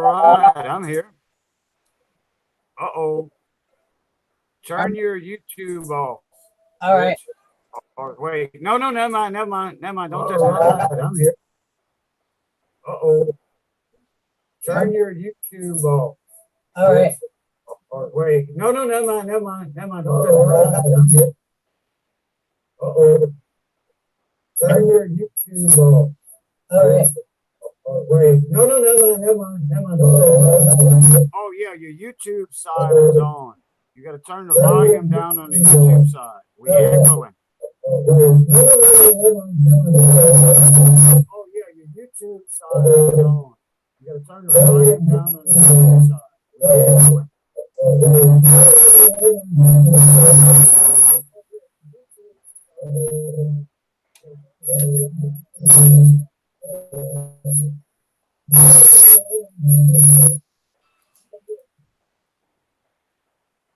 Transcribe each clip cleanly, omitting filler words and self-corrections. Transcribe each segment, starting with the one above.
right, I'm here. Uh-oh. Turn your YouTube off, All right. Rich. Or wait. No, never mind, never mind. Don't touch my. I'm here. Uh-oh. Turn your YouTube off. All right. Or wait. No, never mind. Don't touch my. I'm here. Uh-oh. Turn your YouTube off. All right. Wait. No, never mind. Oh, yeah, your YouTube side is on. You got to turn the volume down on the YouTube side. We echoing. Oh, yeah, your YouTube side is on. You got to turn the volume down on the YouTube side. We echoing.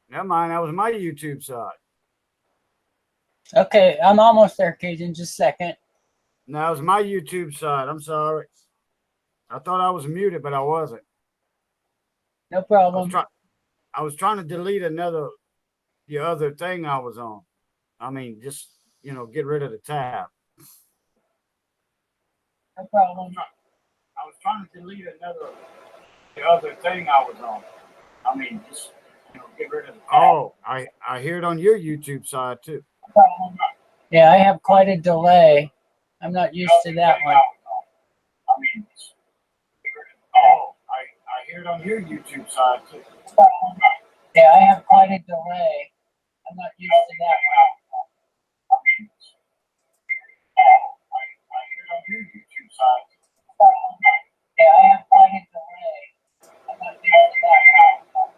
Never mind, that was my YouTube side. Okay, I'm almost there, Cajun. Just a second. No, that was my YouTube side. I'm sorry. I thought I was muted, but I wasn't. No problem. I was trying to delete the other thing I was on. I mean, just get rid of the tab. No problem. I was trying to delete the other thing I was on. I mean, just get rid of the tab. Oh, I hear it on your YouTube side too. No problem. Yeah, I have quite a delay. I'm not used to that one. I mean, oh, I hear it on your YouTube side too. Yeah, I have quite a delay. I'm not used to that one. I hear it on your YouTube side. Yeah, I have quite a delay. I'm not used to that one.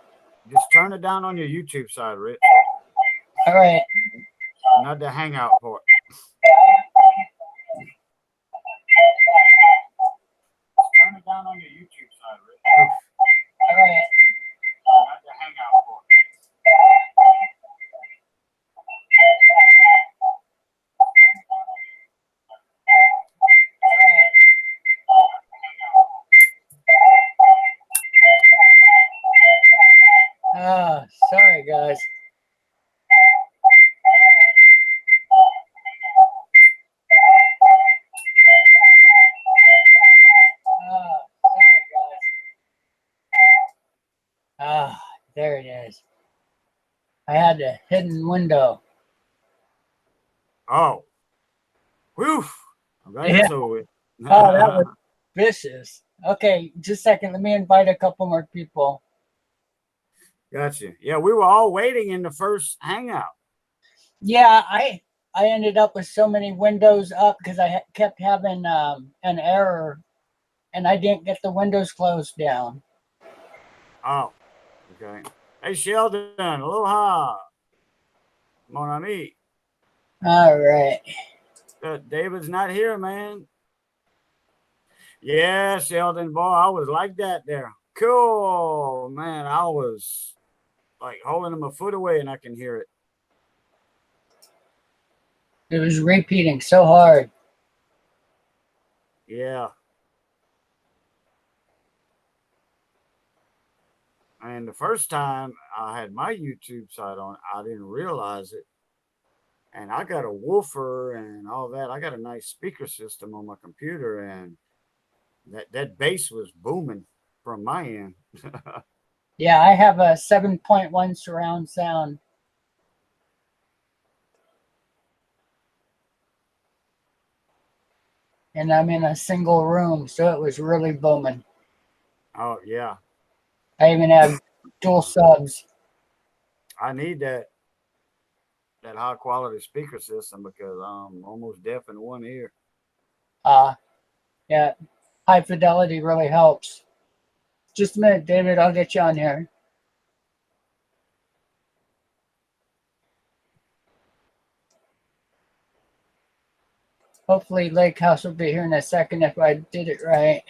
Just turn it down on your YouTube side, Rich. All right. Not the Hangout part. Turn it down on your YouTube side, Rich. All right. Not the Hangout part. Sorry, guys. There it is. I had a hidden window. Oh. Whew. I'm glad it's over with. Oh, that was vicious. Okay, just a second. Let me invite a couple more people. Gotcha. Yeah, we were all waiting in the first Hangout. Yeah, I ended up with so many windows up because I kept having an error, and I didn't get the windows closed down. Oh, okay. Hey, Sheldon, aloha. Mon ami. All right. David's not here, man. Yeah, Sheldon, boy, I was like that there. Cool, man. I was like holding him a foot away, and I can hear it. It was repeating so hard. Yeah. And the first time I had my YouTube side on, I didn't realize it. And I got a woofer and all that. I got a nice speaker system on my computer, and that bass was booming from my end. Yeah, I have a 7.1 surround sound. And I'm in a single room, so it was really booming. Oh, yeah. I even have dual subs. I need that high quality speaker system because I'm almost deaf in one ear. Yeah, high fidelity really helps. Just a minute, David. I'll get you on here. Hopefully Lake House will be here in a second if I did it right.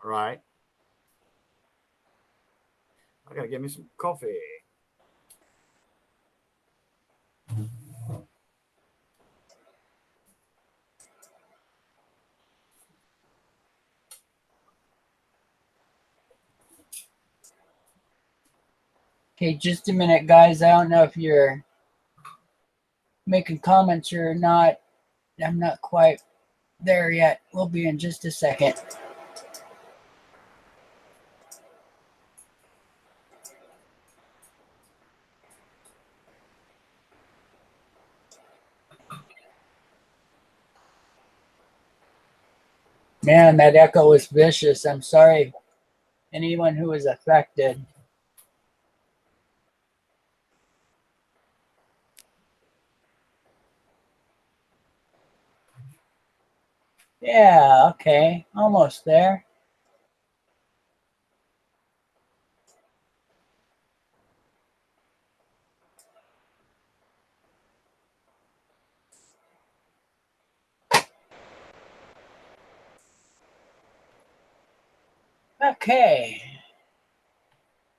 Right. I gotta get me some coffee. Okay, just a minute, guys. I don't know if you're making comments or not. I'm not quite there yet. We'll be in just a second. Man, that echo was vicious. I'm sorry, anyone who was affected. Yeah, okay. Almost there. Okay.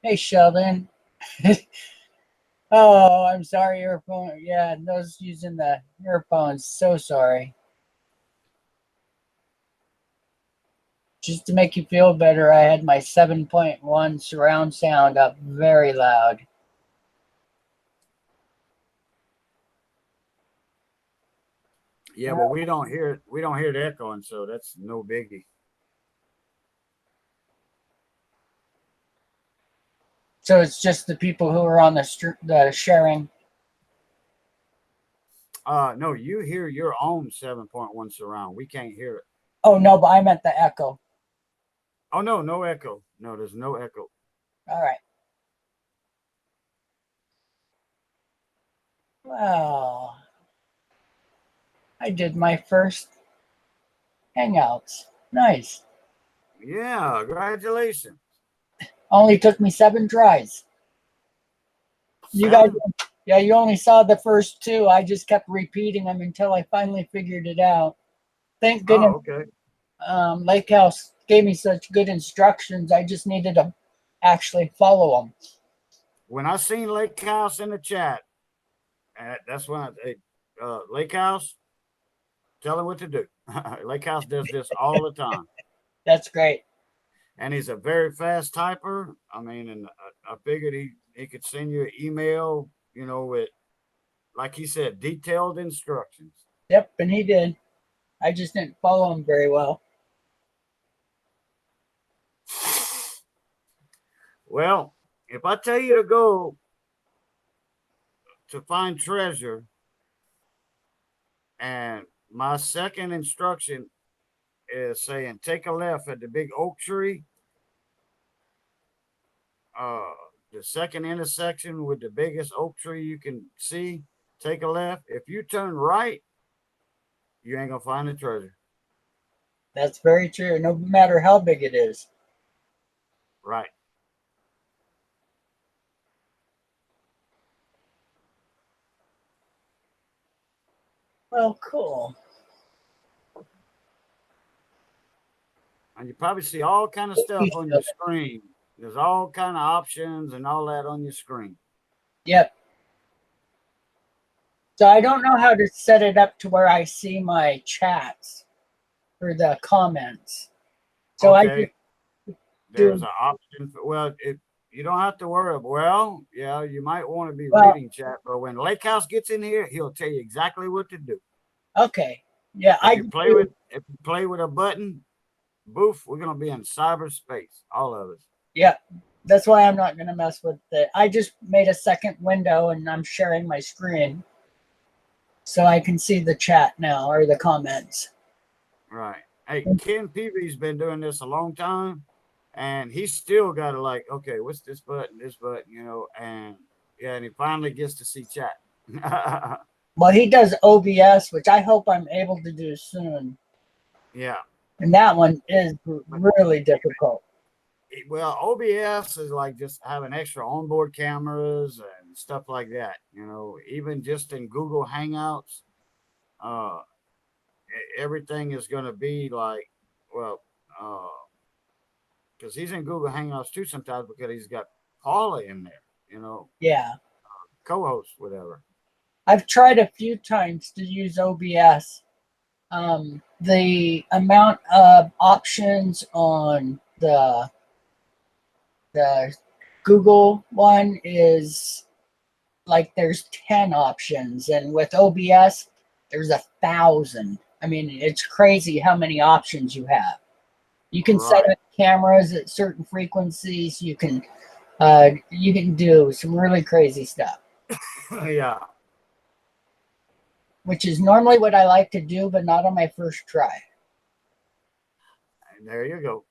Hey, Sheldon. Oh, I'm sorry, earphone. Yeah, those using the earphones. So sorry. Just to make you feel better, I had my 7.1 surround sound up very loud. Yeah, but we don't hear it. We don't hear it echoing, so that's no biggie. So it's just the people who are on the sharing. No, you hear your own 7.1 surround. We can't hear it. Oh no, but I meant the echo. Oh no, no echo. No, there's no echo. All right. Well, I did my first Hangouts. Nice. Yeah, congratulations. Only took me 7 tries. You guys, 7. yeah, you only saw the first 2. I just kept repeating them until I finally figured it out. Thank goodness Oh, okay. Lake House gave me such good instructions. I just needed to actually follow them. When I seen Lake House in the chat, that's when Lake House, tell him what to do. Lake House does this all the time. That's great. And he's a very fast typer. I mean, and I figured he could send you an email, with, like he said, detailed instructions. Yep, and he did. I just didn't follow him very well. Well, if I tell you to go to find treasure, and my second instruction is saying take a left at the big oak tree, uh, the second intersection with the biggest oak tree you can see, take a left. If you turn right, you ain't gonna find the treasure. That's very true, no matter how big it is. Right. Well, cool. And you probably see all kind of stuff on your screen. There's all kind of options and all that on your screen. Yep. So I don't know how to set it up to where I see my chats or the comments. So Okay. There's do an option for, well, you don't have to worry. Well, yeah, you might want to be well. reading chat, but when Lake House gets in here, he'll tell you exactly what to do. Okay. Yeah, If you play with a button, boof, we're gonna be in cyberspace, all of us. yeah. That's why I'm not gonna mess with it. I just made a second window and I'm sharing my screen so I can see the chat now or the comments. Right. Hey, Ken Peavy's been doing this a long time, and he's still got to like, okay, what's this button, and yeah, and he finally gets to see chat. Well, he does OBS, which I hope I'm able to do soon. Yeah. And that one is really difficult. Well, OBS is like just having extra onboard cameras and stuff like that. Even just in Google Hangouts, uh, everything is going to be like, well, because he's in Google Hangouts too sometimes because he's got Paula in there, Yeah. co-host, whatever. I've tried a few times to use OBS. The amount of options on the Google one is like there's 10 options, and with OBS, there's 1,000. I mean, it's crazy how many options you have. You can set Right. up cameras at certain frequencies. You can do some really crazy stuff, Yeah. which is normally what I like to do, but not on my first try. And there you go.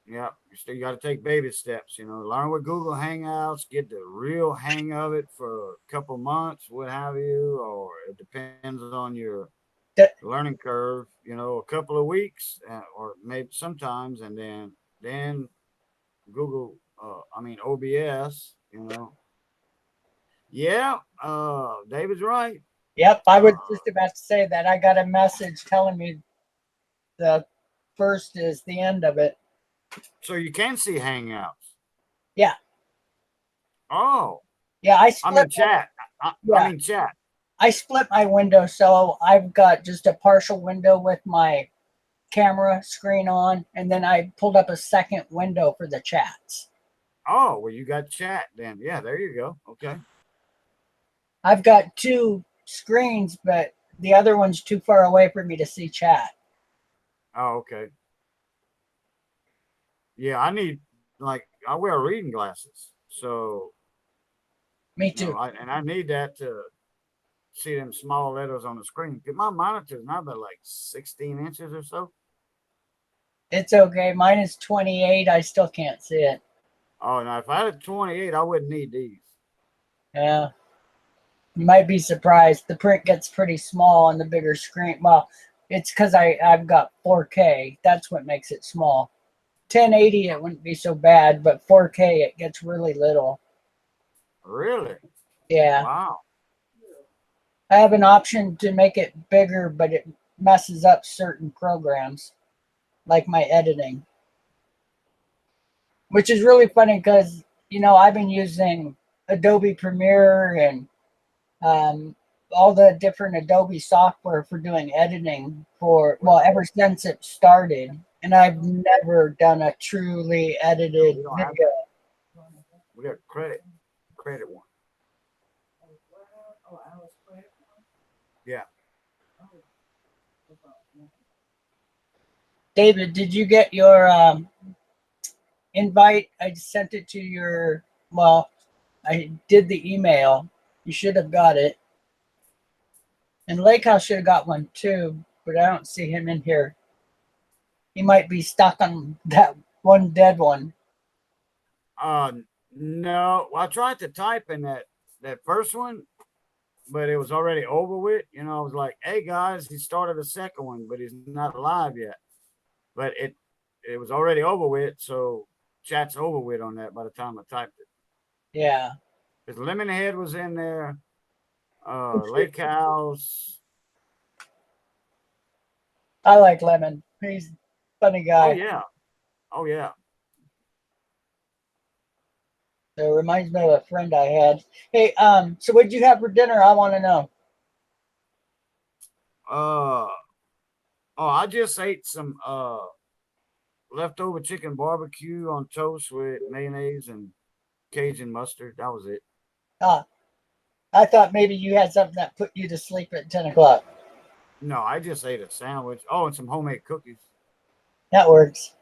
Yeah. You still got to take baby steps, learn with Google Hangouts, get the real hang of it for a couple months, what have you, or it depends on your That, learning curve, a couple of weeks or maybe sometimes, and then Google, OBS, Yeah, David's right. yep, I was Uh, just about to say that. I got a message telling me the first is the end of it. so you can see Hangouts. Yeah, Oh, yeah, I mean chat. I yeah, mean chat. I split my window, so I've got just a partial window with my camera screen on, and then I pulled up a second window for the chats. Oh, well, you got chat then. Yeah, there you go. Okay. I've got two screens, but the other one's too far away for me to see chat. Oh, okay. Yeah, I wear reading glasses, so Me too. I need that to see them small letters on the screen. 'Cause my monitor's not but like 16 inches or so. It's okay. Mine is 28. I still can't see it. Oh, now if I had a 28, I wouldn't need these. Yeah. You might be surprised. The print gets pretty small on the bigger screen. Well, it's because I've got 4K. That's what makes it small. 1080, it wouldn't be so bad, but 4K, it gets really little. Really? Yeah. Wow. I have an option to make it bigger, but it messes up certain programs, like my editing, which is really funny because, I've been using Adobe Premiere and um, all the different Adobe software for doing editing ever since it started. And I've never done a truly No, edited we don't have video. that. We got credit one. Yeah. David, did you get your invite? I sent it to I did the email. You should have got it. And Lake House should have got one too, but I don't see him in here. He might be stuck on that one dead one. Uh, no. Well, I tried to type in that first one, but it was already over with. I was like, "Hey guys, he started a second one, but he's not live yet." But it was already over with, so chat's over with on that by the time I typed it. Yeah. Because Lemonhead was in there, Lake House. I like Lemon. He's a funny Oh guy. yeah, oh yeah. So it reminds me of a friend I had. Hey, so what'd you have for dinner? I want to know. Uh oh, I just ate some leftover chicken barbecue on toast with mayonnaise and Cajun mustard. That was it. Ah, I thought maybe you had something that put you to sleep at 10 o'clock. No, I just ate a sandwich. Oh, and some homemade cookies. That works.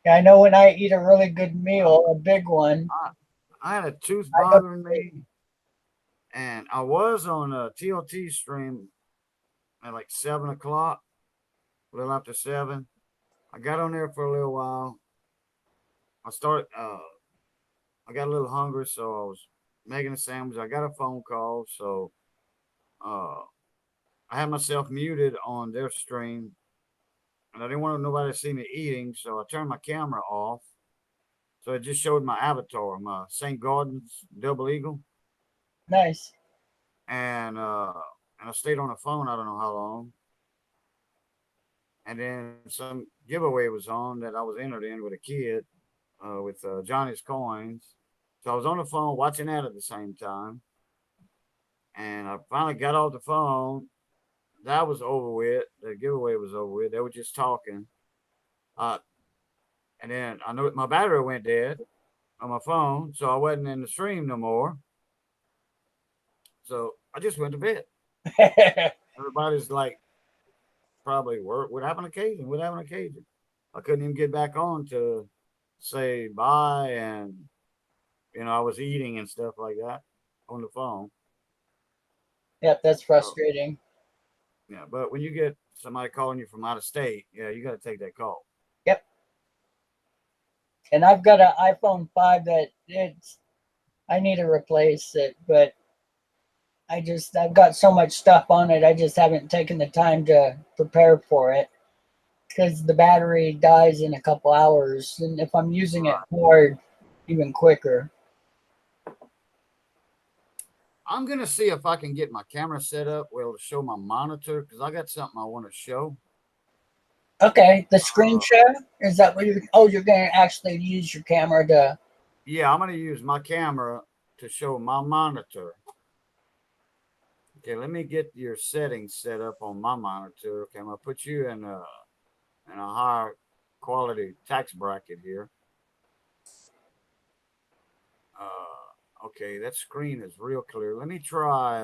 Yeah, I know when I eat a really good meal, a big one, I, I had a tooth I go to bothering sleep. me, and I was on a TLT stream at like 7 o'clock, a little after 7. I got on there for a little while. I started. I got a little hungry, so I was making a sandwich. I got a phone call, so uh, I had myself muted on their stream, and I didn't want nobody to see me eating, so I turned my camera off. So it just showed my avatar, my St. Gordon's double eagle, Nice. and uh, and I stayed on the phone. I don't know how long, and then some giveaway was on that I was entered in with a kid with Johnny's coins. So I was on the phone watching that at the same time, and I finally got off the phone. That was over with. The giveaway was over with. They were just talking. Uh, and then I know my battery went dead. on my phone, so I wasn't in the stream no more. So I just went to bed. Everybody's like, probably, what happened occasion? What happened occasion? I couldn't even get back on to say bye, and I was eating and stuff like that on the phone. Yep, that's So frustrating. yeah, but when you get somebody calling you from out of state, yeah, you got to take that call. Yep. And I've got an iPhone 5 that I need to replace it, but I've got so much stuff on it. I just haven't taken the time to prepare for it because the battery dies in a couple hours, and if I'm using it Right. more, even quicker. I'm gonna see if I can get my camera set up where it'll show my monitor because I got something I want to show. Okay, the screen Uh, share, is that what you're? Oh, you're going to actually use your camera to. yeah, I'm gonna use my camera to show my monitor. Okay, let me get your settings set up on my monitor. Okay, I'm gonna put you in a higher quality tax bracket here. Okay, that screen is real clear. Let me try.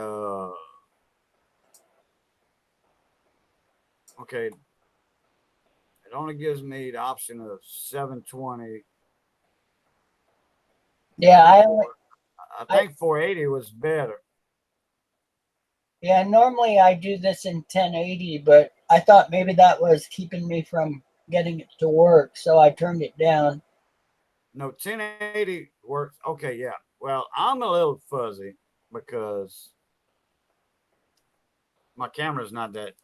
Okay, it only gives me the option of 720. I Yeah, think four. I I think 480 was better. yeah. Normally I do this in 1080, but I thought maybe that was keeping me from getting it to work, so I turned it down. No, 1080 works. Okay, yeah. Well, I'm a little fuzzy because my camera's not that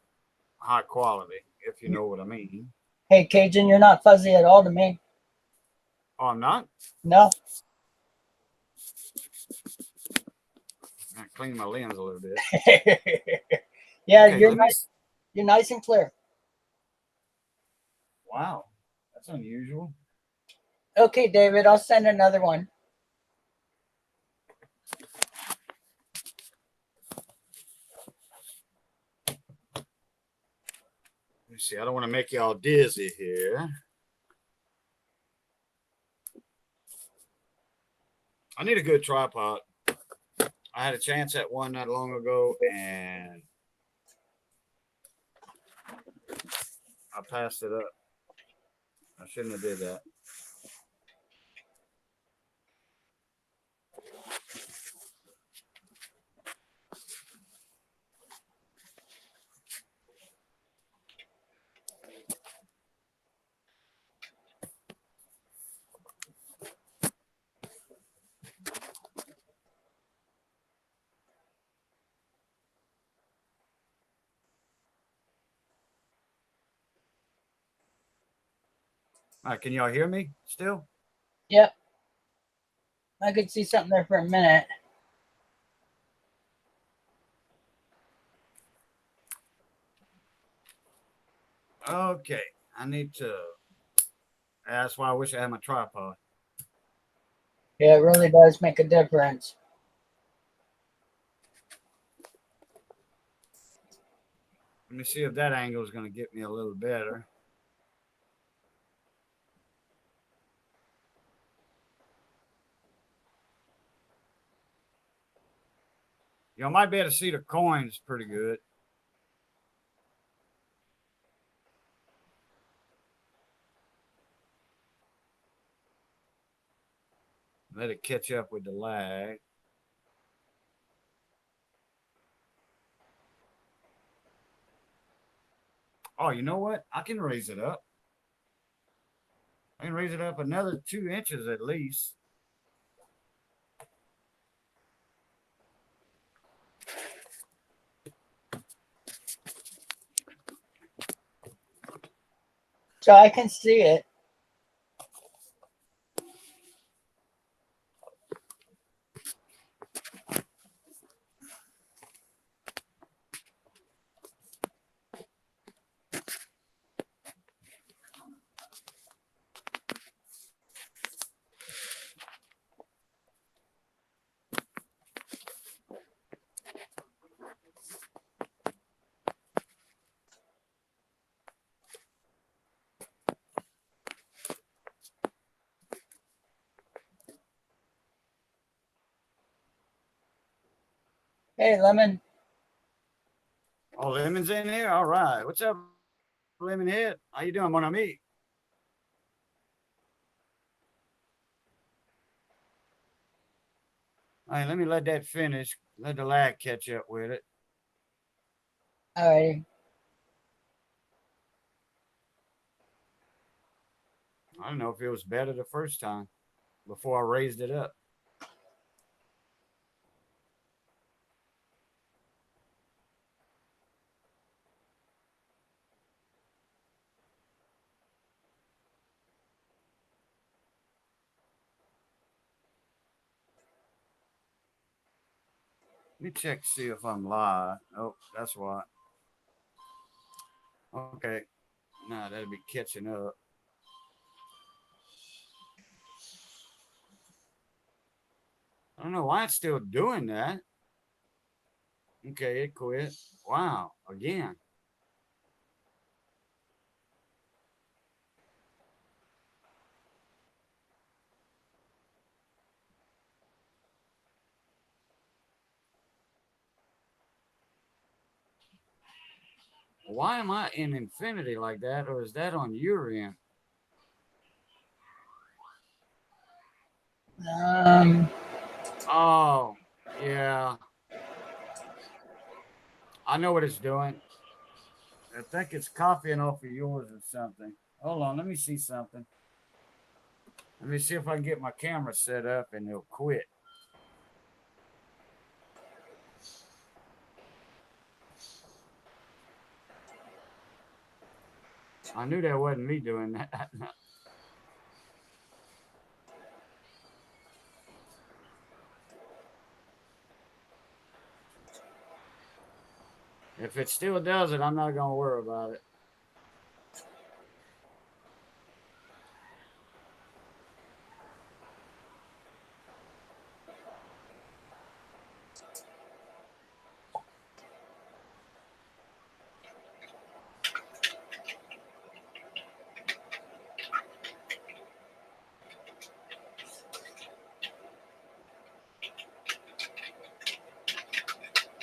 high quality, if you know what I mean. Hey, Cajun, you're not fuzzy at all to me. Oh, I'm not? No. I clean my lens a little bit. Yeah, Okay, let me. you're nice and clear. Wow, that's unusual. Okay, David, I'll send another one. Let me see. I don't want to make y'all dizzy here. I need a good tripod. I had a chance at one not long ago, and I passed it up. I shouldn't have did that. All right, can y'all hear me still? Yep, I could see something there for a minute. Okay, I need to. That's why I wish I had my tripod. Yeah, it really does make a difference. Let me see if that angle is going to get me a little better. Y'all might be able to see the coins pretty good. Let it catch up with the lag. Oh, you know what? I can raise it up. I can raise it up another 2 inches at least. So I can see it. Hey, Lemon. Oh, Lemon's in here? All right. What's up, Lemonhead? How you doing, mon ami? All right, let me let that finish. Let the lag catch up with it. Alrighty. I don't know if it was better the first time before I raised it up. Let me check to see if I'm live. Oh, that's why. Okay. Nah, that'll be catching up. I don't know why it's still doing that. Okay, it quit. Wow, again. Why am I in infinity like that, or is that on your end? Um, Oh, yeah. I know what it's doing. I think it's copying off of yours or something. Hold on, let me see something. Let me see if I can get my camera set up and it'll quit. I knew that wasn't me doing that. If it still does it, I'm not going to worry about it.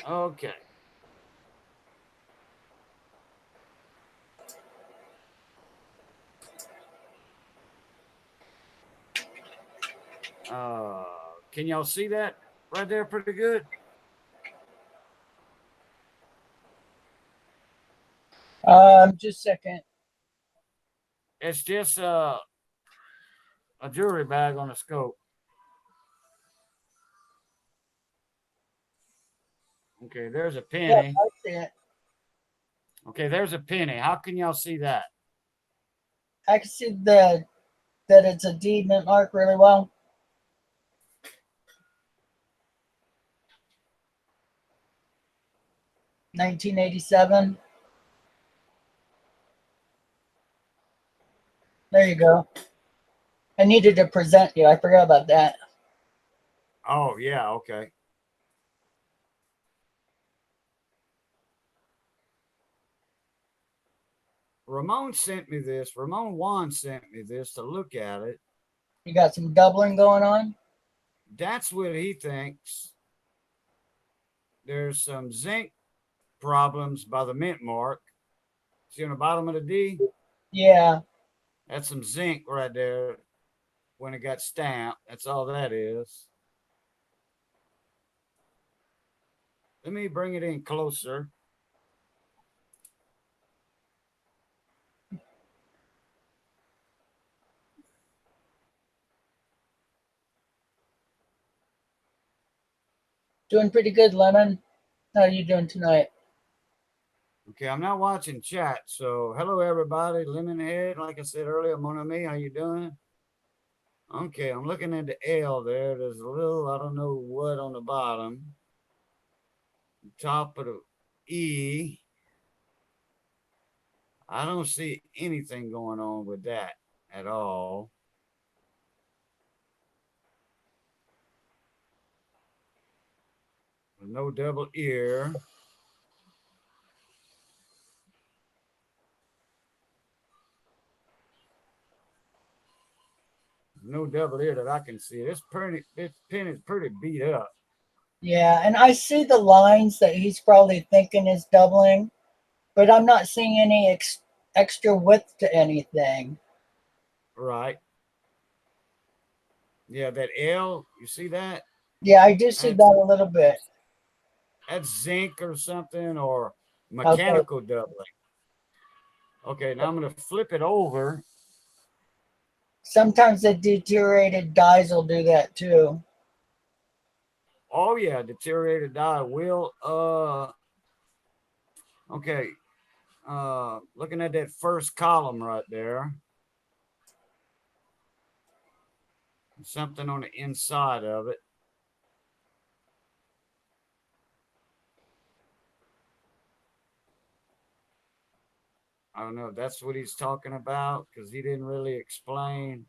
Okay. Uh, can y'all see that right there pretty good? just a second. It's just a jewelry bag on a scope. Okay, there's a Yeah, penny. I see it. Okay, there's a penny. How can y'all see that? I can see that it's a D mint mark really well. 1987. There you go. I needed to present you. I forgot about that. Oh, yeah, okay. Ramon sent me this. Ramon Juan sent me this to look at it. You got some doubling going on. That's what he thinks. There's some zinc problems by the mint mark. See on the bottom of the D? Yeah. That's some zinc right there when it got stamped. That's all that is. Let me bring it in closer. Doing pretty good, Lemon. How are you doing tonight? Okay, I'm not watching chat. So hello everybody. Lemonhead, like I said earlier, mon ami, how you doing? Okay, I'm looking at the L there. There's a little, I don't know what on the bottom. Top of the E. I don't see anything going on with that at all. No double ear. No double ear that I can see. This pen is pretty beat up. Yeah, and I see the lines that he's probably thinking is doubling, but I'm not seeing any extra width to anything. Right. Yeah, that L, you see that? Yeah, I do see That's that a little bit. that's zinc or something or Okay. mechanical doubling. Okay, now I'm gonna flip it over. Sometimes the deteriorated dyes will do that too. Oh yeah, deteriorated die will okay. Looking at that first column right there, something on the inside of it. I don't know if that's what he's talking about because he didn't really explain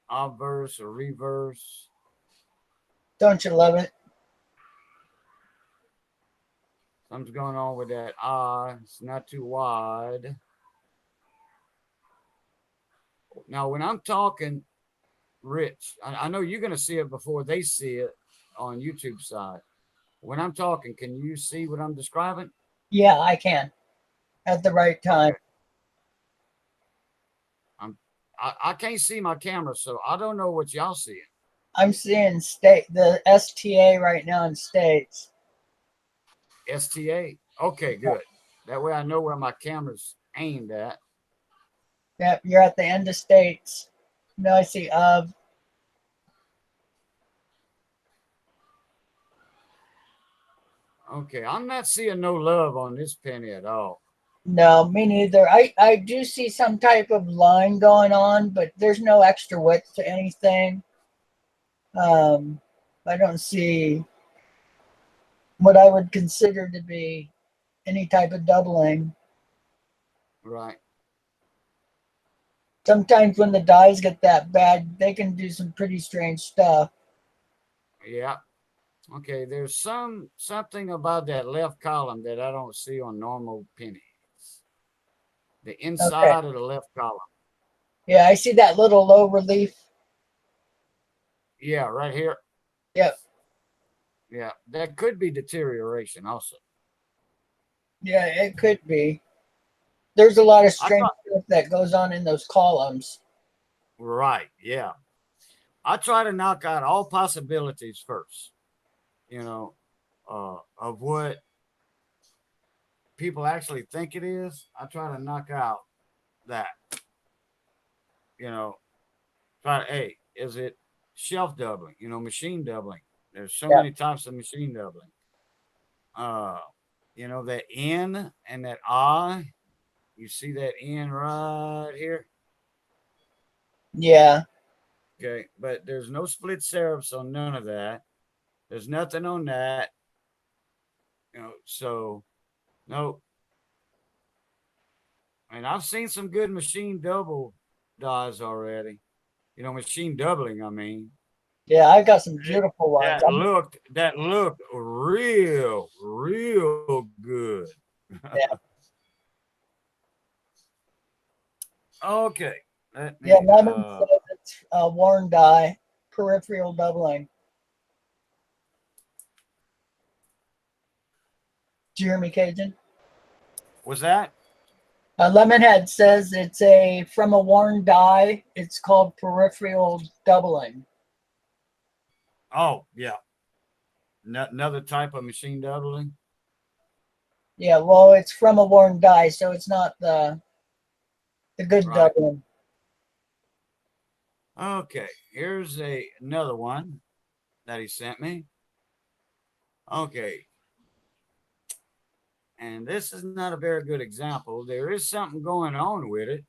obverse or reverse. Don't you love it? Something's going on with that eye. It's not too wide. Now, when I'm talking, Rich, I know you're going to see it before they see it on YouTube side. When I'm talking, can you see what I'm describing? Yeah, I can at the right time. Okay. I'm I can't see my camera, so I don't know what y'all seeing. I'm seeing state the STA right now in states. STA. Okay, good. That way I know where my camera's aimed at. Yep, you're at the end of states. No, I see of. Okay, I'm not seeing no love on this penny at all. No, me neither. I do see some type of line going on, but there's no extra width to anything. Um, I don't see what I would consider to be any type of doubling. Right. Sometimes when the dyes get that bad, they can do some pretty strange stuff. Yeah. Okay, there's something about that left column that I don't see on normal pennies. The Okay. inside of the left column. Yeah, I see that little low relief. Yeah, right here. Yep. Yeah, that could be deterioration also. Yeah, it could be. There's a lot of I strange thought stuff that goes on in those columns. right, yeah. I try to knock out all possibilities first, you know, of what people actually think it is. I try to knock out that, you know, try to, hey, is it shelf doubling, machine doubling? There's so Yeah. many types of machine doubling. Uh, that N and that I, you see that N right here? Yeah. Okay, but there's no split serifs on none of that. There's nothing on that, so no. And I've seen some good machine double dies already. Machine doubling, I mean. Yeah, I got some beautiful ones. That looked real good. Yeah. Okay. Let Yeah, me Lemon says it's worn dye, peripheral doubling. Do you hear me, Cajun? was that? Lemonhead says it's a from a worn dye. It's called peripheral doubling. Oh, yeah. Another type of machine doubling. Yeah, well, it's from a worn dye, so it's not the good Right. doubling. Okay. Here's another one that he sent me. Okay. And this is not a very good example. There is something going on with it.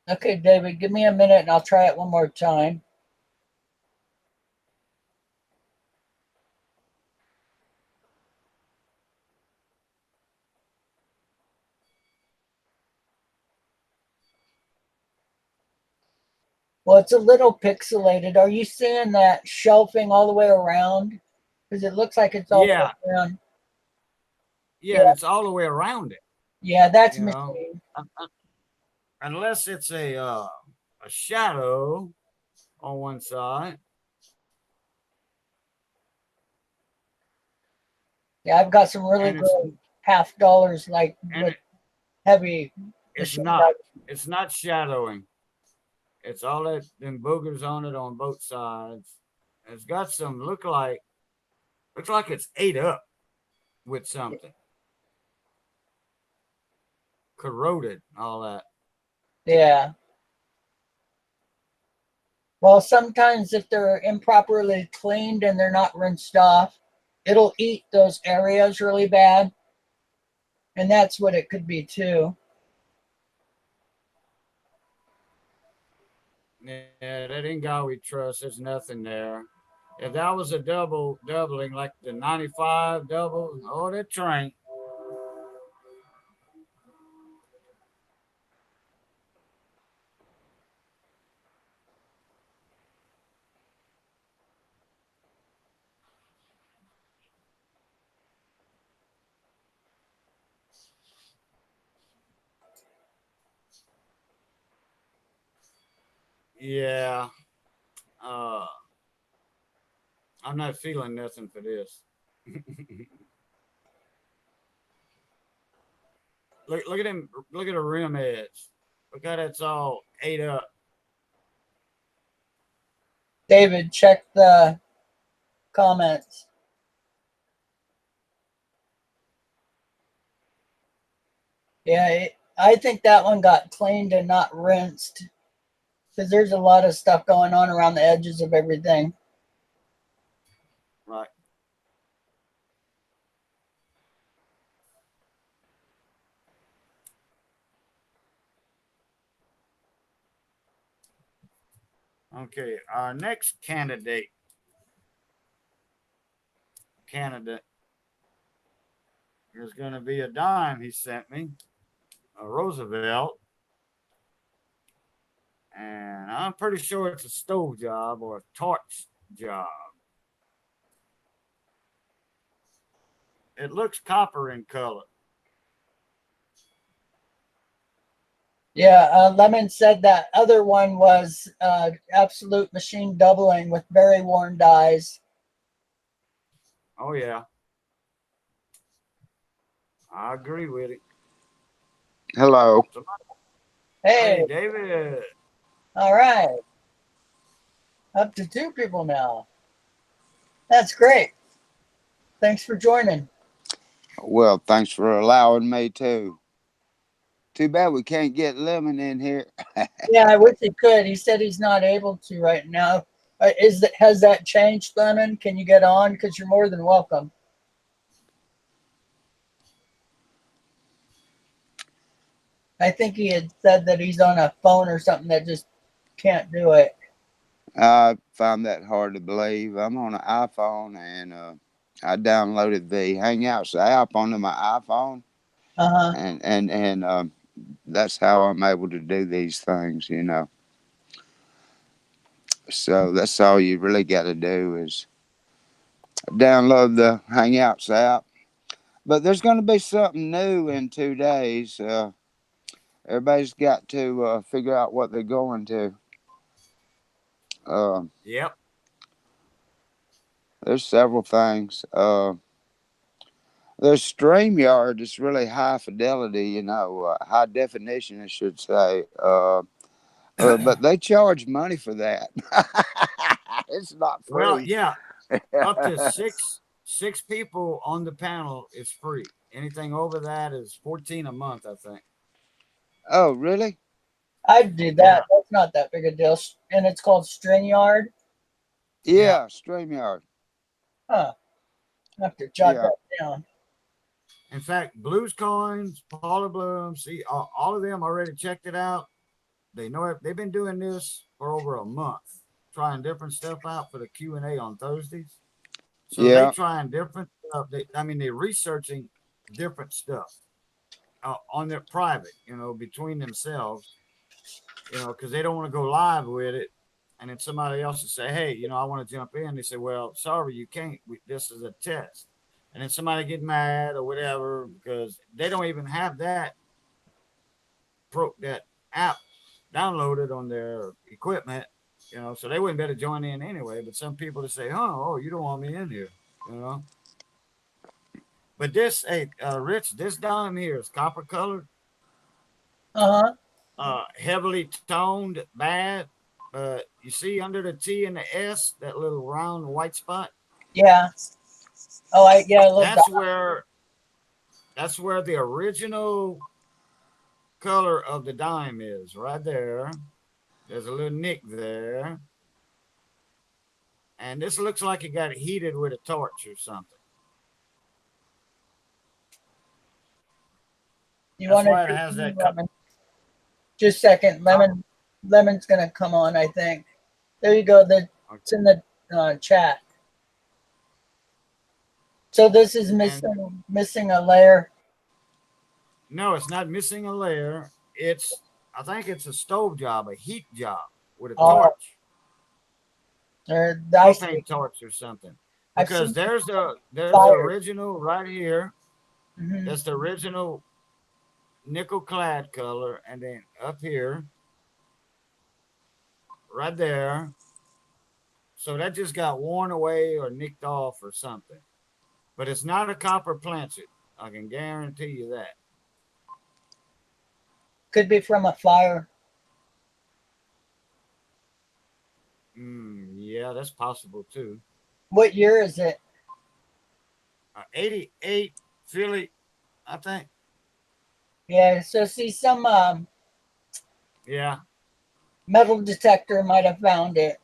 Okay, David, give me a minute and I'll try it one more time. Well, it's a little pixelated. Are you seeing that shelving all the way around? Because it looks like it's all the Yeah. way around. Yeah. Yeah, And it's all the way around it, yeah, that's you know, machine. unless it's a shadow. on one side, Yeah, I've got some really and it's good half dollars, like and with heavy it's machine not gun. it's not shadowing. It's all that them boogers on it on both sides. It's got some looks like it's ate up with something, corroded, all that. Yeah. Well, sometimes if they're improperly cleaned and they're not rinsed off, it'll eat those areas really bad. And that's what it could be too. Yeah, that Ingal we trust. There's nothing there. If that was a doubling like the 95 double, oh, that train. Yeah. Uh, I'm not feeling nothing for this. Look at him. Look at the rim edge. Look how that's all ate up. David, check the comments. Yeah, I think that one got cleaned and not rinsed because there's a lot of stuff going on around the edges of everything. Right. Okay. Our next candidate is going to be a dime he sent me, a Roosevelt, and I'm pretty sure it's a stove job or a torch job. It looks copper in color. Yeah, Lemon said that other one was absolute machine doubling with very worn dies. Oh yeah, I agree with it. Hello. So, Hey, hey, David. all right, up to two people now. That's great. Thanks for joining. Well, thanks for allowing me to. Too bad we can't get Lemon in here. Yeah, I wish he could. He said he's not able to right now. Is that has that changed, Lemon? Can you get on? Because you're more than welcome. I think he had said that he's on a phone or something that just can't do it. I find that hard to believe. I'm on an iPhone and I downloaded the Hangouts app onto my iPhone, Uh huh. and that's how I'm able to do these things. So that's all you really got to do is download the Hangouts app. But there's going to be something new in 2 days. Everybody's got to figure out what they're going to. Uh, Yep. there's several things. The StreamYard is really high fidelity, high definition, I should say. But they charge money for that. It's not Well, free. yeah. Up to six people on the panel is free. Anything over that is 14 a month, I think. Oh, really? I'd do Yeah. that. That's not that big a deal. And it's called StreamYard. Yeah. Yeah, StreamYard. Huh. I have to jot Yeah, that down. In fact, Blues Coins, Paula Bloom, see, all of them already checked it out. They know it. They've been doing this for over a month, trying different stuff out for the Q&A on Thursdays. So they yeah, trying different stuff. They're researching different stuff on their private, between themselves, because they don't want to go live with it. And then somebody else will say, hey, I want to jump in. They say, well, sorry, you can't. This is a test. And then somebody get mad or whatever because they don't even have that app downloaded on their equipment. So they wouldn't better join in anyway. But some people to say, oh, you don't want me in here, you know. But this, hey, Rich, this dime here is copper colored, Uh-huh. heavily toned, bad. But you see under the T and the S, that little round white spot. Yeah. Oh, yeah, a little dot. That's where that's where the original color of the dime is, right there. There's a little nick there, and this looks like it got heated with a torch or something. You That's want to why it has do that. lemon? Just a second. Huh? Lemon's gonna come on, I think. There you go. It's in the chat. So this is And missing a layer. no, it's not missing a layer. I think it's a stove job, a heat job with a Oh, torch, I see. propane torch or something. I've Because seen there's the fire. original right here. Hmm. That's the original nickel clad color, and then up here, right there. So that just got worn away or nicked off or something. But it's not a copper planchet. I can guarantee you that. Could be from a fire. Yeah, that's possible too. What year is it? 88 Philly, I think. Yeah. So see, some Yeah, metal detector might have found it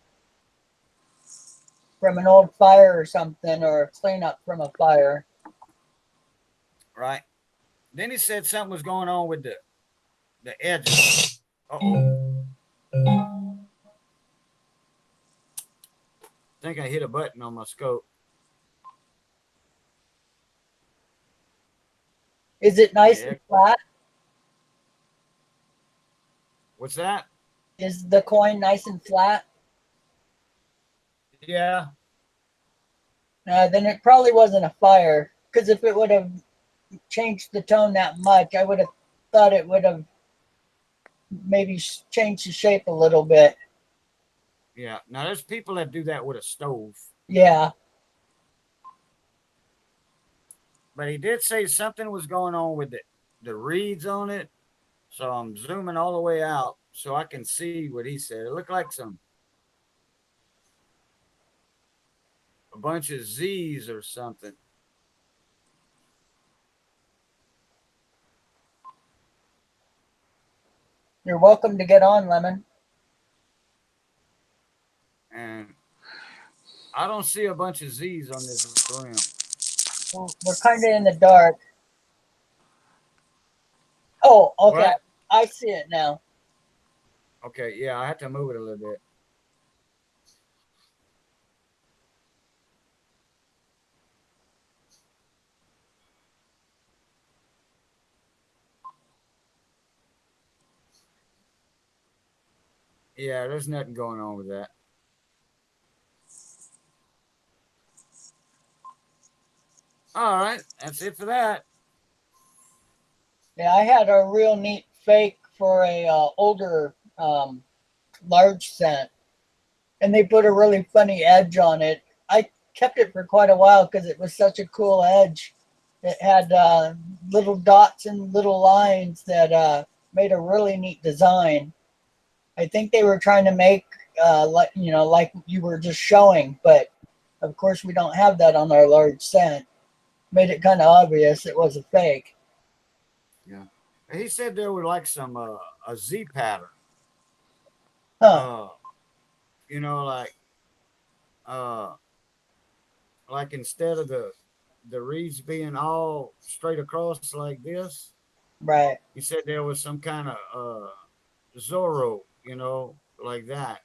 from an old fire or something, or a cleanup from a fire. right. Then he said something was going on with the edges. Uh-oh. I think I hit a button on my scope. Is it nice Yeah. and flat? What's that? Is the coin nice and flat? Yeah. Then it probably wasn't a fire. Because if it would have changed the tone that much, I would have thought it would have maybe changed the shape a little bit. Yeah. Now there's people that do that with a stove. Yeah. But he did say something was going on with the reeds on it. So I'm zooming all the way out so I can see what he said. It looked like a bunch of Z's or something. You're welcome to get on, Lemon. And I don't see a bunch of Z's on this rim. We're kind of in the dark. Oh, okay. What? I see it now. Okay, yeah, I have to move it a little bit. Yeah, there's nothing going on with that. All right, that's it for that. Yeah, I had a real neat fake for a older large cent, and they put a really funny edge on it. I kept it for quite a while because it was such a cool edge. It had little dots and little lines that made a really neat design. I think they were trying to make like you were just showing, but of course we don't have that on our large cent. Made it kind of obvious it was a fake. Yeah. He said there were like some a Z pattern. Huh? Uh, you know, uh like instead of the reeds being all straight across like this, Right? he said there was some kind of Zorro, like that.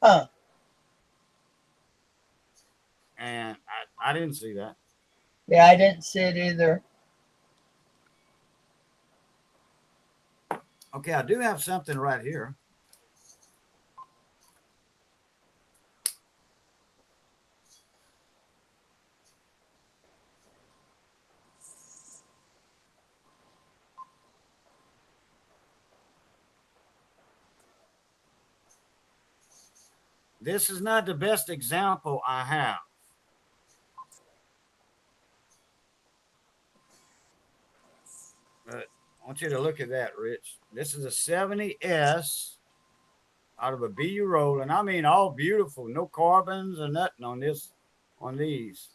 Huh? And I didn't see that. Yeah, I didn't see it either. Okay, I do have something right here. this is not the best example I have. But I want you to look at that, Rich. This is a 70S out of a BU roll, and I mean all beautiful, no carbons or nothing on this, on these.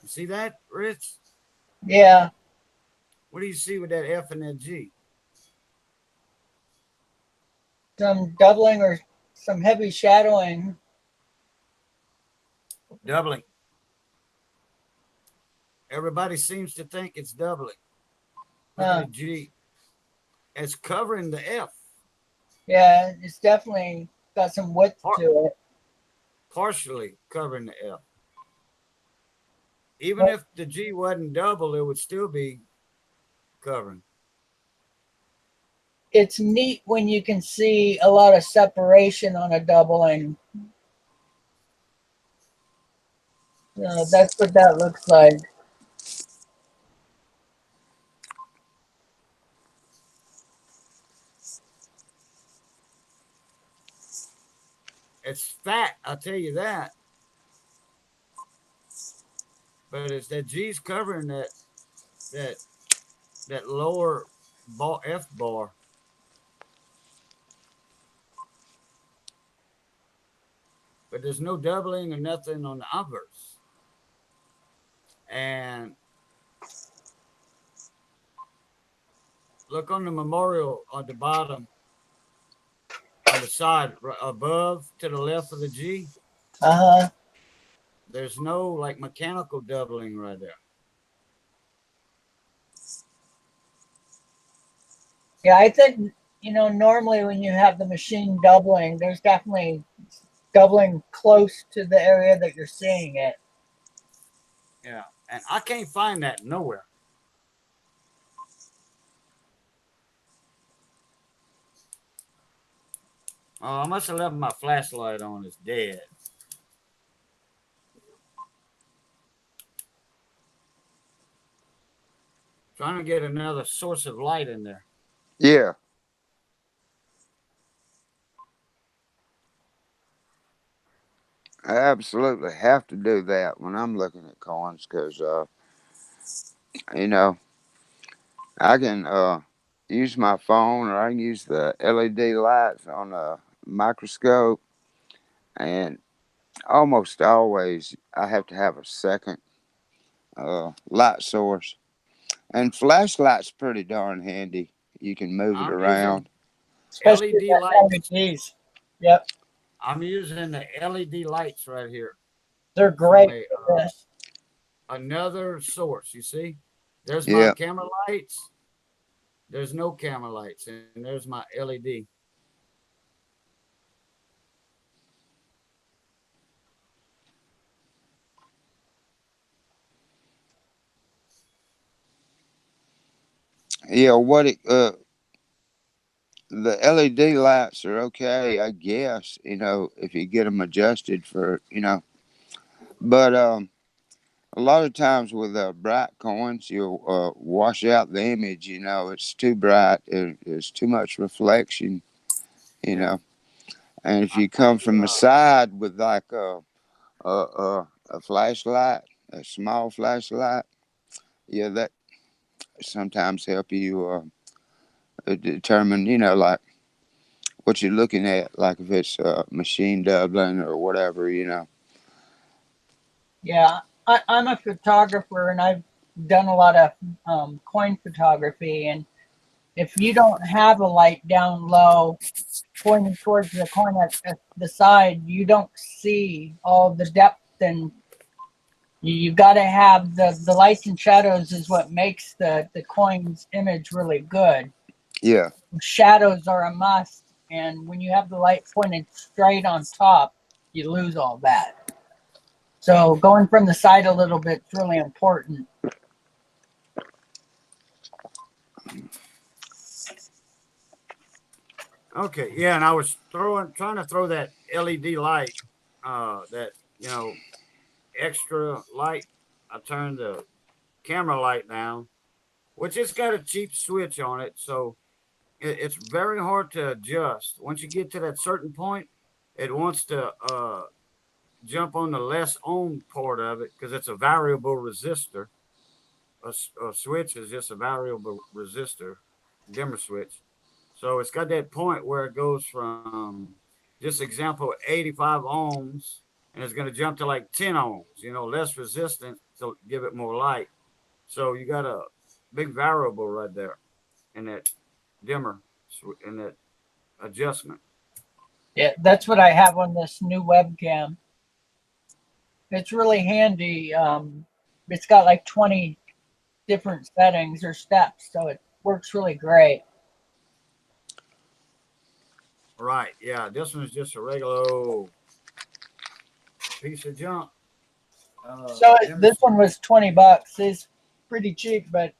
You see that, Rich? Yeah, What do you see with that F and that G? some doubling or some heavy shadowing. Doubling. Everybody seems to think it's doubling. Look at Huh. the G. It's covering the F. Yeah, it's definitely got some width Par- to it. partially covering the F. Even But if the G wasn't double, it would still be covering. it's neat when you can see a lot of separation on a doubling. That's what that looks like. It's fat, I'll tell you that. But it's that G's covering that that lower bar F bar. But there's no doubling or nothing on the obverse. And look on the memorial on the bottom, on the side above to the left of the G. Uh-huh. There's no like mechanical doubling right there. Yeah, I think, normally when you have the machine doubling, there's definitely doubling close to the area that you're seeing it. Yeah. And I can't find that nowhere. Oh, I must have left my flashlight on. It's dead. Trying to get another source of light in there. Yeah, I absolutely have to do that when I'm looking at coins because, you know, I can use my phone or I can use the LED lights on a microscope, and almost always I have to have a second light source. And flashlight's pretty darn handy. You can move it I'm using around. Especially LED the lights. LEDs. Yep, I'm using the LED lights right here they're from great a for this. another source. You see, there's my Yeah, camera lights. There's no camera lights, and there's my LED. yeah. The LED lights are okay, I guess. If you get them adjusted for, but a lot of times with bright coins, you'll wash out the image. It's too bright. There's too much reflection. You Yeah, know, and if you I come do. from the side with like a flashlight, a small flashlight, yeah, that sometimes help you determine, like what you're looking at, like if it's machine doubling or whatever. Yeah, I'm a photographer and I've done a lot of coin photography. And if you don't have a light down low pointing towards the coin at the side, you don't see all the depth. And you've got to have the lights and shadows is what makes the coin's image really good. Yeah, Shadows are a must. And when you have the light pointed straight on top, you lose all that. So going from the side a little bit is really important. Okay, yeah, and I was trying to throw that LED light, that extra light. I turned the camera light down, which it's got a cheap switch on it, so it's very hard to adjust. Once you get to that certain point, it wants to jump on the less ohm part of it because it's a variable resistor. A switch is just a variable resistor, dimmer switch. So it's got that point where it goes from just example 85 ohms and it's going to jump to like 10 ohms, less resistance to give it more light. So you got a big variable right there in that dimmer in that adjustment. Yeah, that's what I have on this new webcam. It's really handy. It's got like 20 different settings or steps, so it works really great. Right. Yeah. This one's just a regular old piece of junk. So Dimmer this one was 20 bucks. It's pretty cheap, but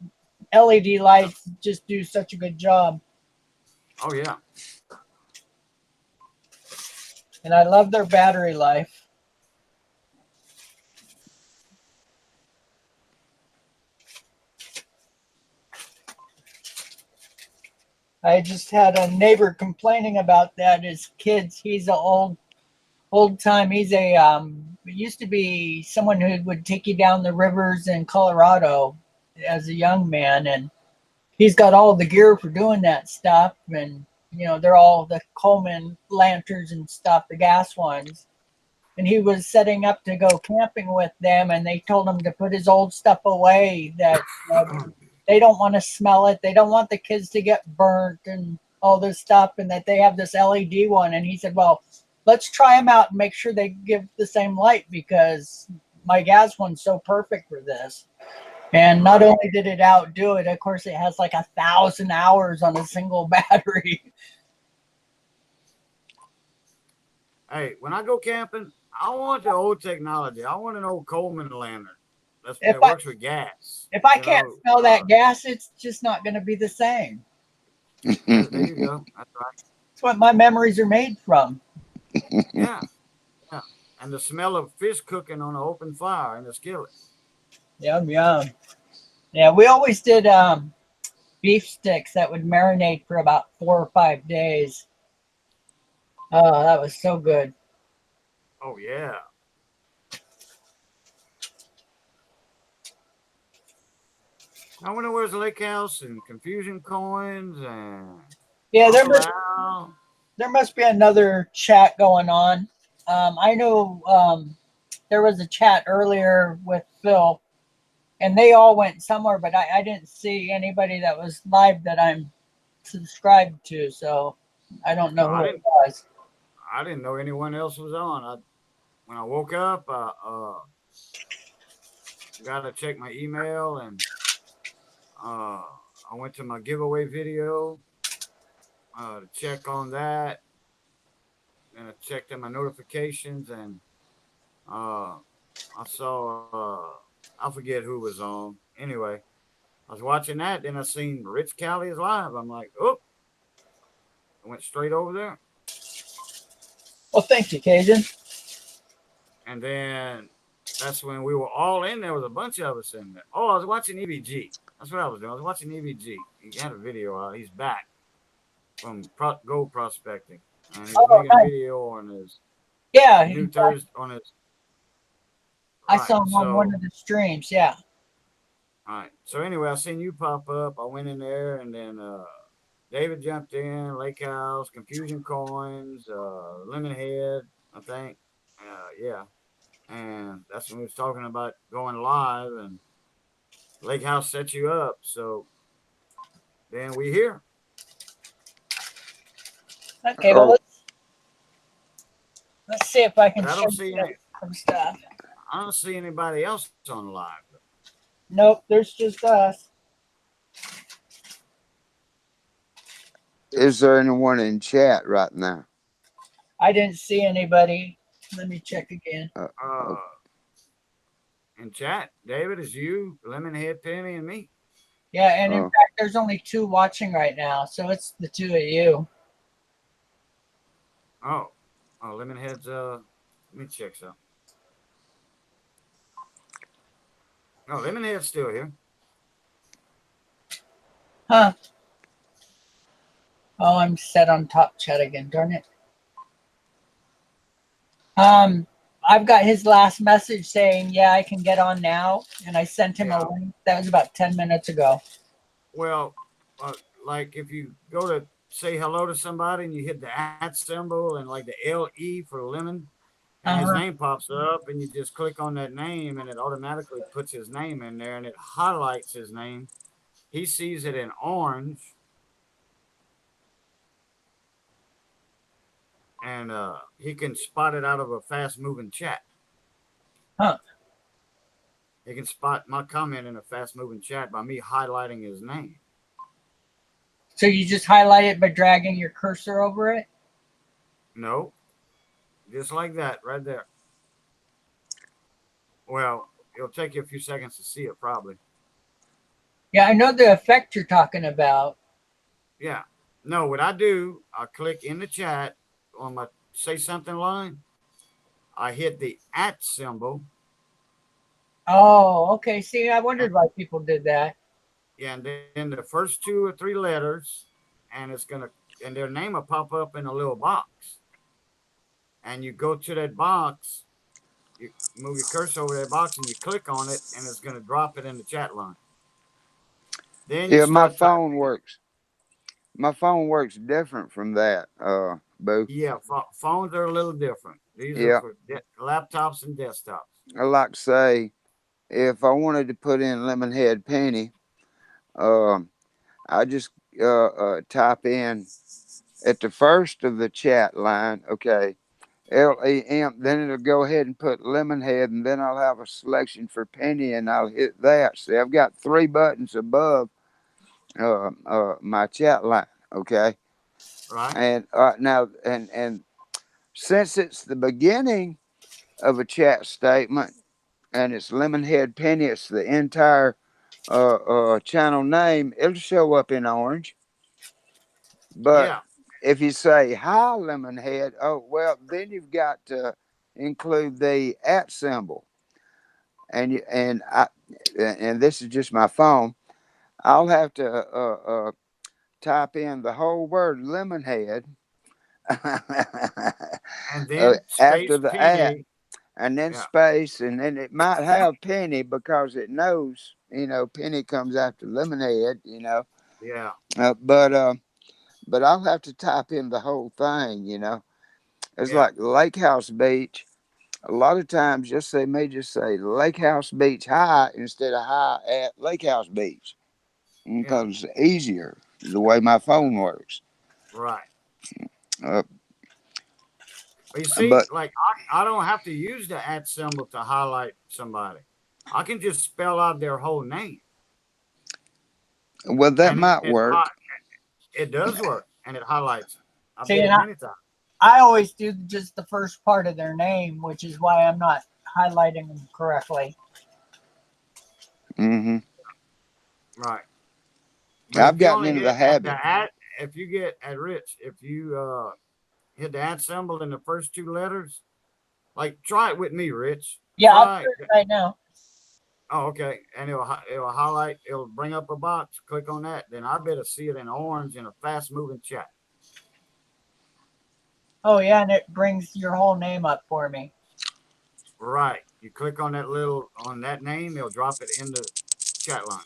LED lights just do such a good job. Oh yeah. And I love their battery life. I just had a neighbor complaining about that. His kids, he's an old time. He's a used to be someone who would take you down the rivers in Colorado as a young man, and he's got all the gear for doing that stuff. And they're all the Coleman lanterns and stuff, the gas ones. And he was setting up to go camping with them, and they told him to put his old stuff away. That they don't want to smell it. They don't want the kids to get burnt and all this stuff, and that they have this LED one. And he said, well, let's try them out and make sure they give the same light because my gas one's so perfect for this. And not only did it outdo it, of course, it has like 1,000 hours on a single battery. Hey, when I go camping, I want the old technology. I want an old Coleman lantern If that I works with gas. if I can't smell that gas, it's just not going to be the same. There you go. That's right. That's what my memories are made from. Yeah, yeah. And the smell of fish cooking on an open fire in the skillet. Yum yum. Yeah, we always did beef sticks that would marinate for about 4 or 5 days. Oh, that was so good. Oh yeah. I wonder where's the lake house and confusion coins and Yeah, Uncle Al. there must be another chat going on. I know there was a chat earlier with Phil, and they all went somewhere, but I didn't see anybody that was live that I'm subscribed to, so I don't know who it was. I didn't know anyone else was on. When I woke up, got to check my email and I went to my giveaway video to check on that. And I checked in my notifications and I saw I forget who was on. Anyway, I was watching that, then I seen Rich Cali is live. I'm like, oh, I went straight over there. Well, thank you, Cajun. And then that's when we were all in there. Was a bunch of us in there. Oh, I was watching EBG. That's what I was doing. I was watching EBG. He had a video out. He's back from gold prospecting, and he was making a video on his new Thursday on his. I saw him on one of the streams. Yeah. All right. So anyway, I seen you pop up. I went in there, and then David jumped in. Lake House, Confusion Coins, Lemon Head, I think. Yeah. And that's when we was talking about going live, and Lake House set you up. So then we here. Okay, well let's see if I can show you some stuff. I don't see anybody else on live. Nope, there's just us. Is there anyone in chat right now? I didn't see anybody. Let me check again. In chat, David, is you, Lemonhead, Penny, and me. Yeah, and in fact, there's only 2 watching right now, so it's the 2 of you. Oh, Lemonhead's. Let me check something. No, Lemonhead's still here. Huh. Oh, I'm set on top chat again. Darn it. Um, I've got his last message saying, "Yeah, I can get on now," and I sent him Yeah. a link. That was about 10 minutes ago. Well, like if you go to say hello to somebody and you hit the at symbol and like the LE for lemon, and his Uh-huh. name pops up, and you just click on that name, and it automatically puts his name in there, and it highlights his name. He sees it in orange, and he can spot it out of a fast moving chat. Huh. He can spot my comment in a fast moving chat by me highlighting his name. So you just highlight it by dragging your cursor over it? No, just like that right there. Well, it'll take you a few seconds to see it, probably. Yeah, I know the effect you're talking about. Yeah. No, what I do, I click in the chat on my say something line. I hit the at symbol. Oh, okay. See, I And, wondered why people did that. yeah, and then the first 2 or 3 letters, and it's gonna and their name will pop up in a little box. And you go to that box, you move your cursor over that box, and you click on it, and it's gonna drop it in the chat line. Then you Yeah, my start phone typing. works. My phone works different from that, Boo. Yeah, phones are a little different. These are Yeah, for laptops and desktops. I like to say if I wanted to put in Lemonhead Penny, um, I just type in at the first of the chat line, okay, LEM, then it'll go ahead and put Lemonhead, and then I'll have a selection for Penny, and I'll hit that. See, I've got 3 buttons above my chat line, okay, Right? and now and since it's the beginning of a chat statement and it's Lemonhead Penny, it's the entire channel name, it'll show up in orange. But Yeah. if you say hi Lemonhead, oh well, then you've got to include the at symbol, and this is just my phone. I'll have to type in the whole word Lemonhead And then after space the at, penny. and then Yeah. space, and then it might have Penny because it knows, Penny comes after Lemonhead. Yeah. Uh, but uh, but I'll have to type in the whole thing. It's Yeah. like Lake House Beach. A lot of times, they may just say Lake House Beach High instead of High at Lake House Beach Yeah. because it's easier the way my phone works. Right. Uh, But you see, but like I don't have to use the at symbol to highlight somebody. I can just spell out their whole name, well, that and might work. it does work, and it highlights it. I See, did and it many times. I always do just the first part of their name, which is why I'm not highlighting them correctly. Hmm. Right. But I've if you gotten only into the hit at the habit. at, if you get at Rich, if you hit the at symbol in the first 2 letters, like try it with me, Rich. Yeah, I'll do Try. it right now. Oh, okay. And it'll highlight. It'll bring up a box. Click on that. Then I better see it in orange in a fast moving chat. Oh, yeah, and it brings your whole name up for me. Right. You click on that name. It'll drop it in the chat line.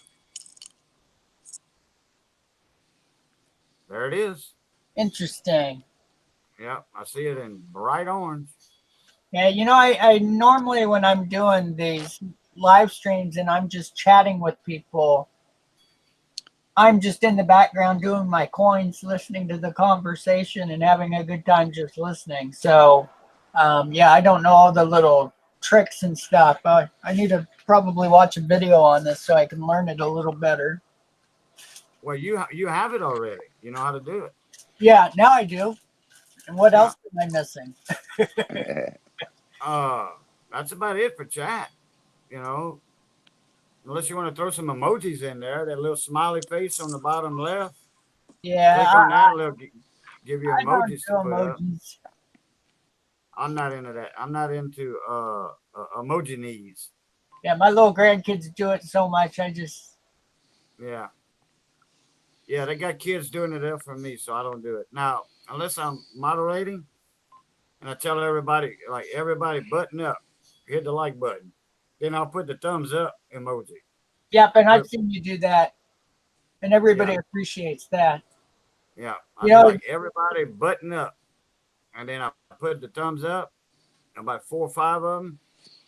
There it is. Interesting. Yep. I see it in bright orange. Yeah, I normally, when I'm doing these live streams and I'm just chatting with people, I'm just in the background doing my coins, listening to the conversation and having a good time just listening. So, yeah, I don't know all the little tricks and stuff. I need to probably watch a video on this so I can learn it a little better. Well, you have it already. You know how to do it. Yeah, now I do. And what Yeah. else am I missing? Uh, that's about it for chat. You know, unless you want to throw some emojis in there, that little smiley face on the bottom left. Yeah, Click on that. It'll give you I don't emojis do to put up. emojis. I'm not into that. I'm not into emoji knees. Yeah, my little grandkids do it so much. I just Yeah. Yeah, they got kids doing it there for me, so I don't do it. Now, unless I'm moderating and I tell everybody, like, everybody button up, hit the like button. Then I'll put the thumbs up emoji. Yep, and But I've seen you do that, and yeah, everybody appreciates that. yeah. I You be know, like, everybody button up. And then I put the thumbs up, about 4 or 5 of them.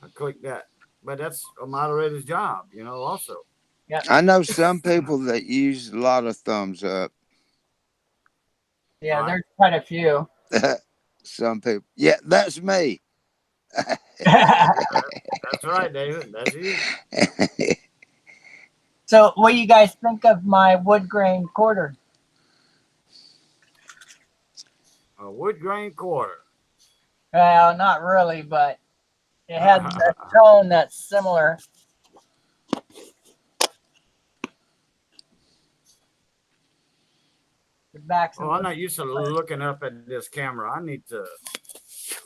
I click that. But that's a moderator's job, also. yeah, I know some people that use a lot of thumbs up. yeah, Right? there's quite a few. Some people, yeah, that's me. That's right, David. That's you. So, what do you guys think of my wood grain quarter? A wood grain quarter. Well, not really, but it has a tone that's similar. The backs Oh, and I'm not used to looking up at this camera. I need to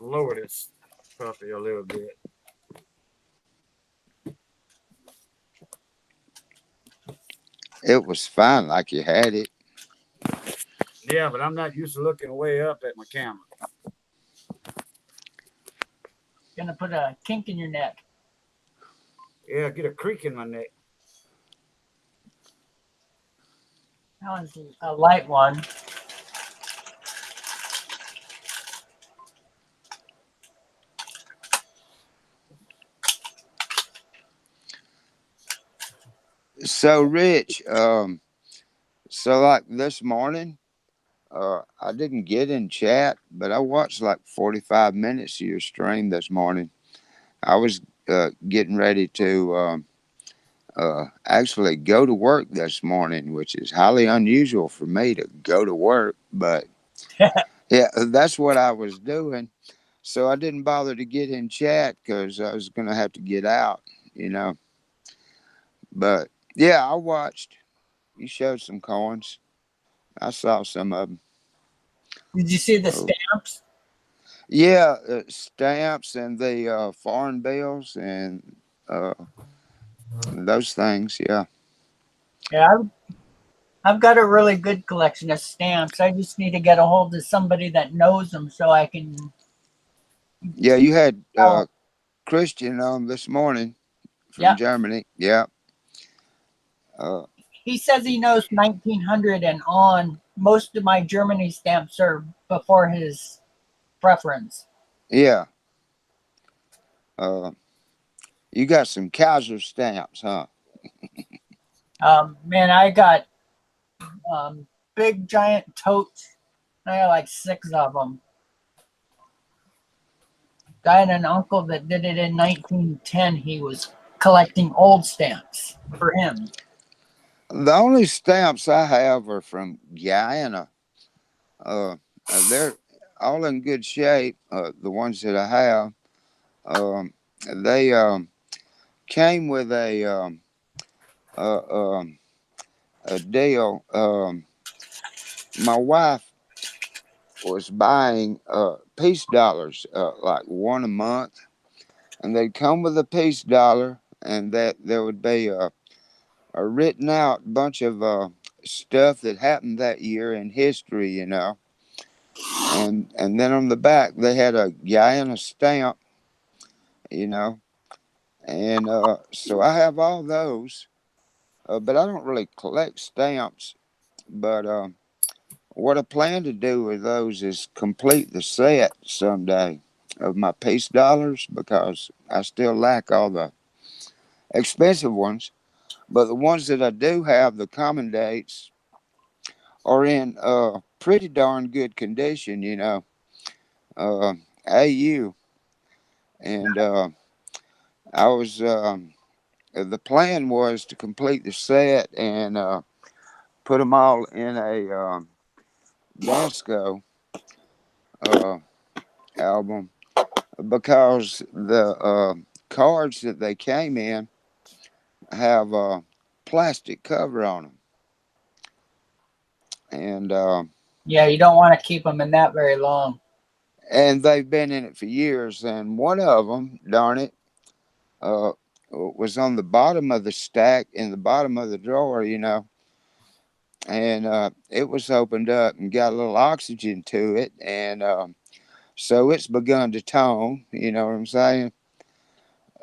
lower this puppy a little bit. It was fine, like you had it. Yeah, but I'm not used to looking way up at my camera. gonna put a kink in your neck. Yeah, get a creak in my neck. That one's a light one. So, Rich, so like this morning, I didn't get in chat, but I watched like 45 minutes of your stream this morning. I was getting ready to actually go to work this morning, which is highly unusual for me to go to work. But yeah, that's what I was doing. So I didn't bother to get in chat because I was going to have to get out, you know. But yeah, I watched. You showed some coins. I saw some of them. Did you see the Oh, stamps? yeah, stamps and the foreign bills and uh, those things. Yeah. Yeah, I've got a really good collection of stamps. I just need to get a hold of somebody that knows them so I can Yeah, you had tell. Christian on this morning from Yeah, Germany. Yeah. Uh, he says he knows 1900 and on. Most of my Germany stamps are before his preference. yeah. Uh, you got some Kaiser stamps, huh? Man, I got um, big giant totes. I got like 6 of them. I had an uncle that did it in 1910. He was collecting old stamps for him. The only stamps I have are from Guyana. Uh, they're all in good shape. The ones that I have, um, they came with uh, um, a deal. My wife was buying peace dollars, like one a month, and they'd come with a peace dollar, and that there would be a written out bunch of stuff that happened that year in history, you know. And then on the back they had a Guyana stamp, you know. And so I have all those, but I don't really collect stamps. But what I plan to do with those is complete the set someday of my peace dollars because I still lack all the expensive ones. But the ones that I do have, the common dates, are in pretty darn good condition, you know. Uh, AU. And I was, the plan was to complete the set and put them all in a Dansco uh, album because the cards that they came in have a plastic cover on them. And Yeah, you don't want to keep them in that very long. and they've been in it for years. And one of them, darn it, uh, was on the bottom of the stack in the bottom of the drawer, you know. and it was opened up and got a little oxygen to it, and so it's begun to tone. You know what I'm saying?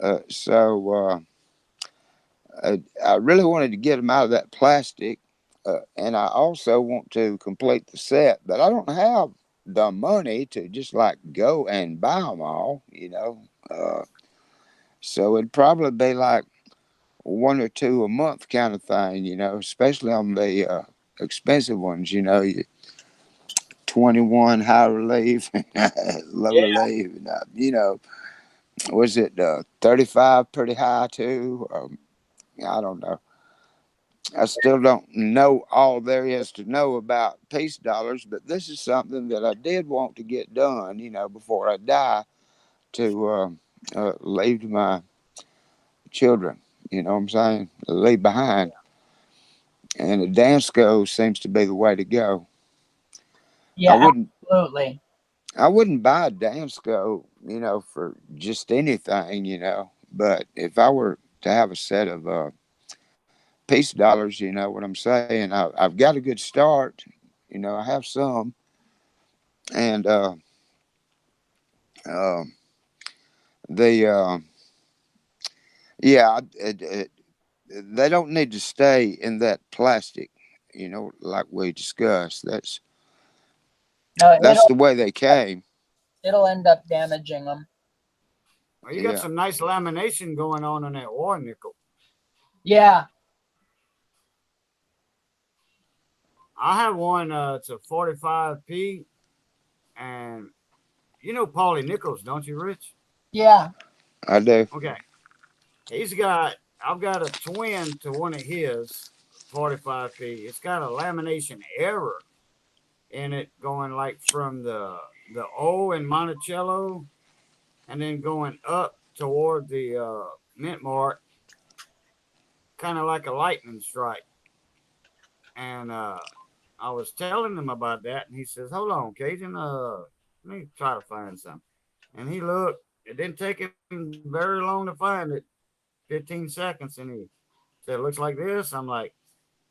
I really wanted to get them out of that plastic, and I also want to complete the set, but I don't have the money to just like go and buy them all. So it'd probably be like one or two a month kind of thing. Especially on the expensive ones. 21 high relief, low Yeah. relief. And, was it 35 pretty high too? I don't know. I still don't know all there is to know about peace dollars, but this is something that I did want to get done, before I die, to leave to my children. You know what I'm saying? Leave behind. And a Dansco seems to be the way to go. I Yeah, wouldn't absolutely. I wouldn't buy a Damsco, for just anything, But if I were to have a set of peace dollars, you know what I'm saying? I've got a good start. I have some, and um the yeah, they don't need to stay in that plastic. Like we discussed. No, That's the way they came. it'll end up damaging them. Well, you got Yeah, some nice lamination going on that war nickel. Yeah. I have one. It's a 45p, and you know Paulie Nichols, don't you, Rich? Yeah. I do. Okay, he's got. I've got a twin to one of his 45p. It's got a lamination error in it, going like from the O in Monticello, and then going up toward the mint mark, kind of like a lightning strike. And I was telling him about that, and he says, "Hold on, Cajun. Let me try to find something." And he looked. It didn't take him very long to find it. 15 seconds, and he said, "It looks like this." I'm like,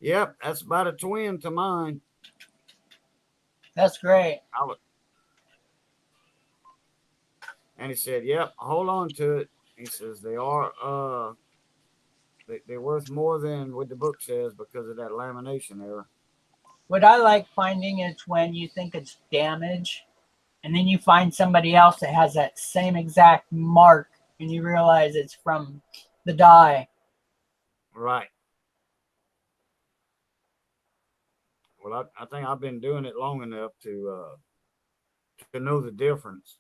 "Yep, that's about a twin to mine." That's great. I was, and he said, "Yep, hold on to it." He says they are they're worth more than what the book says because of that lamination error. What I like finding is when you think it's damage and then you find somebody else that has that same exact mark and you realize it's from the dye. Right. Well, I think I've been doing it long enough to know the difference.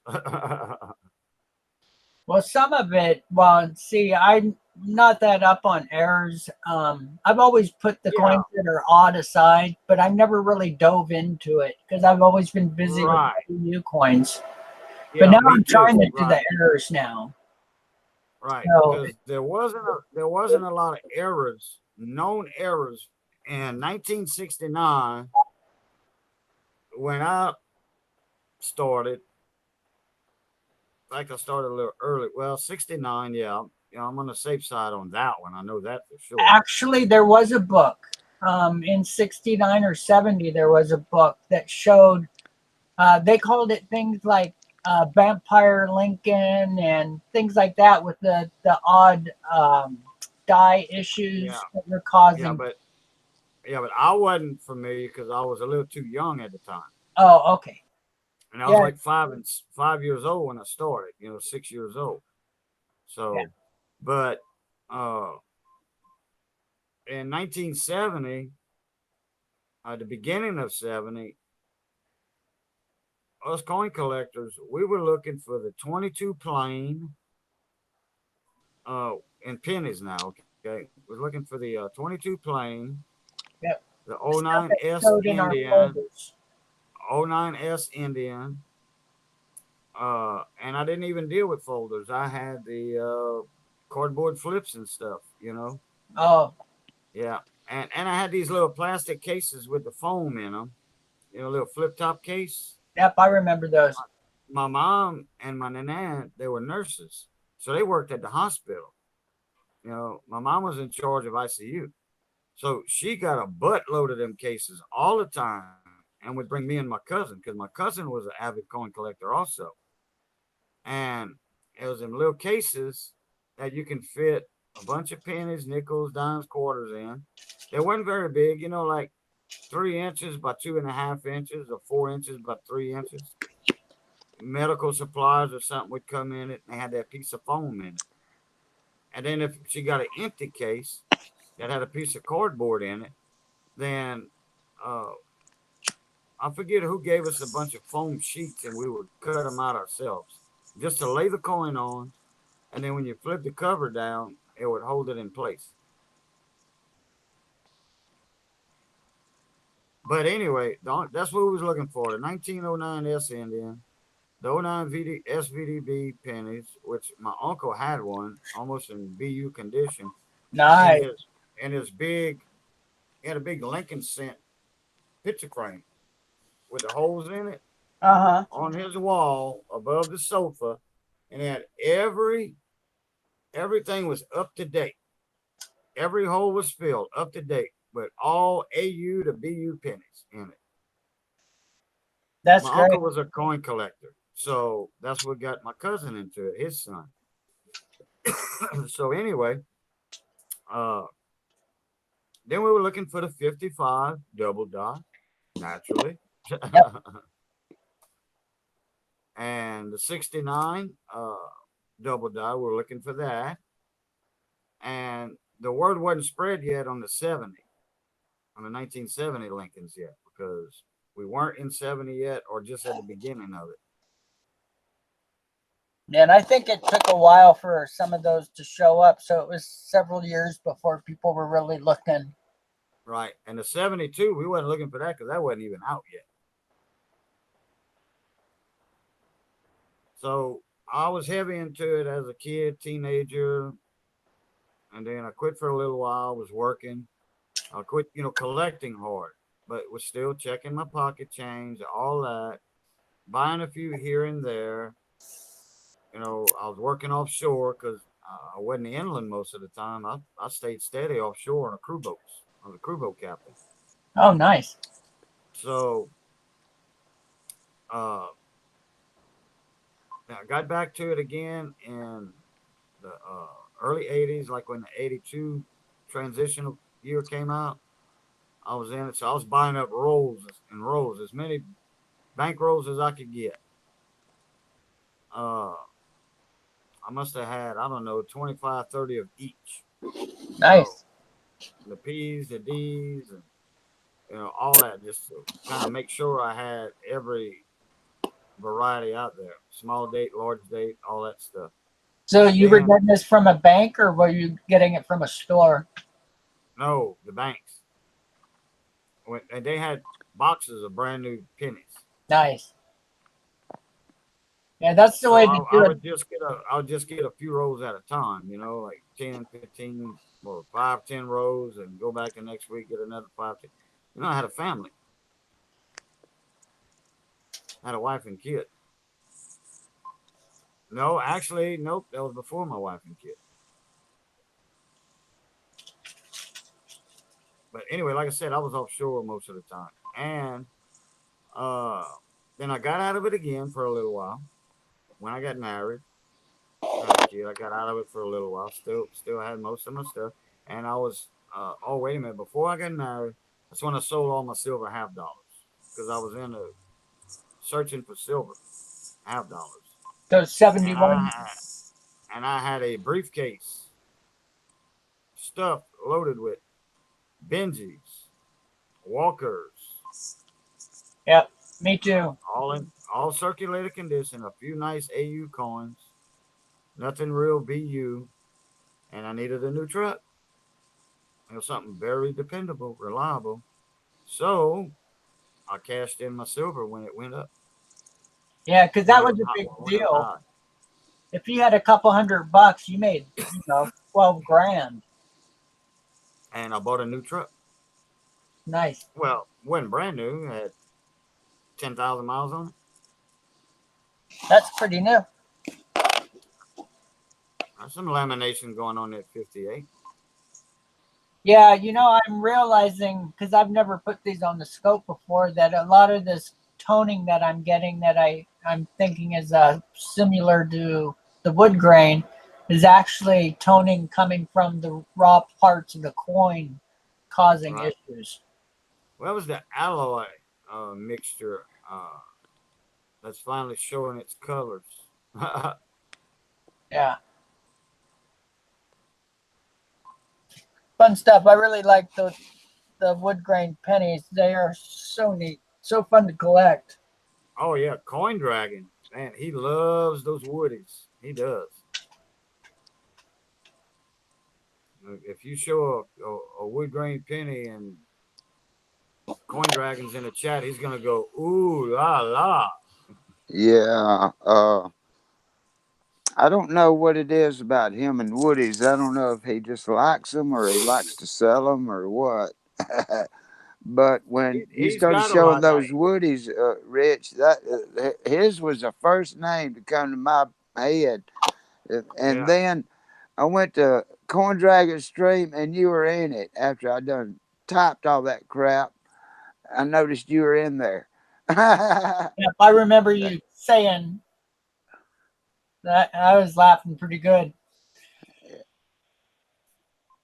Well, some of it, well, see, I'm not that up on errors. I've always put the Yeah. coins that are odd aside, but I never really dove into it because I've always been busy with Right. new coins. But Yeah. now Me I'm too. trying to do Right. the errors now. Right. So Because there wasn't a lot of errors, known errors, in 1969 when I started. Like I started a little early. Well, 69. Yeah. I'm on the safe side on that one. I know that for sure. actually, there was a book in 69 or 70. There was a book that showed, they called it things like Vampire Lincoln and things like that with the odd dye Yeah. issues that were Yeah. causing. But I wasn't familiar because I was a little too young at the time. Oh, okay. And I was Yeah, like 5 years old when I started, 6 years old. yeah. So, but uh, in 1970, at the beginning of 70, us coin collectors, we were looking for the 22 plain uh, in pennies now. Okay. We're looking for the 22 plain, Yep. the The stuff that 09S showed in our Indian, folders. 09S Indian. And I didn't even deal with folders. I had the cardboard flips and stuff. Oh, Yeah. And I had these little plastic cases with the foam in them, little flip top case. yep, I remember those. My mom and my nana, they were nurses. So they worked at the hospital. My mom was in charge of ICU. So she got a buttload of them cases all the time and would bring me and my cousin because my cousin was an avid coin collector also. And it was in little cases that you can fit a bunch of pennies, nickels, dimes, quarters in. They weren't very big, like 3 inches by 2.5 inches or 4 inches by 3 inches. Medical supplies or something would come in it and they had that piece of foam in it. And then if she got an empty case that had a piece of cardboard in it, then uh, I forget who gave us a bunch of foam sheets and we would cut them out ourselves just to lay the coin on. And then when you flip the cover down, it would hold it in place. But anyway, that's what we was looking for. The 1909 S Indian, the '09 SVDB pennies, which my uncle had one, almost in BU condition, in Nice. his big, he had a big Lincoln cent picture frame with the holes in it Uh-huh. on his wall above the sofa, and had everything was up to date. Every hole was filled up to date, with all AU to BU pennies in it. That's My great. uncle was a coin collector, so that's what got my cousin into it, his son. So anyway, uh, then we were looking for the 55 double dot, naturally, Yep. and the 69 double dot. We were looking for that, and the word wasn't spread yet on the 70, on the 1970 Lincolns yet, because we weren't in 70 yet, or just at the beginning of it. And I think it took a while for some of those to show up. So it was several years before people were really looking. Right. And the 72, we wasn't looking for that because that wasn't even out yet. So I was heavy into it as a kid, teenager, and then I quit for a little while, was working. I quit, collecting hard, but was still checking my pocket change, all that, buying a few here and there. I was working offshore because I wasn't inland most of the time. I stayed steady offshore on a crew boats. I was a crew boat captain. Oh, nice. So uh, I got back to it again in the early 80s, like when the 82 transitional year came out. I was in it. So I was buying up rolls and rolls, as many bank rolls as I could get. Uh, I must have had, I don't know, 25, 30 of each. So Nice. the P's, the D's, and, all that, just to kind of make sure I had every variety out there, small date, large date, all that stuff. So you were Then, getting this from a bank or were you getting it from a store? no, the banks. And they had boxes of brand new pennies. Nice. Yeah, that's the So way I, to I do it. would just get a few rows at a time, like 10, 15, or 5, 10 rows, and go back the next week, get another 5, 10. I had a family. I had a wife and kid. No, actually, nope, that was before my wife and kid. But anyway, like I said, I was offshore most of the time. And uh, then I got out of it again for a little while. When I got married, had a kid, I got out of it for a little while. Still had most of my stuff. And I was, oh, wait a minute. Before I got married, that's when I sold all my silver half dollars because I was into searching for silver half dollars. Those And 71. I had a briefcase stuffed, loaded with Benjis, Walkers, Yep, me too. all circulated condition, a few nice AU coins, nothing real BU, and I needed a new truck. Something very dependable, reliable. So I cashed in my silver when it went up, Yeah, because when that it was was a hot, big when it was deal. high. If you had a couple $100, you made, 12 grand. And I bought a new truck. Nice. Well, wasn't brand new. It had 10,000 miles on it. That's pretty new. There's some lamination going on at 58. Yeah, I'm realizing because I've never put these on the scope before that a lot of this toning that I'm getting that I'm thinking is similar to the wood grain is actually toning coming from the raw parts of the coin causing Right. issues. Well, that was the alloy mixture that's finally showing its colors. Yeah, fun stuff. I really like the wood grain pennies. They are so neat, so fun to collect. Oh yeah, Coin Dragon. Man, he loves those woodies. He does. If you show a wood grain penny and Coin Dragon's in the chat, he's gonna go ooh la la. Yeah. I don't know what it is about him and Woody's. I don't know if he just likes them or he likes to sell them or what. But when you He's started got a showing lot. those Woodies, Rich, that his was the first name to come to my head. And Yeah. then I went to Corn Dragon Stream, and you were in it. After I done typed all that crap, I noticed you were in there. Yeah, Yep, I remember you saying that. I was laughing pretty good.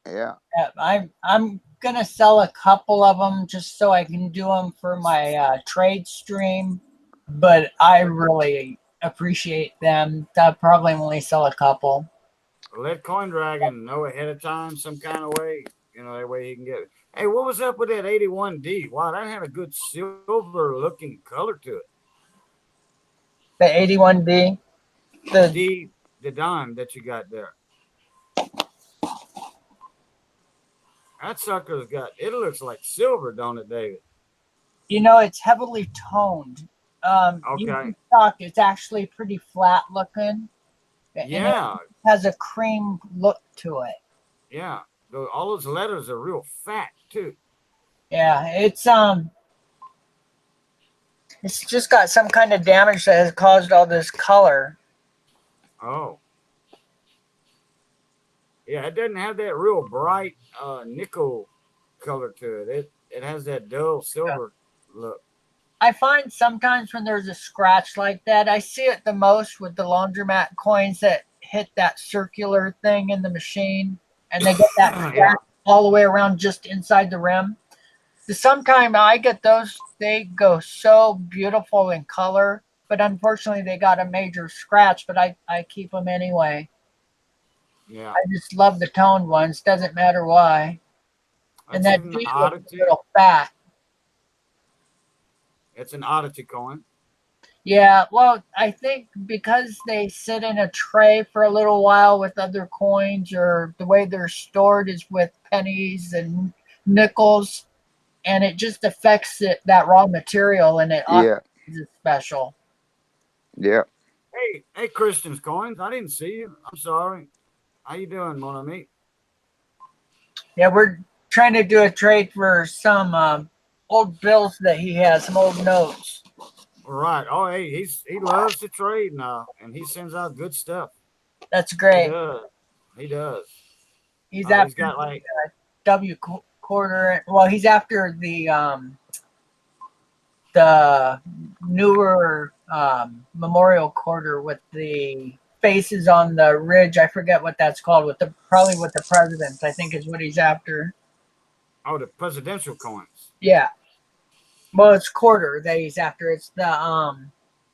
yeah, Yeah, I'm gonna sell a couple of them just so I can do them for my trade stream, but I really appreciate them. I'll probably only sell a couple. Let Coin Dragon know ahead of time some kind of way. That way he can get it. Hey, what was up with that 81D? Wow, that had a good silver looking color to it. The 81D, the D, the dime that you got there. That sucker's got, it looks like silver, don't it, David? it's heavily toned. Okay. Using stock, it's actually pretty flat looking, and it Yeah, has a cream look to it. yeah. All those letters are real fat, too. Yeah, it's just got some kind of damage that has caused all this color. Oh, yeah, it doesn't have that real bright nickel color to it. It has that dull silver look. I find sometimes when there's a scratch like that, I see it the most with the laundromat coins that hit that circular thing in the machine and they get that Yeah, scratch all the way around just inside the rim. Sometimes I get those, they go so beautiful in color, but unfortunately they got a major scratch, but I keep them anyway. yeah. I just love the toned ones, doesn't matter why. And That's that an D looks a oddity. little fat. It's an oddity coin. Yeah, well, I think because they sit in a tray for a little while with other coins, or the way they're stored is with pennies and nickels, and it just affects that raw material, and it often yeah, is special. yeah. Hey, Christian's coins. I didn't see you. I'm sorry. How you doing, mon ami? Yeah, we're trying to do a trade for some old bills that he has, some old notes. All right. Oh, hey, he loves to trade now, and he sends out good stuff. That's He great. does. He does. He's He's after got like, W quarter. Well, he's after the newer memorial quarter with the faces on the ridge. I forget what that's called. With the probably with the presidents, I think is what he's after. the presidential coins. Yeah. Well, it's quarter that he's after. It's the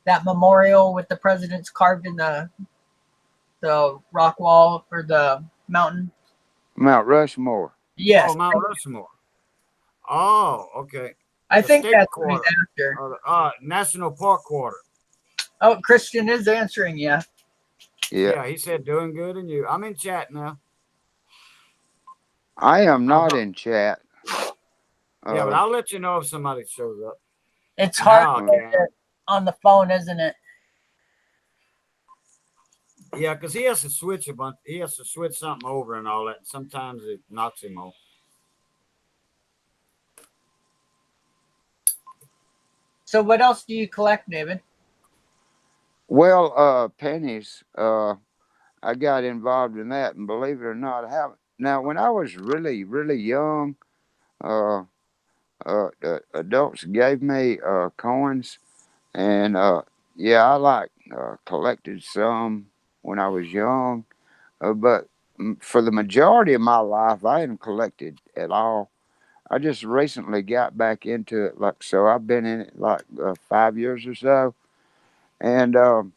that memorial with the presidents carved in the rock wall or the mountain. Mount Rushmore. Oh, Yes, Mount Rushmore. Oh, okay. I The think state that's what he's quarter, after. or the National Park quarter. Oh, Christian is answering you. Yeah. Yeah, he said doing good, and you. I'm in chat now. I am I'll not go. in chat. Yeah, but Uh, I'll let you know if somebody shows up. It's hard Now I uh, can. on the phone, isn't it? Yeah, because he has to switch a bunch. He has to switch something over and all that. Sometimes it knocks him off. So, what else do you collect, David? well, pennies. I got involved in that, and believe it or not, I haven't. Now, when I was really, really young, uh, the adults gave me coins, and yeah, I like collected some when I was young, but for the majority of my life, I hadn't collected at all. I just recently got back into it, like so. I've been in it like 5 years or so, and um,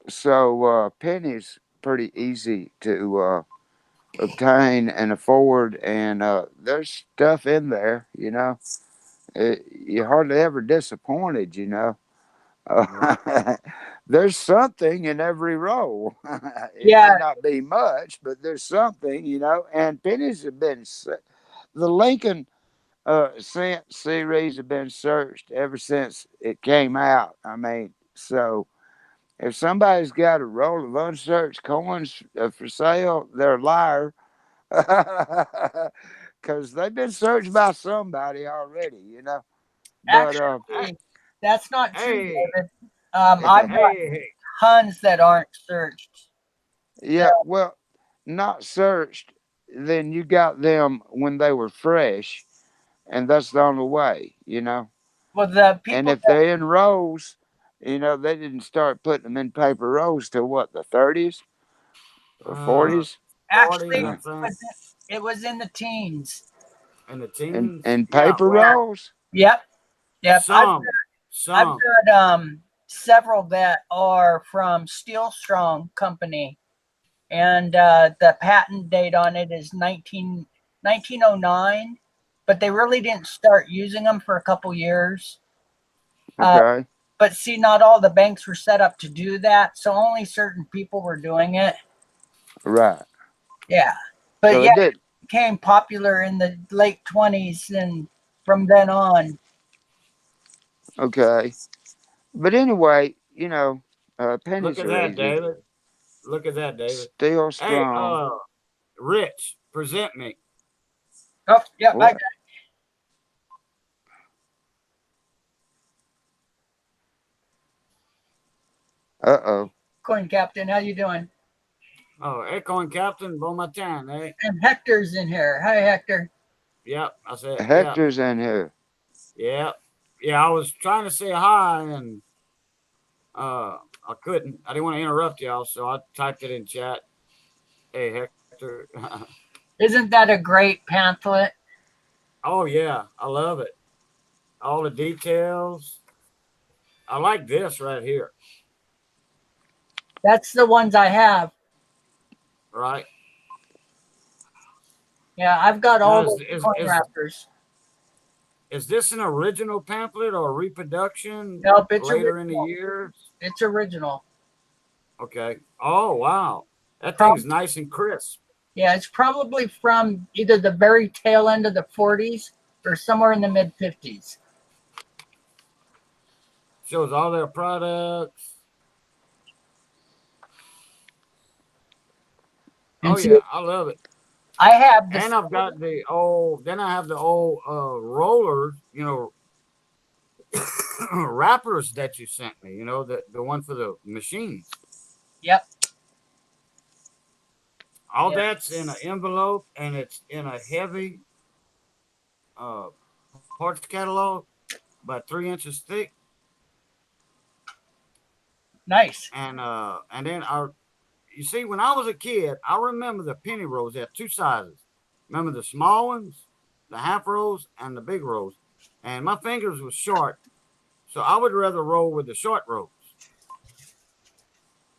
so pennies pretty easy to obtain and afford, and there's stuff in there, you're hardly ever disappointed, Right. there's something in every roll. It may Yeah, not be much, but there's something, and pennies have been, the Lincoln cent series have been searched ever since it came out. I mean, so if somebody's got a roll of unsearched coins for sale, they're a liar. Because they've been searched by somebody already. But actually, that's not true, Hey, David. I've got hey, tons that aren't searched. So, yeah, well, not searched, then you got them when they were fresh, and that's the only way. well, the And people if they're in rows, they didn't start putting them in paper rolls till what, the 30s or uh, 40s? actually, 40s, I think, was it was in the teens. and the And teens. and Yeah, paper well, rolls? Yep, yep. some, I've some. got several that are from Steel Strong Company, and the patent date on it is 1909, but they really didn't start using them for a couple years. Uh, Okay, but see, not all the banks were set up to do that, so only certain people were doing it. right. Yeah, but So yeah, it did. it became popular in the late 20s, and from then on. Okay. But anyway, Look pennies at are that, easy. David. Look at that, David. Still Hey, strong. Rich, present me. Oh, yep, I got What? Uh-oh. Coin Captain. How you doing? Oh, Echoing Captain, bon matin, eh? And Hector's in here. Hi, Hector. Yep, I said, yep, Hector's in here. yep. Yeah, I was trying to say hi and uh I couldn't. I didn't want to interrupt y'all, so I typed it in chat. Hey, Hector. Isn't that a great pamphlet? Oh yeah, I love it. All the details. I like this right here, That's the ones I have. right? Yeah, I've got Now all those coin wrappers. is this an original pamphlet or a reproduction Nope, it's later in the original. years? It's original. Okay. Oh wow, that thing's Prob- nice and crisp. yeah, it's probably from either the very tail end of the 40s or somewhere in the mid 50s. Shows all their products. Oh And see, yeah, I love it. I have And this. I've got the old. Then I have the old rollers. Wrappers that you sent me. The one for the machines. Yep. All Yep. that's in an envelope and it's in a heavy uh, parts catalog, about 3 inches thick. Nice. And then our you see, when I was a kid, I remember the penny rolls. They have two sizes. Remember the small ones, the half rolls, and the big rolls. And my fingers were short, so I would rather roll with the short rolls,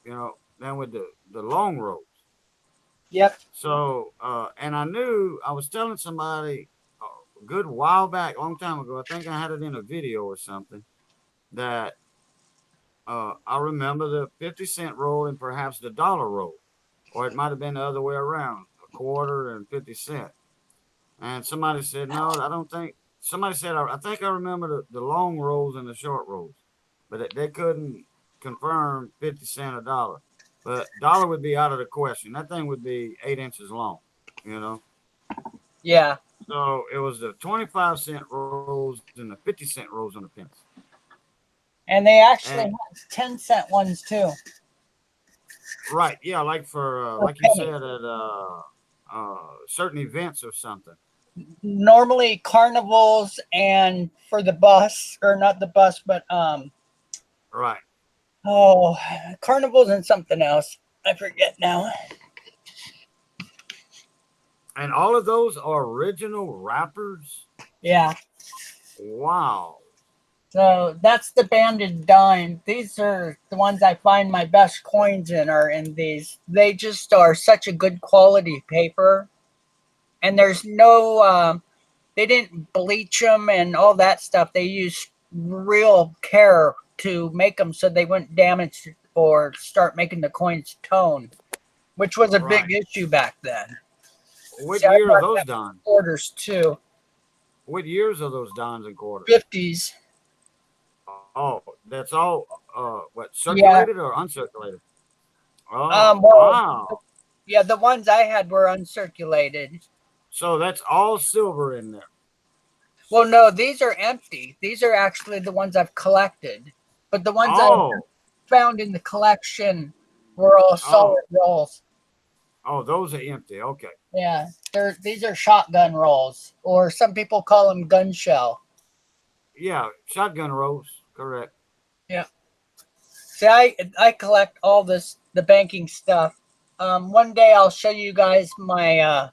than with the long rolls. Yep. So, and I knew I was telling somebody a good while back, a long time ago. I think I had it in a video or something that I remember the 50 cent roll and perhaps the dollar roll, or it might have been the other way around, a quarter and 50 cent. And somebody said, no, I don't think. Somebody said, I think I remember the long rolls and the short rolls, but they couldn't confirm 50 cent a dollar. But dollar would be out of the question. That thing would be 8 inches long, you know. Yeah. So it was the 25 cent rolls and the 50 cent rolls on the pence. And they actually And have 10-cent ones too. Right. Yeah, like for For like you pennies. said at certain events or something. Normally carnivals and for the bus, or not the bus, but Right. oh, carnivals and something else. I forget now. And all of those are original rappers. Yeah. Wow. So that's the banded dime. These are the ones I find my best coins in are in these. They just are such a good quality paper. And there's no they didn't bleach them and all that stuff. They used real care to make them so they wouldn't damage or start making the coins tone, which was a big Right. issue back then. What See, I year are bought those that done? quarters too. What years are those dimes and quarters? 50s. Oh, that's all what Yeah. circulated or uncirculated? Oh, Well, wow. yeah, the ones I had were uncirculated. So that's all silver in there. Well, no, these are empty. These are actually the ones I've collected. But the ones I Oh, found in the collection were all oh, solid rolls. oh, those are empty. Okay. Yeah, these are shotgun rolls, or some people call them gun shell. Yeah, shotgun rolls. Correct. Yeah. See, I collect all this the banking stuff. One day I'll show you guys my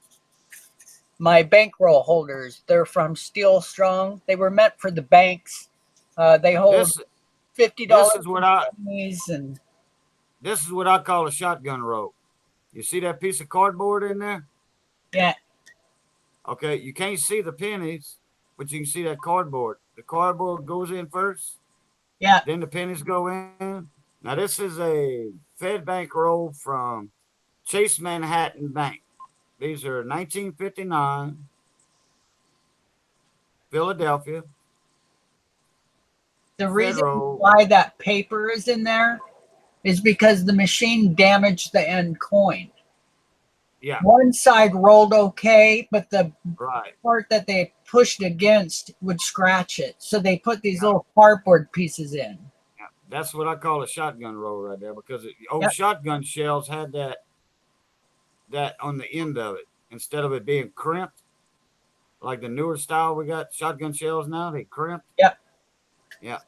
bankroll holders. They're from Steel Strong. They were meant for the banks. They hold This this $50 is what I pennies and this is what I call a shotgun roll. You see that piece of cardboard in there? yeah, Okay, you can't see the pennies, but you can see that cardboard. The cardboard goes in first, yeah. then the pennies go in. Now this is a Fed Bank roll from Chase Manhattan Bank. These are 1959, Philadelphia, The reason Federal. why that paper is in there is because the machine damaged the end coin. Yeah, One side rolled okay, but the right. part that they pushed against would scratch it. So they put these Yeah, little cardboard pieces in. yeah. That's what I call a shotgun roll right there because old Yep. shotgun shells had that on the end of it instead of it being crimped like the newer style we got shotgun shells now. They crimped. Yep. Yeah,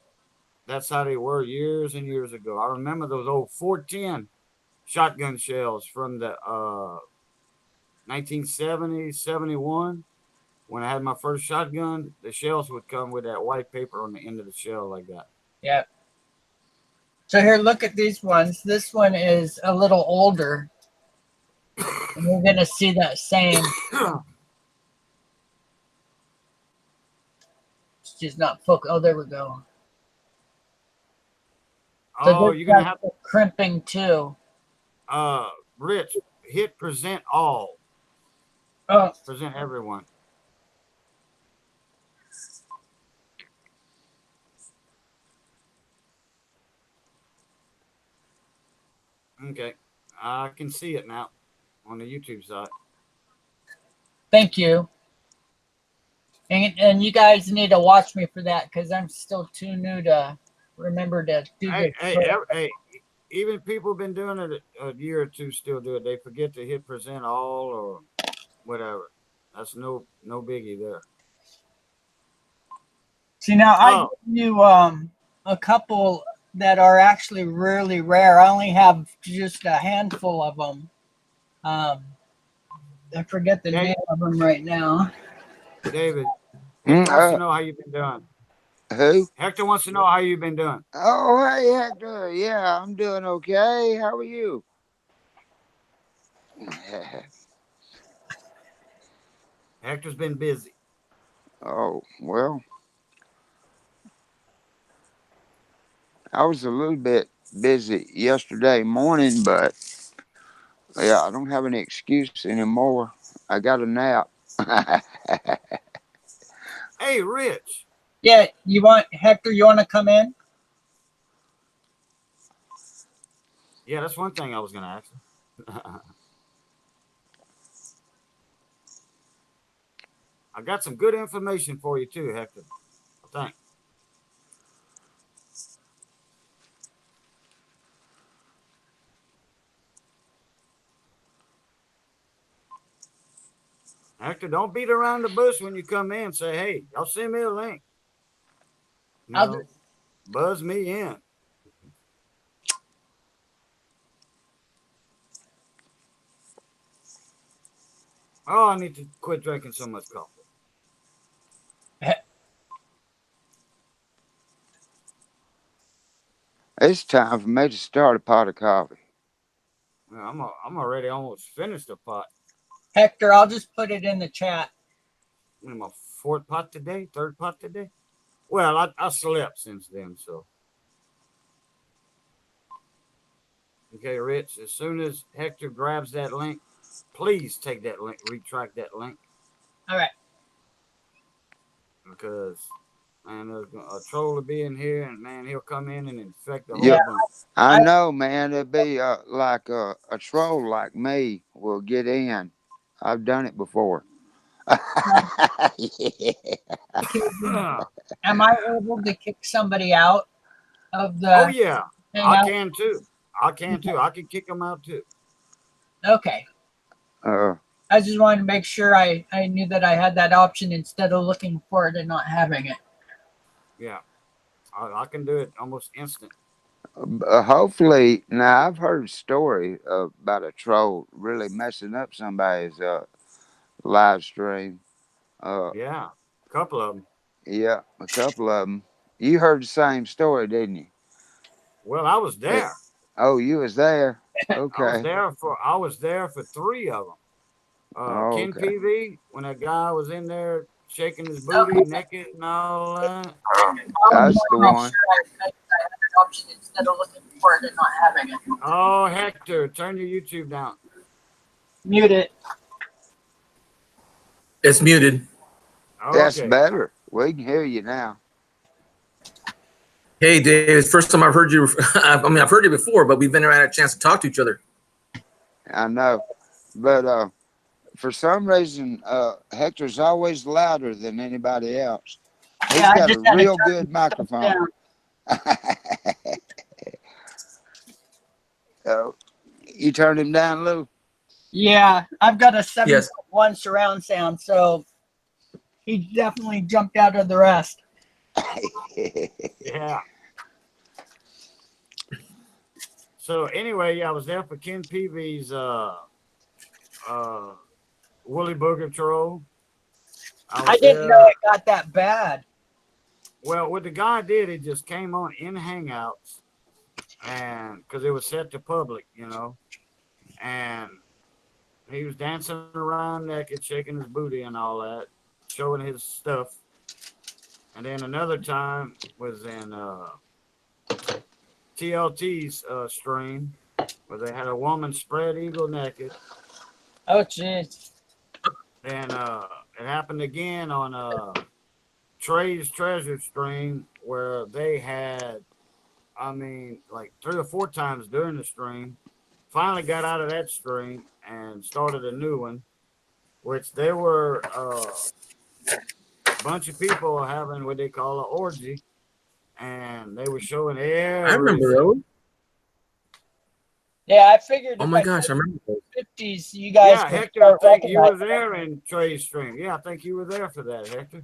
that's how they were years and years ago. I remember those old 410 shotgun shells from the 1970, 71. When I had my first shotgun, the shells would come with that white paper on the end of the shell like that. Yep. So here, look at these ones. This one is a little older. And you're going to see that same. It's just not focused. Oh, there we go. So Oh, this you're gonna has have the crimping too. Rich, hit present all. Oh, Present everyone. Okay. I can see it now on the YouTube side. thank you. And you guys need to watch me for that because I'm still too new to remember to do Hey, this. hey, even people been doing it a year or two still do it. They forget to hit present all or whatever. That's no biggie there. See, now I give Oh, you a couple that are actually really rare. I only have just a handful of them. Um, I forget the name Dave, of them right now. David, Mm, Hector wants to know how you've been doing. who? Hector wants to know how you've been doing. Oh, hey, Hector. Yeah, I'm doing okay. How are you? Hector's been busy. Oh, well, I was a little bit busy yesterday morning, but yeah, I don't have any excuse anymore. I got a nap. Hey, Rich. Yeah, you want Hector? You want to come in? Yeah, that's one thing I was gonna ask. I got some good information for you too, Hector. Thanks. Hector, don't beat around the bush when you come in. Say, hey, y'all send me a link. You I'll know, buzz me in. Oh, I need to quit drinking so much coffee. It's time for me to start a pot of coffee. I'm already almost finished the pot. Hector, I'll just put it in the chat. I'm in my fourth pot today, third pot today. Well, I slept since then, so. Okay, Rich, as soon as Hector grabs that link, please take that link, retract that link. All right. Because, man, there's a troll will be in here, and man, he'll come in and infect the Yeah, whole Yep, bunch. I I, know, man. It'd be like a troll like me will get in. I've done it before. Yeah. am I able to kick somebody out of Oh, the yeah, I hangout? can too. I can too. I can kick them out too. Okay. Uh, I just wanted to make sure I knew that I had that option instead of looking for it and not having it. Yeah, I can do it almost instant. hopefully, now I've heard a story about a troll really messing up somebody's live stream. Uh, Yeah, a couple of them. yeah, a couple of them. You heard the same story, didn't you? Well, I was Eh, there. oh, you was there. I was Okay. there for three of them. Oh, Ken okay. PV, when that guy was in there shaking his booty Okay. naked and all that. I was That's the want to make one. sure I had that option instead of looking for it and not having it. Oh, Hector, turn your YouTube down. Mute it. It's muted. That's Okay. better. We can hear you now. Hey, Dave. It's the first time I've heard you. I mean, I've heard you before, but we've never had a chance to talk to each other. I know. But for some reason, Hector's always louder than anybody else. He's Yeah, I got a just had to real turn good myself microphone. down. Oh, you turned him down, Lou? Yeah, I've got a Yes. 7.1 surround sound, so he definitely jumped out of the rest. Yeah. So anyway, yeah, I was there for Ken PV's Woolly Booger troll. I didn't know it got that bad. Well, what the guy did, he just came on in Hangouts, and because it was set to public, you know, and he was dancing around naked, shaking his booty and all that, showing his stuff. And then another time was in TLT's stream where they had a woman spread eagle naked. Oh, jeez. And it happened again on Trey's Treasure stream where they had, I mean, like 3 or 4 times during the stream. Finally got out of that stream and started a new one, which there were a bunch of people having what they call an orgy, and they were showing I remember everything. those. Yeah, I figured Oh if my I gosh, I remember those. 50s, you guys Yeah, would Hector, I start think you were recognizing. there in Trey's stream. Yeah, I think you were there for that, Hector.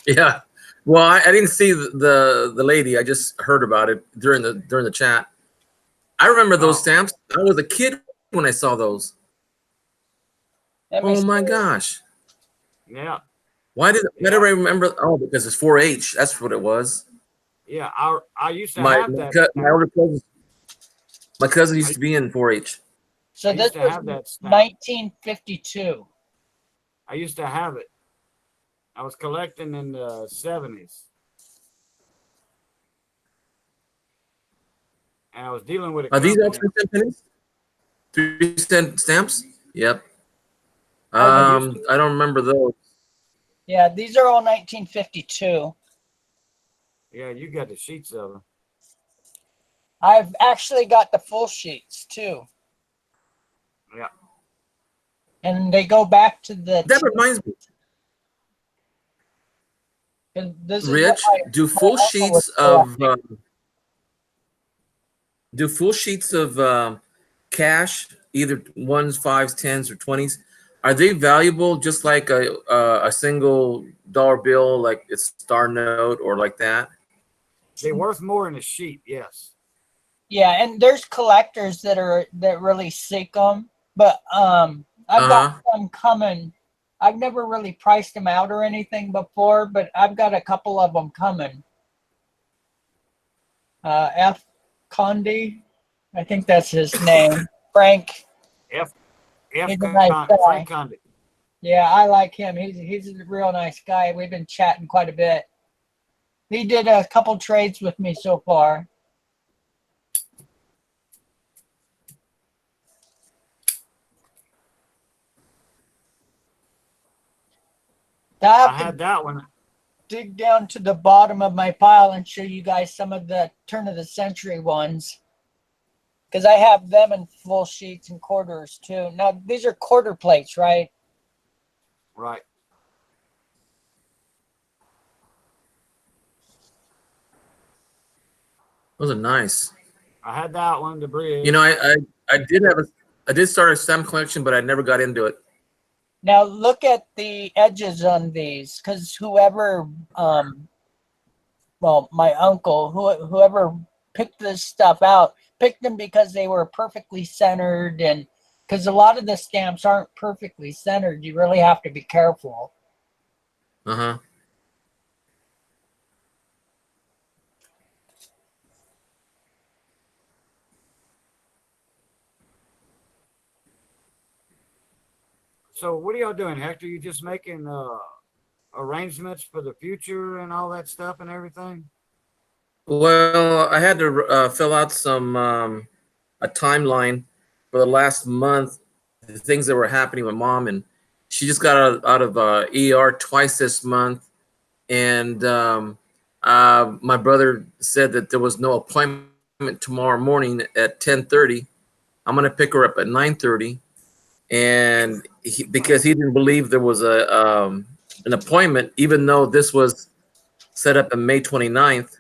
Yeah. Well, I didn't see the lady. I just heard about it during the chat. I remember those Oh, stamps. I was a kid when I saw those. Let me Oh my see. gosh. yeah, Why did I yeah, remember? Oh, because it's 4-H. That's what it was. yeah. I used to have that My stamp. older cousin, my cousin used I, to be in 4-H. So I this used to was have that stamp. 1952. I used to have it. I was collecting in the 70s. And I was dealing with a Are these all company. 3-cent pennies? 3-cent stamps? Yep. Oh, I used to. I don't remember those. yeah, these are all 1952. Yeah, you got the sheets of them. I've actually got the full sheets too, Yeah. and they go back to the. That reminds me, And this is what Rich. Do my full uncle was sheets of collecting. cash, either ones, fives, tens, or 20s, Are they valuable just like a single dollar bill, like it's Star Note or like that? They're worth more in a sheet, yes. Yeah, and there's collectors that really seek them, but I've got Uh-huh. some coming. I've never really priced them out or anything before, but I've got a couple of them coming. F. Condi, I think that's his name. Frank. F He's a nice Frank guy. Condit. Yeah, I like him. He's a real nice guy. We've been chatting quite a bit. He did a couple trades with me so far. I I have to had that one. dig down to the bottom of my pile and show you guys some of the turn of the century ones, because I have them in full sheets and quarters too. Now these are quarter plates, right? Right. Those are nice. I had that one, the You know, bridge. I did start a stamp collection, but I never got into it. Now look at the edges on these, because whoever, well, my uncle, whoever picked this stuff out, picked them because they were perfectly centered, and because a lot of the stamps aren't perfectly centered, you really have to be careful. Uh-huh. So what are y'all doing, Hector? You just making arrangements for the future and all that stuff and everything? Well, I had to fill out some a timeline for the last month, the things that were happening with mom, and she just got out of ER twice this month, and my brother said that there was no appointment tomorrow morning at 10:30. I'm gonna pick her up at 9:30, and because he didn't believe there was an appointment, even though this was set up on May 29th.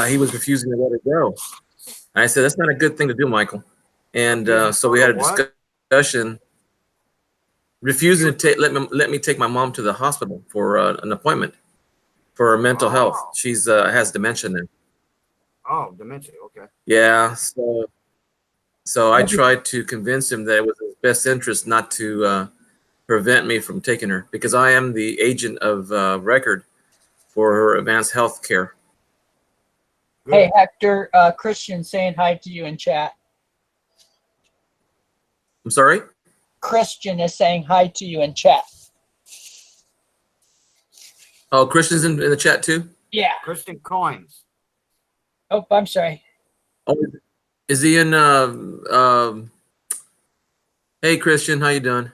He was refusing to let it go. And I said, that's not a good thing to do, Michael. And Refusing so for we the had a what? discussion, refusing to let me take my mom to the hospital for an appointment for her mental health. Oh, She's has dementia now. oh, dementia. Okay. Yeah, so I tried to convince him that it was in his best interest not to prevent me from taking her, because I am the agent of record for her advanced health care. Hey Good. Hector, Christian saying hi to you in chat. I'm sorry? Christian is saying hi to you in chat. Oh, Christian's in the chat too? Yeah. Kristen Coins. Oh, I'm sorry. Oh, is he in hey Christian, how you doing?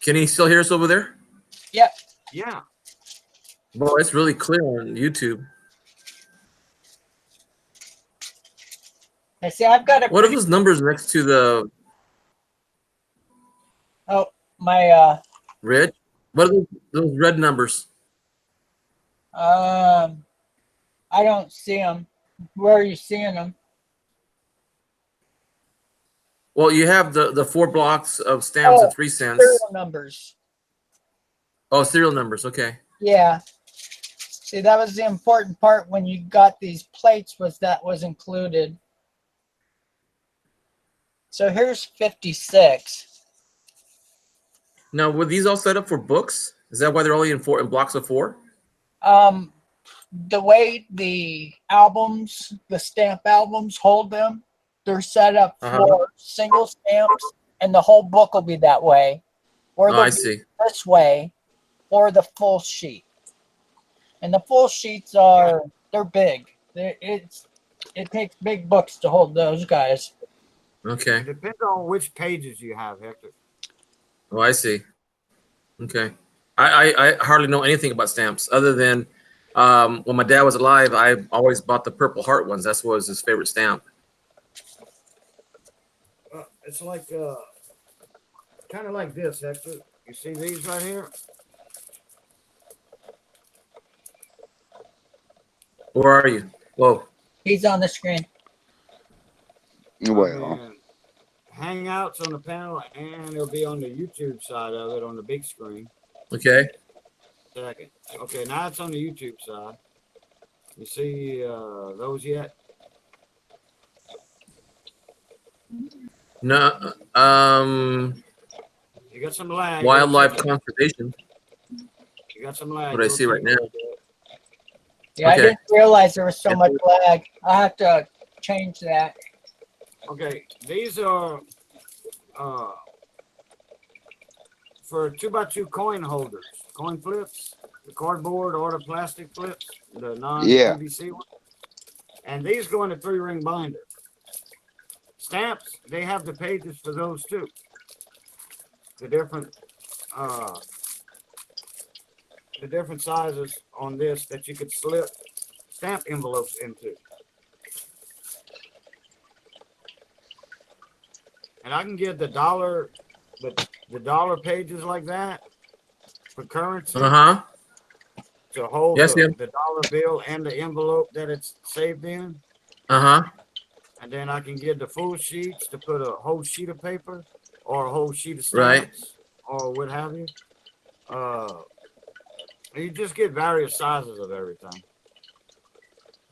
Can he still hear us over there? Yep. Yeah. Boy, it's really clear on YouTube. I see I've got a What are pretty, those numbers next to the oh, my, red? What are those red numbers? I don't see them. Where are you seeing them? Well, you have the 4 blocks of stamps at Oh, 3 cents. serial numbers. Oh, serial numbers. Okay. Yeah. See, that was the important part when you got these plates, was that was included. So here's 56. Now, were these all set up for books? Is that why they're only in blocks of 4? Um, the way the albums, the stamp albums hold them, they're set up Uh-huh. for single stamps, and the whole book will be that way, or Oh, they'll I be see. this way, or the full sheet. And the full sheets Yeah. they're big. It takes big books to hold those guys. Okay. It depends on which pages you have, Hector. Oh, I see. Okay. I hardly know anything about stamps other than when my dad was alive, I always bought the Purple Heart ones. That was his favorite stamp. It's like kind of like this, Hector. You see these right here? Where are you? Whoa. He's on the screen. I'm Well, in Hangouts on the panel, and it'll be on the YouTube side of it on the big screen. Okay. Second. Okay, now it's on the YouTube side. You see those yet? No. You got some lag. Wildlife conservation. You got some lag. What I see right now. Yeah, I Okay. didn't realize there was so much lag. I have to change that. Okay, these are for 2x2 coin holders, coin flips, the cardboard or the plastic flips, the non-PVC one. And these go in a 3-ring binder. Stamps, they have the pages for those too. The different sizes on this that you could slip stamp envelopes into. And I can get the dollar pages like that for currency Uh-huh. to hold Yes, yeah. the dollar bill and the envelope that it's saved in. Uh-huh. And then I can get the full sheets to put a whole sheet of paper or a whole sheet of Right. stamps or what have you. You just get various sizes of everything.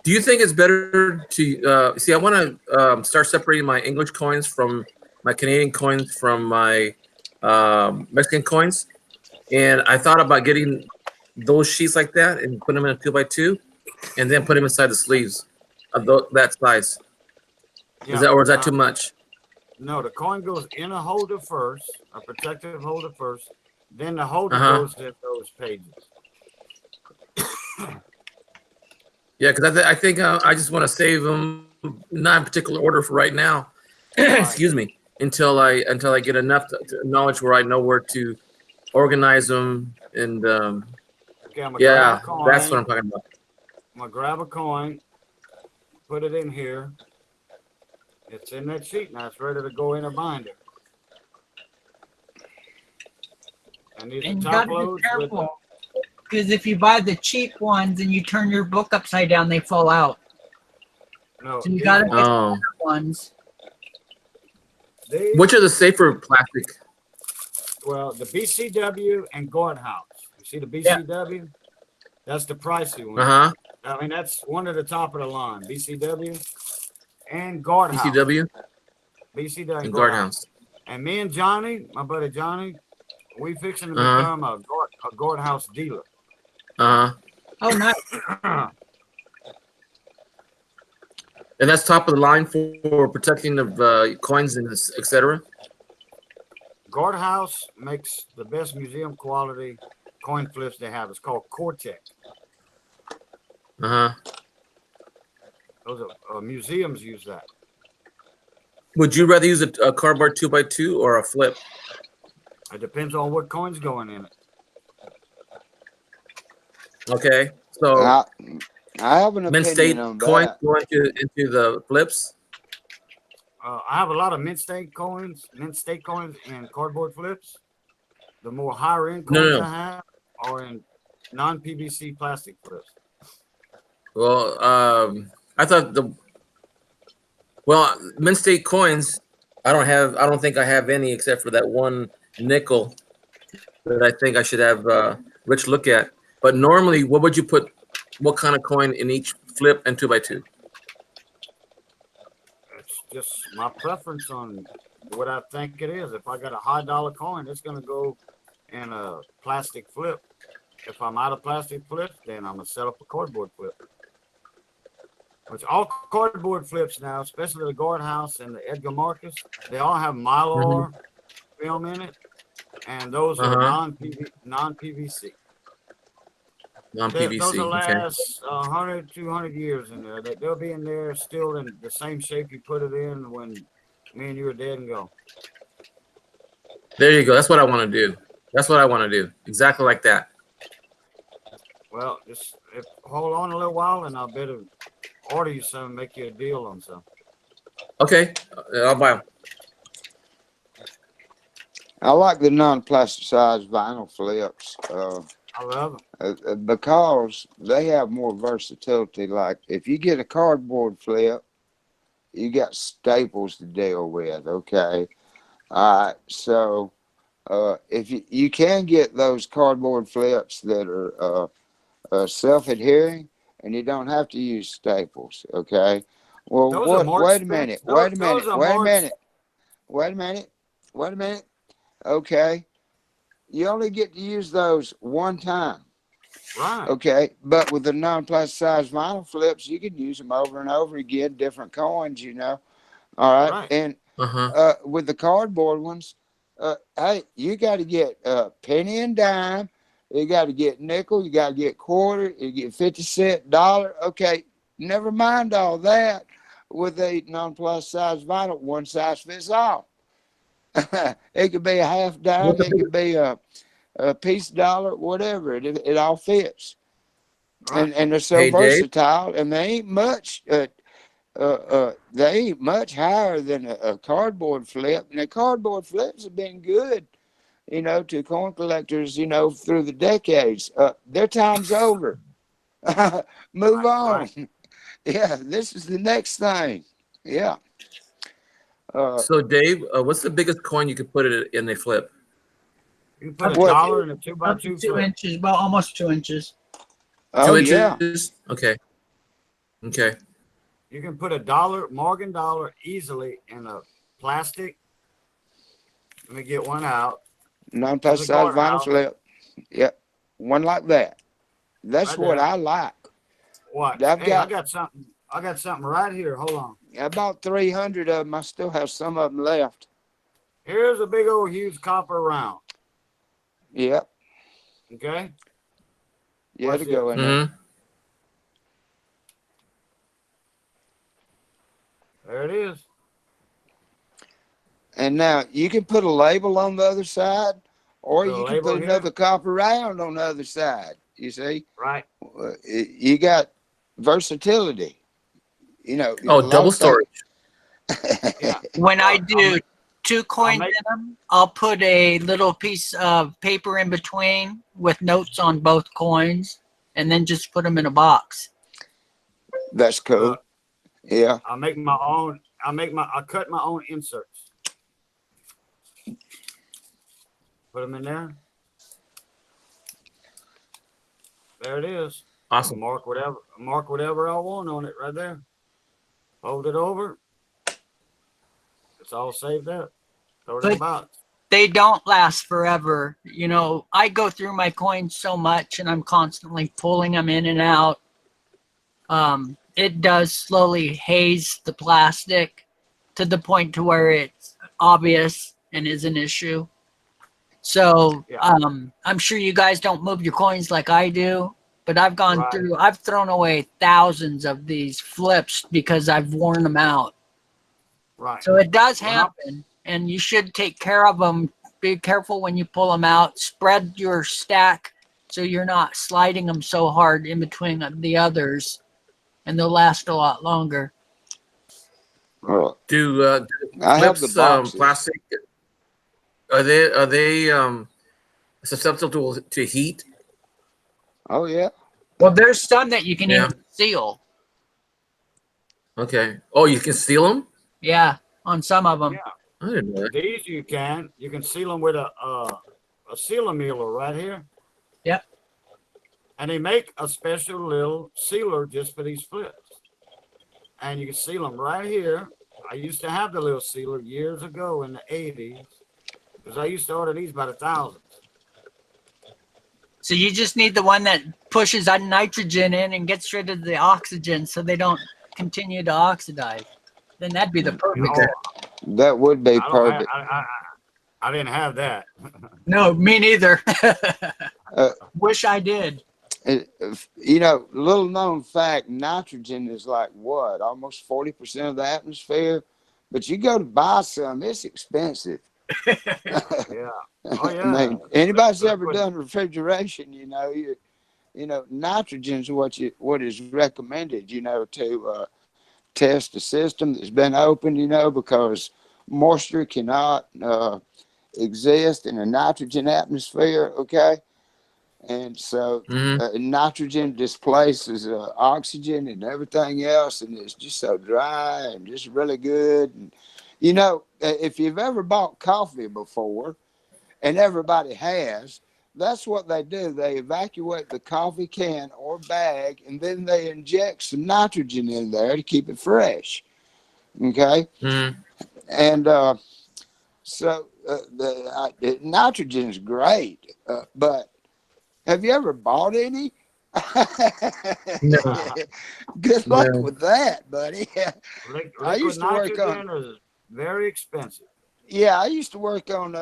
Do you think it's better to see? I want to start separating my English coins from my Canadian coins from my Mexican coins, and I thought about getting those sheets like that and put them in a 2x2, and then put them inside the sleeves of that size. Yeah, Is that too much? No, the coin goes in a holder first, a protective holder first. Then the holder Uh-huh. goes to those pages. Yeah, because I think I just want to save them, not in particular order for right now. Excuse me, until I get enough knowledge where I know where to organize them, and Okay, I'm gonna grab yeah, a coin. that's what I'm talking about. I'm gonna grab a coin, put it in here. It's in that sheet now. It's ready to go in a binder. And these And you are got top to be loads. careful. Because if you buy the cheap ones and you turn your book upside down, they fall out. No, So you got to get the Oh, better ones. which are the safer plastic? Well, the BCW and Guardhouse. You see the BCW? That's the pricey one. Uh-huh. I mean, that's one at the top of the line. BCW and Guardhouse. BCW BCW and and Guardhouse. And me and Johnny, my buddy Johnny, we fixing to Uh-huh. become a Guardhouse dealer. Uh-huh. Oh, nice. And that's top of the line for protecting of coins and etc. Guardhouse makes the best museum quality coin flips they have. It's called Cortex. Uh-huh. Those are museums use that. Would you rather use a cardboard 2x2 or a flip? It depends on what coin's going in it. Okay, so I have an mint state opinion on coins that. go into the flips. I have a lot of mint state coins, and cardboard flips. The more higher end coins No. I have are in non-PVC plastic flips. Well, I thought mint state coins. I don't think I have any except for that one nickel that I think I should have Rich look at. But normally, what would you put? What kind of coin in each flip and 2x2? It's just my preference on what I think it is. If I got a high dollar coin, it's going to go in a plastic flip. If I'm out of plastic flips, then I'm going to set up a cardboard flip. Which all cardboard flips now, especially the Guardhouse and the Edgar Marcus, they all have Mylar film in it, and those are non-PVC. Non-PVC. Those will Okay. last 100, 200 years in there. They'll be in there still in the same shape you put it in when me and you are dead and gone. There you go. That's what I want to do. That's what I want to do. Exactly like that. Well, just hold on a little while, and I'll better order you some, make you a deal on some. Okay, I'll buy them. I like the non-plasticized vinyl flips I love them. because they have more versatility. Like if you get a cardboard flip, you got staples to deal with, okay? All right. So if you can get those cardboard flips that are self-adhering, and you don't have to use staples. Okay. Well, Those are what? more Wait a expensive. minute. Wait a Those minute. are Wait a more. minute. Wait a minute. Wait a minute. Okay. You only get to use those one time. Right. Okay. But with the non-plus size vinyl flips, you can use them over and over again, different coins. All right. Right. And Uh-huh. with the cardboard ones, hey, you got to get penny and dime. You got to get nickel. You got to get quarter. You get 50 cent, dollar. Okay, never mind all that. With a non-plus size vinyl, one size fits all. It could be a half What's dime. the It biggest? could be a piece dollar, whatever. It all fits. Right. And they're so Hey, Dave. versatile, and they ain't much. They ain't much higher than a cardboard flip, and the cardboard flips have been good, to coin collectors, through the decades. Their time's over. Move Right. on. Right. Yeah, this is the next thing. Yeah. Uh, So, Dave, what's the biggest coin you could put it in a flip? You can put Up a to what? dollar two, in a two by up to two two flip. inches, about almost 2 inches. Oh Two yeah. inches? Okay. Okay. You can put a dollar, Morgan dollar, easily in a plastic. Let me get one out. This is Non-plus a size garter vinyl house. flip. Yep. One like that. That's Right what there. I like. Watch. I've Hey, I got got something. I got something right here. Hold on. about 300 of them. I still have some of them left. Here's a big old huge copper round. Yep. Okay. Yeah, Watch to this. go in there. Mm-hmm. There it is. And now you can put a label on the other side, or Put a you can label put here. another copper round on the other side. You see, Right. You got versatility. A Oh, lot double of things. storage. Yeah. When I Look, do two I'll coins make. in them, I'll put a little piece of paper in between with notes on both coins, and then just put them in a box. That's cool. Look, Yeah. I'll make my own. I cut my own inserts. Put them in there. There it is. Awesome. Mark whatever I want on it right there. Hold it over. It's all saved up. Throw it in the But box. they don't last forever. I go through my coins so much, and I'm constantly pulling them in and out. It does slowly haze the plastic to the point to where it's obvious and is an issue. So Yeah. I'm sure you guys don't move your coins like I do, but I've Right. I've thrown away thousands of these flips because I've worn them out. Right. So it does When happen, and you should take care of them. Be careful when you pull them out. Spread your stack so you're not sliding them so hard in between the others, and they'll last a lot longer. Well, Do the I have the flips boxes. plastic? Are they susceptible to heat? Oh yeah. Well, there's some that you can Yeah. even seal. Okay. Oh, you can seal them? Yeah, on some of them. Yeah. I didn't know that. These you can seal them with a sealer mealer right here. Yep. And they make a special little sealer just for these flips. And you can seal them right here. I used to have the little sealer years ago in the 80s because I used to order these by the thousands. So you just need the one that pushes nitrogen in and gets rid of the oxygen so they don't continue to oxidize. Then that'd be the perfect. Okay. That would be I don't. perfect. I didn't have that. No, me neither. Uh, Wish I did. Little known fact, nitrogen is like what, almost 40% of the atmosphere. But you go to buy some, it's expensive. Yeah. Oh I yeah. mean, anybody's ever Liquid. done refrigeration, nitrogen's what is recommended, to test a system that's been opened, because moisture cannot exist in a nitrogen atmosphere. Okay. And so Mm-hmm. nitrogen displaces oxygen and everything else, and it's just so dry and just really good. And you know, if you've ever bought coffee before, and everybody has, that's what they do. They evacuate the coffee can or bag, and then they inject some nitrogen in there to keep it fresh. Okay, Mm-hmm. and so nitrogen is great, but have you ever bought any? No, Good luck no. with that, buddy. I Liquid used to work on, nitrogen is very expensive. yeah, I used to work on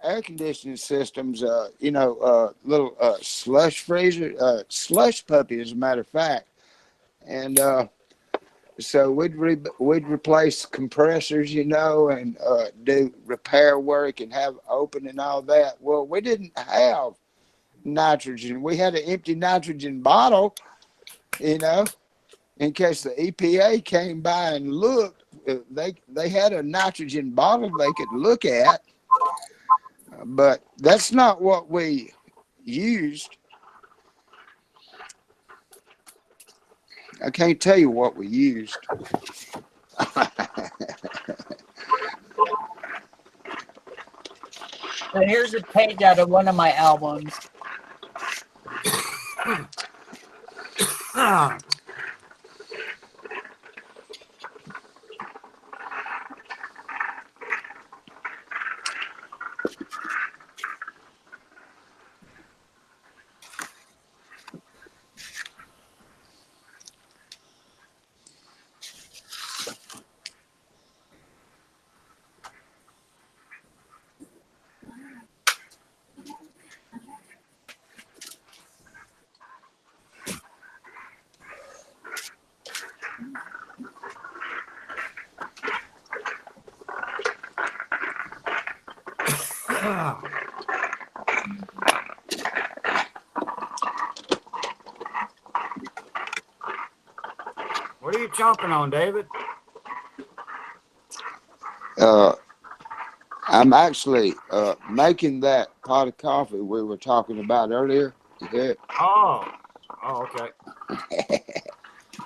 air conditioning systems. Little slush freezer, slush puppy, as a matter of fact. And so we'd replace compressors, and do repair work and have open and all that. Well, we didn't have nitrogen. We had an empty nitrogen bottle, you know, in case the EPA came by and looked. They had a nitrogen bottle they could look at, but that's not what we used. I can't tell you what we used. So here's a page out of one of my albums. What are you chomping on, David? Uh, I'm actually making that pot of coffee we were talking about earlier. Yeah, Oh, okay.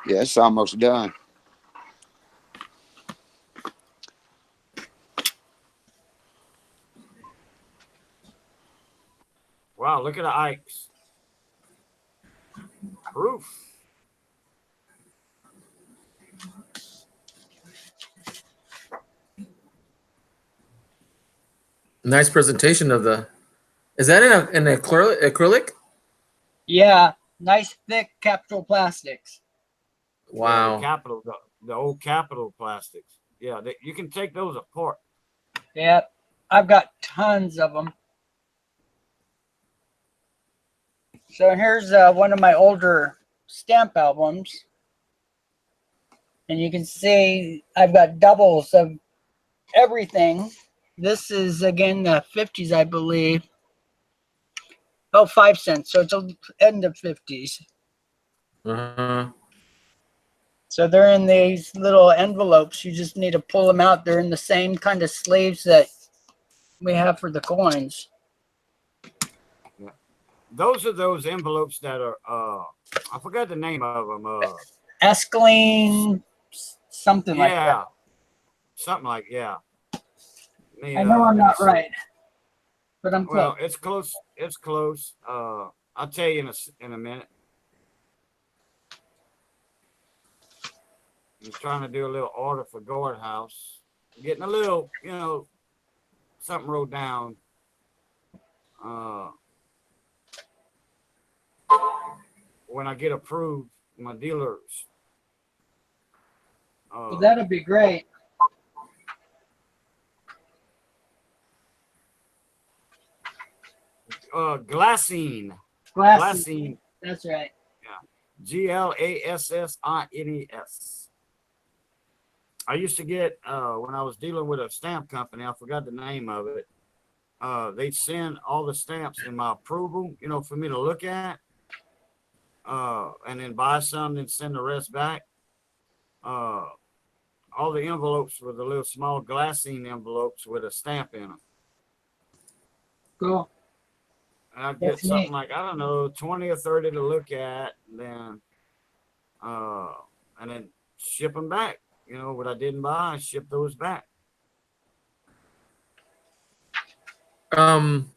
yeah, it's almost done. Wow, look at the Ikes. Proof. Nice presentation of the. Is that in acrylic? Yeah, nice thick Capital Plastics. Yeah, Wow. the old Capital plastics. Yeah, you can take those apart. Yep, I've got tons of them. So here's one of my older stamp albums. And you can see I've got doubles of everything. This is, again, the 50s, I believe. Oh, 5 cents. So it's the end of 50s. Uh-huh. So they're in these little envelopes. You just need to pull them out. They're in the same kind of sleeves that we have for the coins. Yeah. Those are those envelopes that are I forgot the name of them. Escaline, something like that. Yeah, something like yeah. I know I'm not right, but I'm Well, close. it's close. It's close. I'll tell you in a minute. I'm trying to do a little order for guardhouse. Getting a little, something wrote down. When I get approved, my dealers. Well, that'd be great. Glassine. Glassine. That's right. Glassines. I used to get when I was dealing with a stamp company. I forgot the name of it. They'd send all the stamps in my approval, for me to look at, and then buy some, then send the rest back. All the envelopes were the little small glassine envelopes with a stamp in them. Cool. And I'd get That's something neat. like, I don't know, 20 or 30 to look at, uh, and then ship them back. You know, what I didn't buy, I ship those back. Um,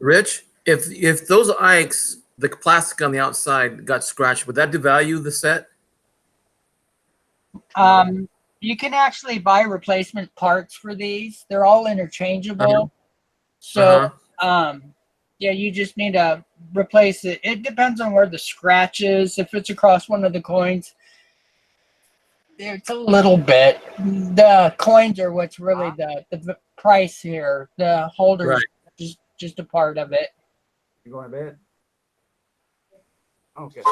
Rich, if those Ikes, the plastic on the outside got scratched, would that devalue the set? No. You can actually buy replacement parts for these. They're all interchangeable. So, Uh-huh. yeah, you just need to replace it. It depends on where the scratch is. If it's across one of the coins, it's a little bit. The coins are what's really the price here. The Right. holders just a part of it. You going to bed? Okay.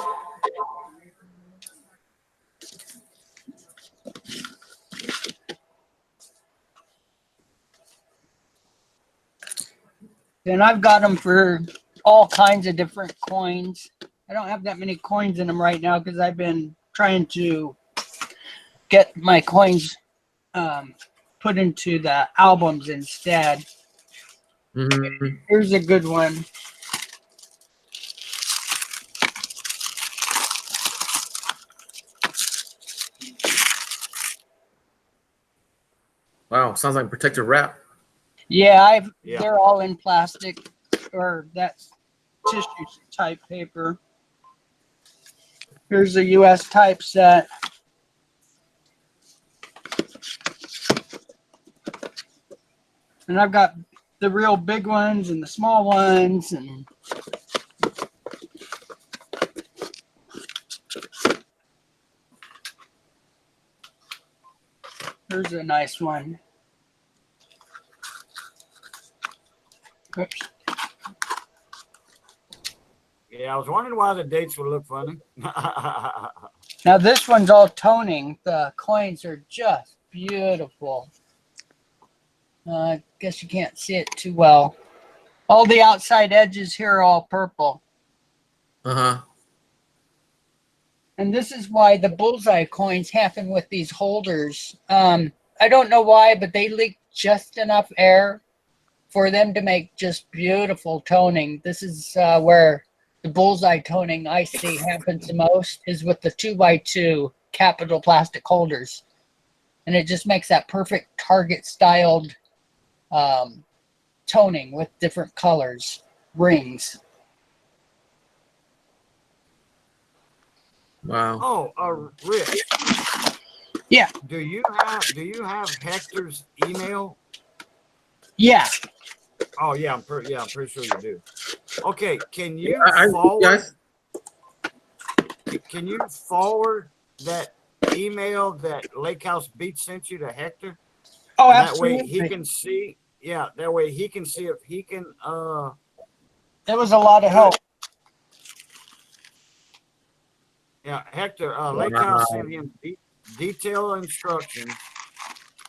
And I've got them for all kinds of different coins. I don't have that many coins in them right now because I've been trying to get my coins put into the albums instead. Mm-hmm. Here's a good one. Wow, sounds like protective wrap. Yeah, Yeah. they're all in plastic or that tissue type paper. Here's a US type set. And I've got the real big ones and the small ones, and here's a nice one. Oops. Yeah, I was wondering why the dates would look funny. Now this one's all toning. The coins are just beautiful. I guess you can't see it too well. All the outside edges here are all purple. Uh-huh. And this is why the bullseye coins happen with these holders. I don't know why, but they leak just enough air for them to make just beautiful toning. This is where the bullseye toning I see happens the most is with the 2x2 capital plastic holders. And it just makes that perfect target styled toning with different colors, rings. Wow. Oh, Rich. Yeah. Do you have Hector's email? Yeah. Oh yeah, I'm pretty sure you do. Okay, can you I forward? Can you forward that email that Lake House Beach sent you to Hector? Oh, And that absolutely. way he can see. Yeah, that way he can see if he can. It was a lot of help. Yeah, Hector. Lake House sent him detailed instructions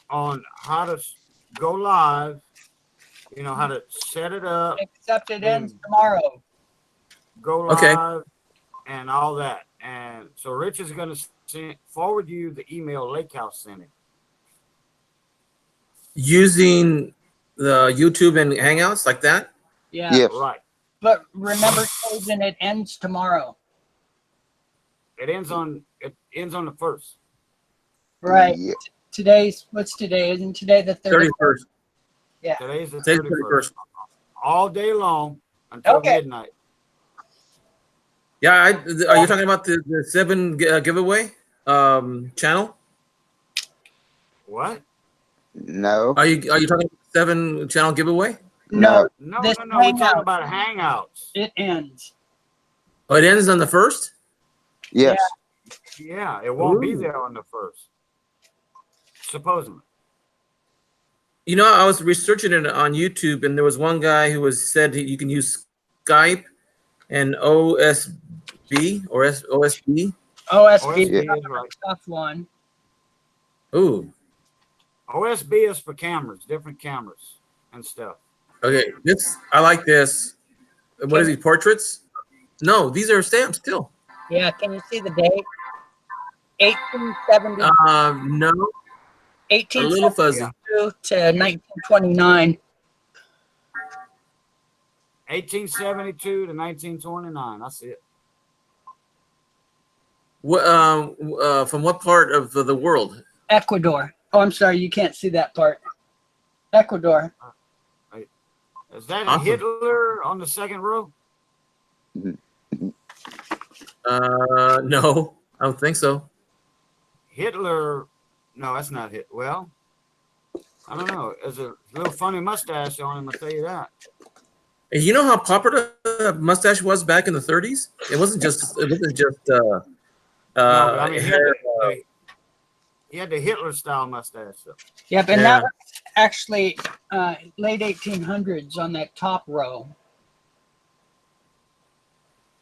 on how to go live. You know how to set it up, Except it then ends tomorrow. go Okay. live, and all that. And so Rich is going to forward you the email Lake House sent him. Using the YouTube and Hangouts like that? Yeah. Yes. Right. But remember, Chosen, it ends tomorrow. It ends on the 1st. Right. Yeah. What's today? Isn't today the 31st? 31st. Yeah. Today's the Today's 31st. 31st. All day long until Okay. midnight. Yeah, are you talking about the 7 giveaway channel? What? No. Are you talking about the 7 channel giveaway? No, No, this no. We're talking Hangout, about Hangouts. it ends. Oh, it ends on the 1st? Yes. Yeah, it won't be Ooh. there on the 1st. Supposedly. You know, I was researching it on YouTube, and there was one guy who said you can use Skype and OSB or OSB. OSB OSB is right. tough one. Ooh, OSB is for cameras, different cameras and stuff. okay. I like this. What is he? Portraits? No, these are stamps still. Yeah, can you see the date? 1872 No, a little fuzzy. to 1929. 1872 to 1929. I see it. What? From what part of the world? Ecuador. Oh, I'm sorry, you can't see that part. Ecuador. Is that Awesome. Hitler on the second row? No, I don't think so. Hitler, no, that's not Hitler. Well, I don't know. There's a little funny mustache on him, I'll tell you that. And you know how popular the mustache was back in the 30s? It wasn't just. It wasn't just. No, but I mean, Hair, he had the Hitler style mustache. Though. Yep, and Yeah. that was actually late 1800s on that top row.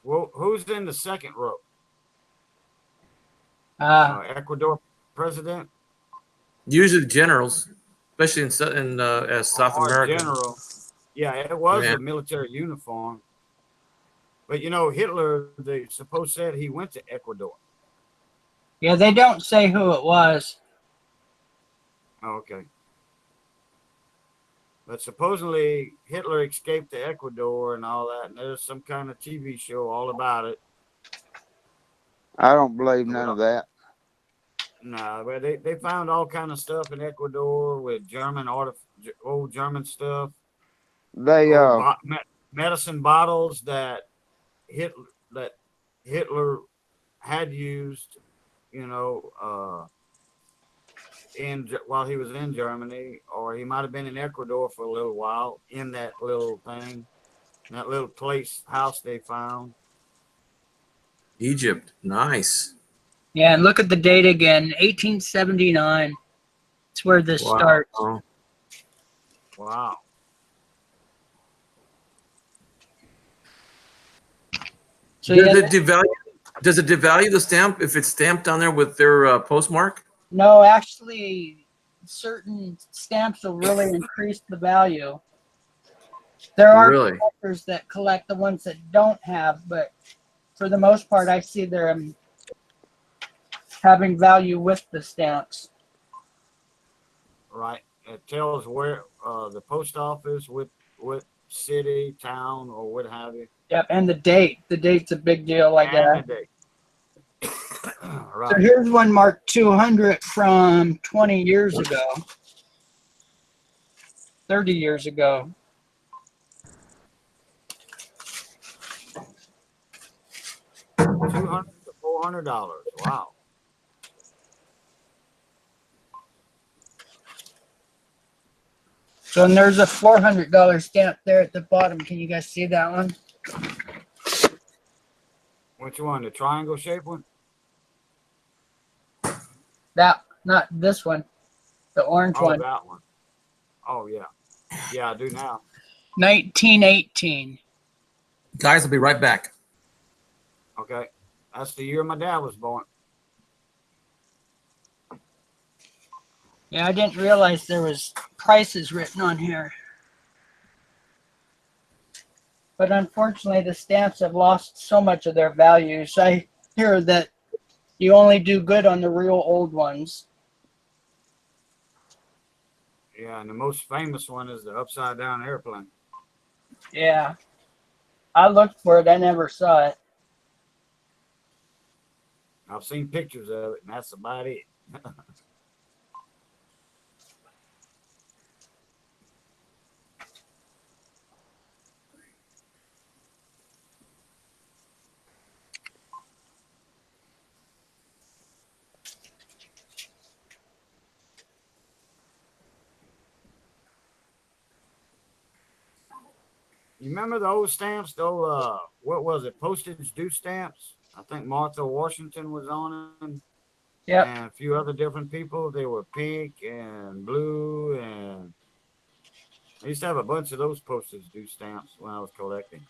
Well, who's in the second row? Ecuador president usually generals, especially in South or America. general? Yeah, it was Yeah. a military uniform. But you know, Hitler, they supposed said he went to Ecuador. Yeah, they don't say who it was. Oh, okay. But supposedly Hitler escaped to Ecuador and all that, and there's some kind of TV show all about it. I don't believe none of that. No, but they found all kind of stuff in Ecuador with old German stuff, They medicine bottles that Hitler had used, you know, while he was in Germany, or he might have been in Ecuador for a little while in that little thing, that little house they found. Egypt, nice. Yeah, and look at the date again, 1879. It's where this starts. Wow. So Does yeah, it devalue the stamp if it's stamped on there with their postmark? no, actually, certain stamps will really increase the value. There are Really? collectors that collect the ones that don't have, but for the most part, I see them having value with the stamps. Right. It tells where the post office, what city, town, or what have you. Yep, and the date. The date's a big deal, I guess. And the date. Right. So here's one marked 200 from 20 years ago, 30 years ago. $200 to $400. Wow. So and there's a $400 stamp there at the bottom. Can you guys see that one? Which one? The triangle shaped one? That, not this one, the orange Oh, one. that one. Oh, yeah. Yeah, I do now. 1918. Guys, I'll be right back. Okay. That's the year my dad was born. Yeah, I didn't realize there was prices written on here. But unfortunately, the stamps have lost so much of their value. So I hear that you only do good on the real old ones. Yeah, and the most famous one is the upside down airplane. Yeah. I looked for it. I never saw it. I've seen pictures of it, and that's about it. You remember the old stamps, though? What was it? Postage due stamps. I think Martha Washington was on them. Yep. And a few other different people. They were pink and blue, and I used to have a bunch of those postage due stamps when I was collecting.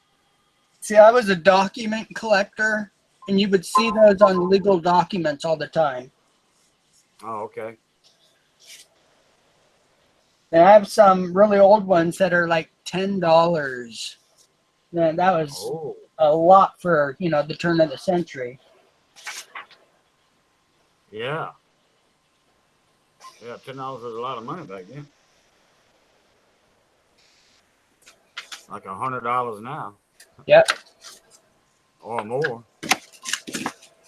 See, I was a document collector, and you would see those on legal documents all the time. Oh, okay. And I have some really old ones that are like $10. Man, that was a lot for, you know, the turn of the century. Yeah. Yeah, $10 was a lot of money back then. like $100 now Yep. or more.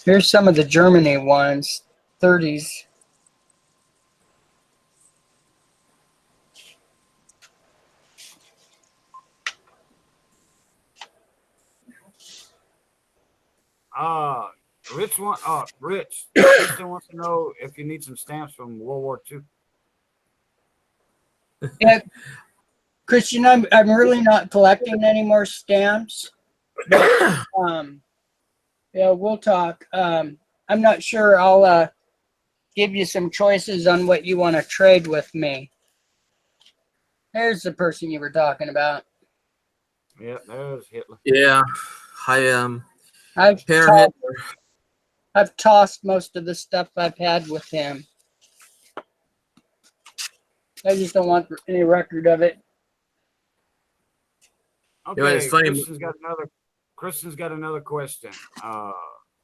Here's some of the Germany ones, 30s. Rich Kristen wants to know if you need some stamps from World War II. Yeah, Christian, I'm really not collecting any more stamps. But, yeah, we'll talk. I'm not sure. I'll give you some choices on what you want to trade with me. There's the person you were talking about. Yeah, there's Hitler. Yeah, I I've Herr tossed, Hitler. I've tossed most of the stuff I've had with him. I just don't want any record of it. You know, it's Okay, funny. Kristen's got another question.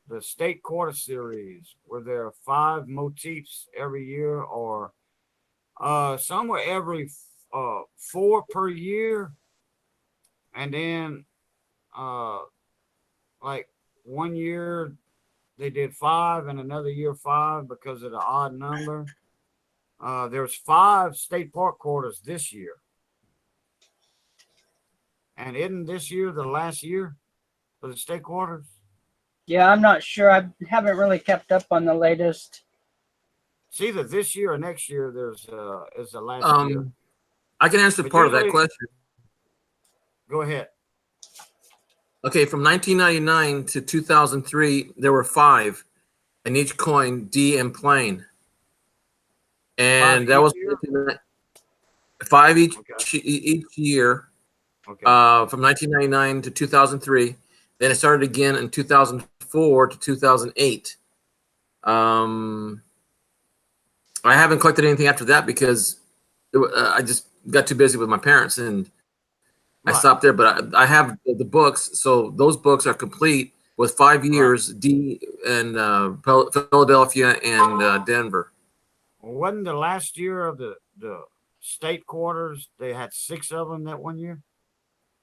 The state quarter series, were there 5 motifs every year, or some were every 4 per year, and then like one year they did 5 and another year 5 because of the odd number. There's 5 state park quarters this year. And isn't this year the last year for the state quarters? Yeah, I'm not sure. I haven't really kept up on the latest. It's either this year or next year. Is the last year. I can answer But part of that usually- question. Go ahead. Okay, from 1999 to 2003, there were 5, and each coin D and plain, and 5 that was each year? 5 each Okay. each year. Okay. From 1999 to 2003. Then it started again in 2004 to 2008. I haven't collected anything after that because I just got too busy with my parents and I Right. stopped there. But I have the books, so those books are complete with 5 years D and Philadelphia and Denver. Well, wasn't the last year of the state quarters? They had 6 of them that one year.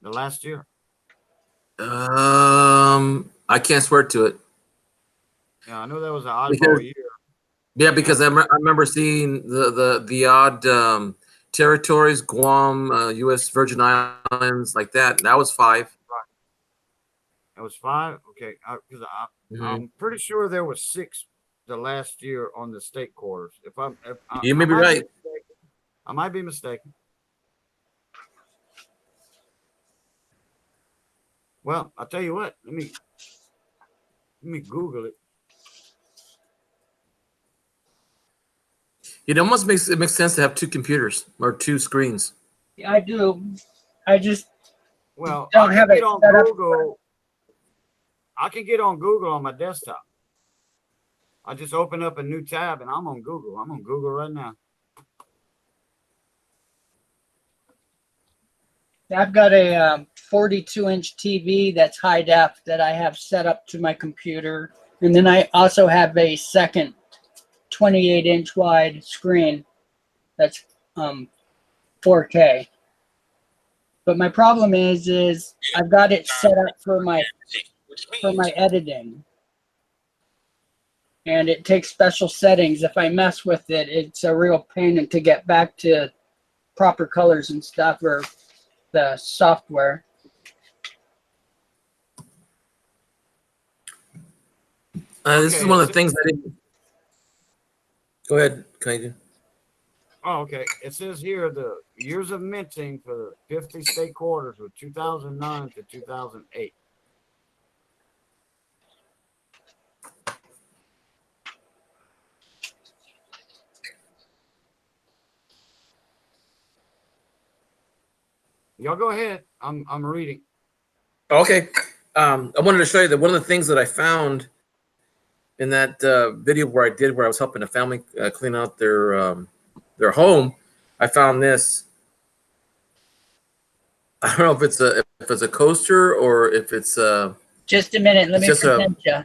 The last year. I can't swear to it. Yeah, I know that was an oddball Because- year. Yeah, because I remember seeing the odd territories, Guam, U.S. Virgin Islands, like that. That was 5. It was 5. Okay, because I'm pretty sure there was 6 the last year on the state quarters. You may be right. I might be mistaken. Well, I'll tell you what. Let me Google it. It almost makes sense to have 2 computers or 2 screens. Yeah, I do. I just Well, don't I have can it get on set up. Google. I can get on Google on my desktop. I just open up a new tab and I'm on Google. I'm on Google right now. I've got a 42-inch TV that's high def that I have set up to my computer. And then I also have a second 28-inch wide screen that's 4K. But my problem is I've got it set up for my editing. And it takes special settings. If I mess with it, it's a real pain to get back to proper colors and stuff, or the software. This is Okay, one of the things I didn't. Go ahead, Kaiden. Oh, okay. It says here the years of minting for 50 state quarters were 2009 to 2008. Y'all go ahead. I'm reading. Okay. I wanted to show you that one of the things that I found in that video where I was helping a family clean out their home, I found this. I don't know if it's a coaster or if it's Just a minute. Let me present you.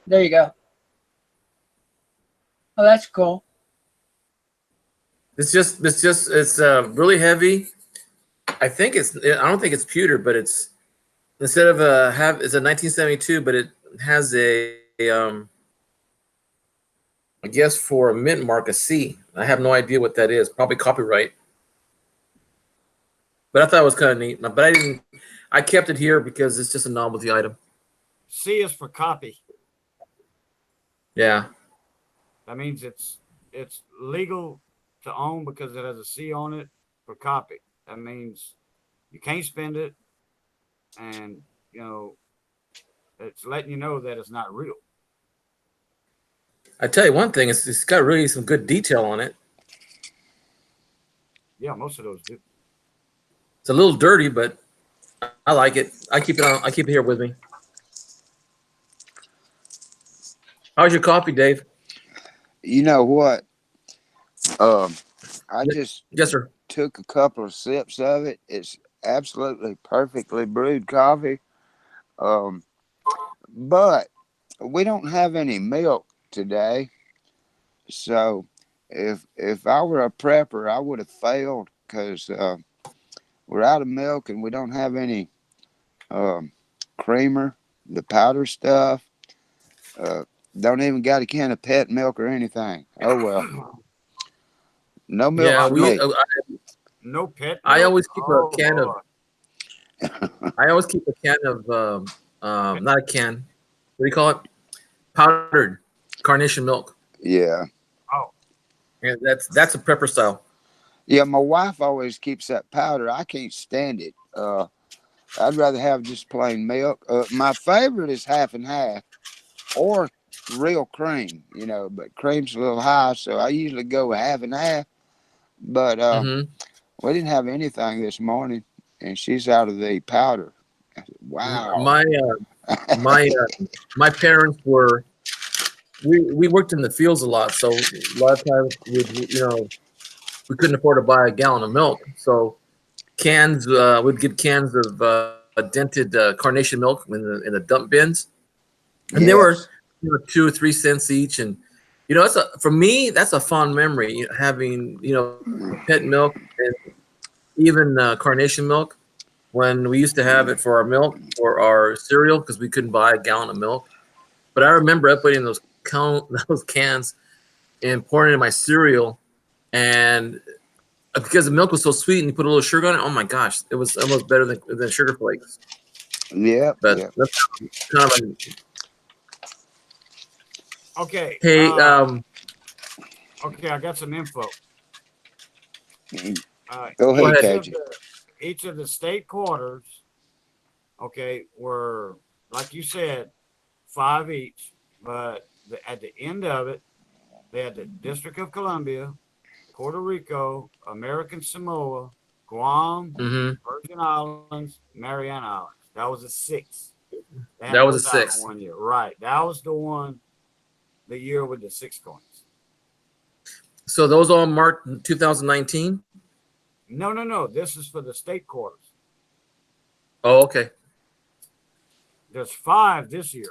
There you go. Oh, that's cool. it's really heavy. I think it's. I don't think it's pewter, but it's instead of it's a 1972, but it has I guess for a mint mark a C. I have no idea what that is. Probably copyright. But I thought it was kind of neat. But I didn't. I kept it here because it's just a novelty item. C is for copy. Yeah. That means it's legal to own because it has a C on it for copy. That means you can't spend it, and it's letting you know that it's not real. I tell you one thing, it's got really some good detail on it. Yeah, most of those do. It's a little dirty, but I like it. I keep it on. I keep it here with me. How's your coffee, Dave? You know what? I just Yes, sir. took a couple of sips of it. It's absolutely perfectly brewed coffee. But we don't have any milk today. So if I were a prepper, I would have failed because we're out of milk and we don't have any creamer, the powder stuff. Don't even got a can of pet milk or anything. Oh well, no milk Yeah, for me. No pet milk? I always keep a can Lord. I always keep a can of not a can. What do you call it? Powdered carnation milk. Yeah. Oh, And that's a prepper style. Yeah, my wife always keeps that powder. I can't stand it. I'd rather have just plain milk. My favorite is half and half or real cream, but cream's a little high, so I usually go with half and half. But Mm-hmm. we didn't have anything this morning, and she's out of the powder. I said, wow. My parents were we worked in the fields a lot, so a lot of times we couldn't afford to buy a gallon of milk, so cans we'd get cans of dented carnation milk in the dump bins, and they were Yes. 2 or 3 cents each, and for me that's a fond memory, having pet milk and even carnation milk when we used to have it for our milk or our cereal because we couldn't buy a gallon of milk. But I remember putting those cans and pouring it in my cereal, and because the milk was so sweet and you put a little sugar on it, oh my gosh, it was almost better than sugar flakes. Yep. But Yep. that's kind of okay. hey, Okay, I got some info. Go ahead, ahead. KJ. Each of the state quarters, okay, were, like you said, 5 each. But at the end of it, they had the District of Columbia, Puerto Rico, American Samoa, Guam, Mm-hmm. Virgin Islands, Mariana Islands. That was a 6. That was a 6. 1 year. Right. That was the year with the 6 coins. So those all marked in 2019? No. This is for the state quarters. Oh, okay. There's 5 this year.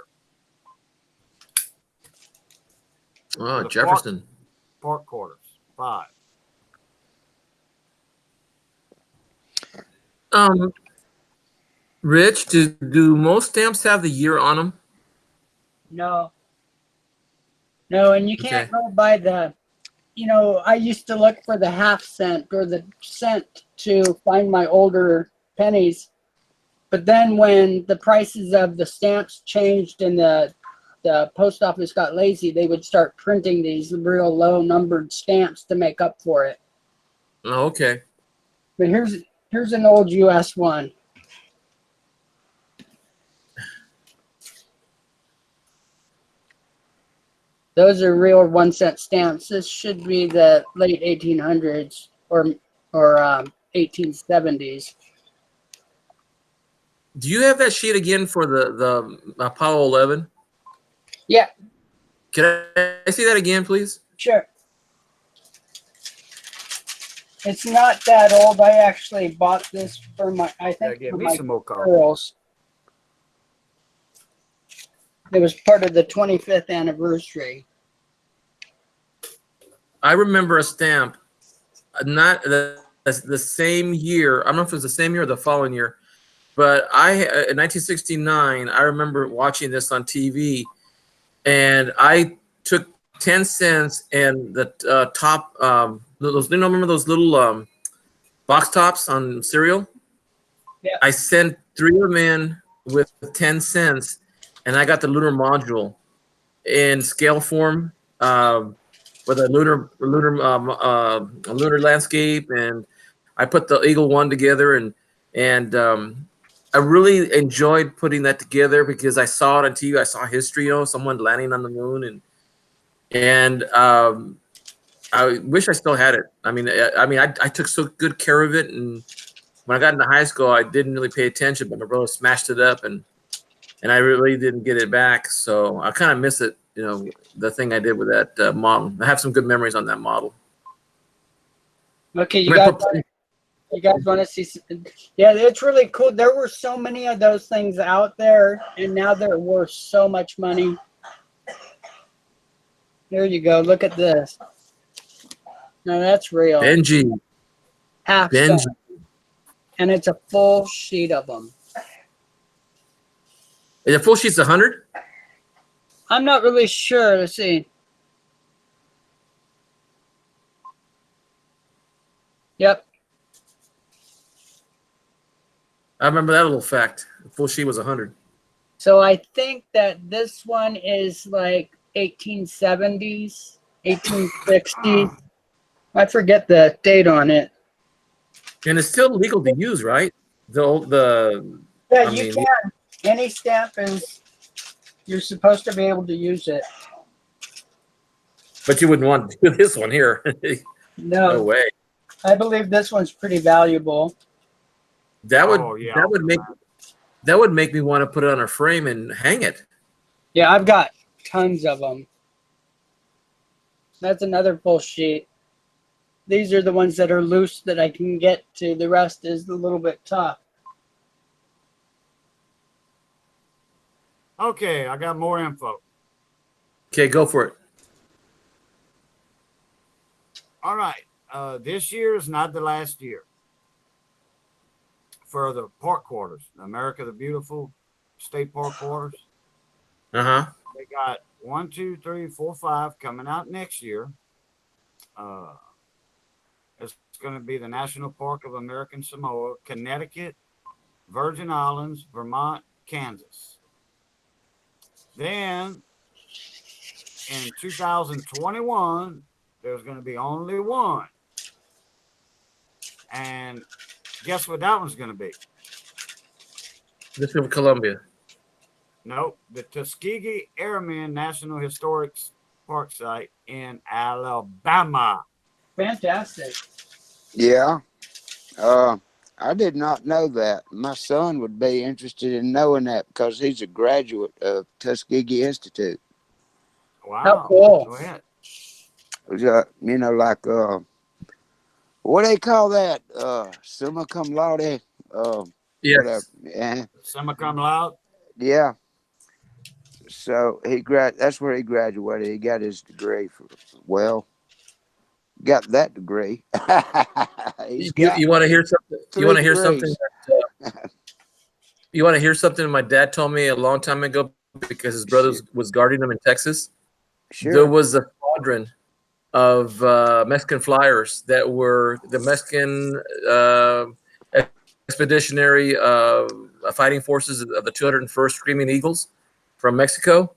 Oh, Jefferson. Park quarters. 5. Rich, do most stamps have the year on them? No, and you can't go by the. I used to look for the half cent or the cent to find my older pennies. But then when the prices of the stamps changed and the post office got lazy, they would start printing these real low numbered stamps to make up for it. Oh, okay. But here's an old US one. Those are real 1 cent stamps. This should be the late 1800s or 1870s. Do you have that sheet again for the Apollo 11? Yeah. Can I see that again, please? Sure. It's not that old. I actually bought this for my Some more coffee. girls. It was part of the 25th anniversary. I remember a stamp, not the same year. I don't know if it was the same year or the following year, but in 1969, I remember watching this on TV, and I took 10 cents and the top, those, remember those little box tops on cereal? Yeah. I sent 3 of them in with 10 cents, and I got the lunar module in scale form, with a lunar landscape, and I put the Eagle One together, and I really enjoyed putting that together because I saw it on TV. I saw history, someone landing on the moon, and I wish I still had it. I mean, I took so good care of it, and when I got into high school, I didn't really pay attention, but my brother smashed it up, and I really didn't get it back. So I kind of miss it, the thing I did with that model. I have some good memories on that model. Okay, you guys want to see? Yeah, it's really cool. There were so many of those things out there, and now they're worth so much money. There you go. Look at this. No, that's real. Benji. Half Benji. stone. And it's a full sheet of them. Is it full sheet's 100? I'm not really sure. Let's see. Yep. I remember that little fact. The full sheet was 100. So I think that this one is like 1870s, 1860s. I forget the date on it. And it's still legal to use, right? Yeah, you can. Any stamp is, you're supposed to be able to use it. But you wouldn't want to do this one here. No. No way. I believe this one's pretty valuable. That would make me want to put it on a frame and hang it. Yeah, I've got tons of them. That's another full sheet. These are the ones that are loose that I can get to. The rest is a little bit tough. Okay, I got more info. Okay, go for it. All right. This year is not the last year for the park quarters, America the Beautiful State Park quarters. Uh-huh. They got 1, 2, 3, 4, 5 coming out next year. It's going to be the National Park of American Samoa, Connecticut, Virgin Islands, Vermont, Kansas. Then in 2021, there's going to be only one. And guess what that one's going to be? District of Columbia. Nope, the Tuskegee Airmen National Historic Park Site in Alabama. Fantastic. Yeah. I did not know that. My son would be interested in knowing that because he's a graduate of Tuskegee Institute. Wow. How cool. Go ahead. Like what do they call that? Summa cum laude. Yes. Yeah. Summa cum laude. Yeah. So that's where he graduated. He got his degree got that degree. You want to hear something? You want to hear something? You want to hear something my dad told me a long time ago because his brother was guarding him in Texas? Sure. There was a squadron of Mexican flyers that were the Mexican expeditionary fighting forces of the 201st Screaming Eagles from Mexico.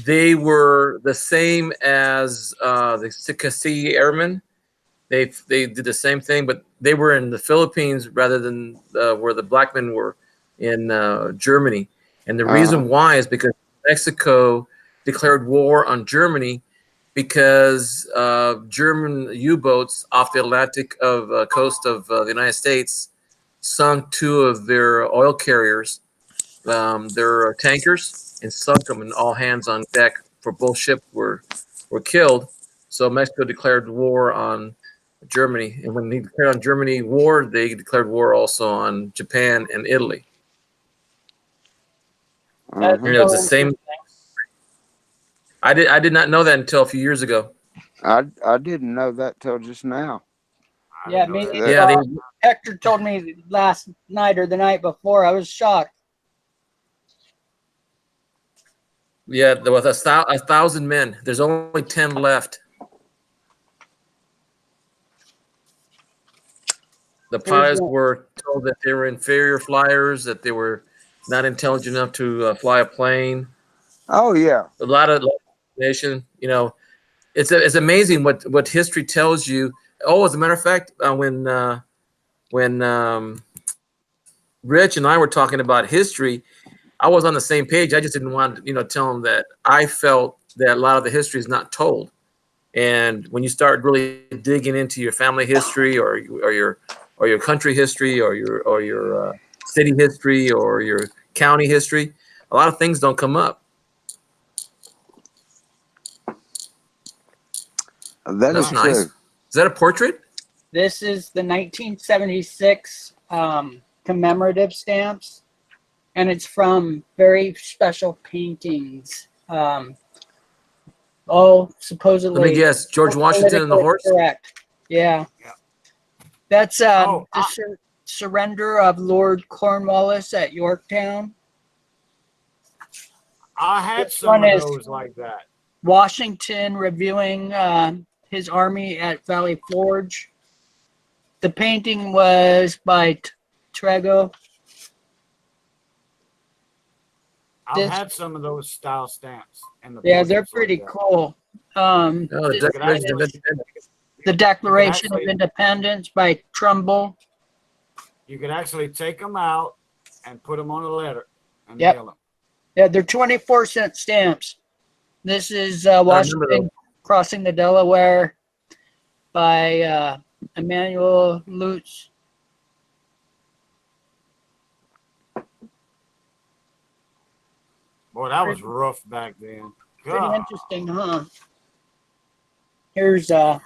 They were the same as the Tuskegee Airmen. They did the same thing, but they were in the Philippines rather than where the black men were in Germany. And the reason why is because Mexico declared war on Germany because German U-boats off the Atlantic coast of the United States sunk 2 of their oil carriers, their tankers, and sunk them, and all hands on deck for both ships were killed. So Mexico declared war on Germany, and when they declared on Germany war, they declared war also on Japan and Italy. That's And it was the same. I did not know that until a few years ago. I didn't know that till just now. I Yeah, didn't know me that. Yeah, they Hector told me last night or the night before. I was shocked. yeah there was 1,000 men. There's only 10 left. The Here's pilots the, were told that they were inferior flyers, that they were not intelligent enough to fly a plane. Oh yeah. A lot of information. You know, it's amazing what history tells you. Oh, as a matter of fact, when Rich and I were talking about history, I was on the same page. I just didn't want to, tell him that I felt that a lot of the history is not told. And when you start really digging into your family history or your country history or your city history or your county history, a lot of things don't come up. That That's is Right. nice. true. Is that a portrait? this is the 1976 commemorative stamps, and it's from very special paintings. All Let me supposedly guess. George Washington and the politically horse. correct. Yeah, Yeah. that's Oh, the surrender of Lord Cornwallis at Yorktown. I had This some one of is those like that. Washington reviewing his army at Valley Forge. The painting was by Trego. I've This, had some of those style stamps and the yeah, they're portraits like pretty that. cool. Oh, the This You could Declaration of actually, Independence. The Declaration of actually, Independence by Trumbull. you could actually take them out and put them on a letter and Yep. mail them. Yeah, they're 24-cent stamps. This is I remember those. Washington crossing the Delaware by Emmanuel Lutz. Boy, that was rough back then. Pretty God. interesting, huh? Here's the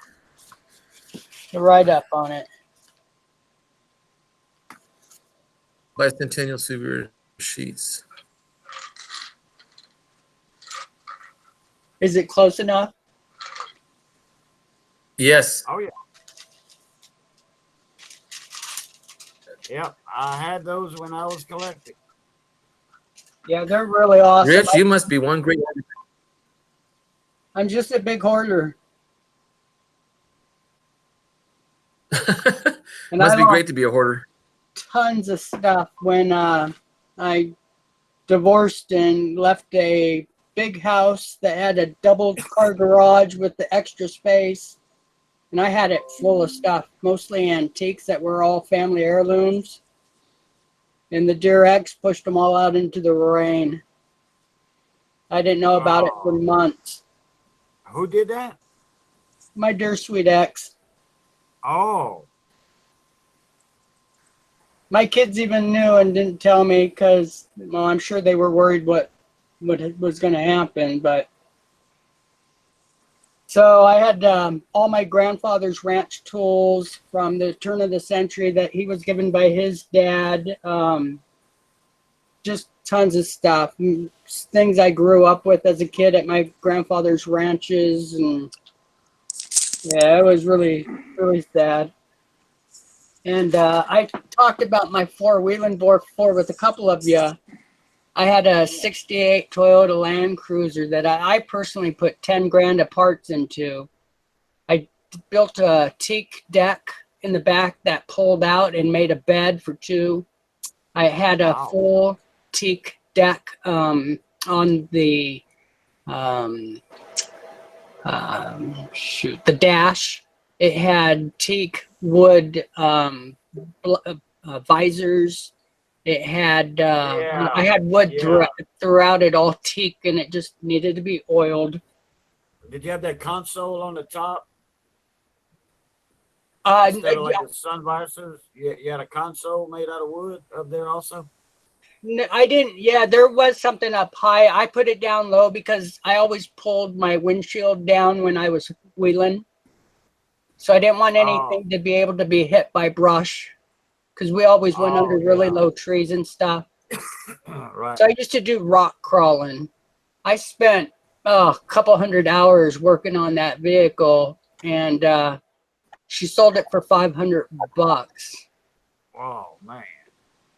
write-up on it. Bicentennial souvenir sheets. Is it close enough? Yes. Oh yeah. Yep. I had those when I was collecting. Yeah, they're really awesome. Rich, you must be one great. I'm just a big hoarder. And Must I be lost great to be a hoarder. tons of stuff when I divorced and left a big house that had a double car garage with the extra space. And I had it full of stuff, mostly antiques that were all family heirlooms. And the dear ex pushed them all out into the rain. I didn't know about it for Oh. months. Who did that? My dear sweet ex. Oh. My kids even knew and didn't tell me because, well, I'm sure they were worried what was going to happen. But so I had all my grandfather's ranch tools from the turn of the century that he was given by his dad. Just tons of stuff, things I grew up with as a kid at my grandfather's ranches, and yeah, it was really, really sad. And I talked about my four-wheeling before with a couple of you. I had a 68 Toyota Land Cruiser that I personally put 10 grand of parts into. I built a teak deck in the back that pulled out and made a bed for two. I had a Wow. full teak deck on the the dash. It had teak wood visors. It had Yeah. I had wood Yeah. throughout it, all teak, and it just needed to be oiled. Did you have that console on the top Uh, instead of like the sun visors? You had a console made out of wood up there also? I didn't. Yeah, there was something up high. I put it down low because I always pulled my windshield down when I was wheeling. So I didn't want anything to be able to be hit by brush because we always went under really low trees and stuff. Right. So I used to do rock crawling. I spent a couple hundred hours working on that vehicle, and She sold it for $500. Oh man.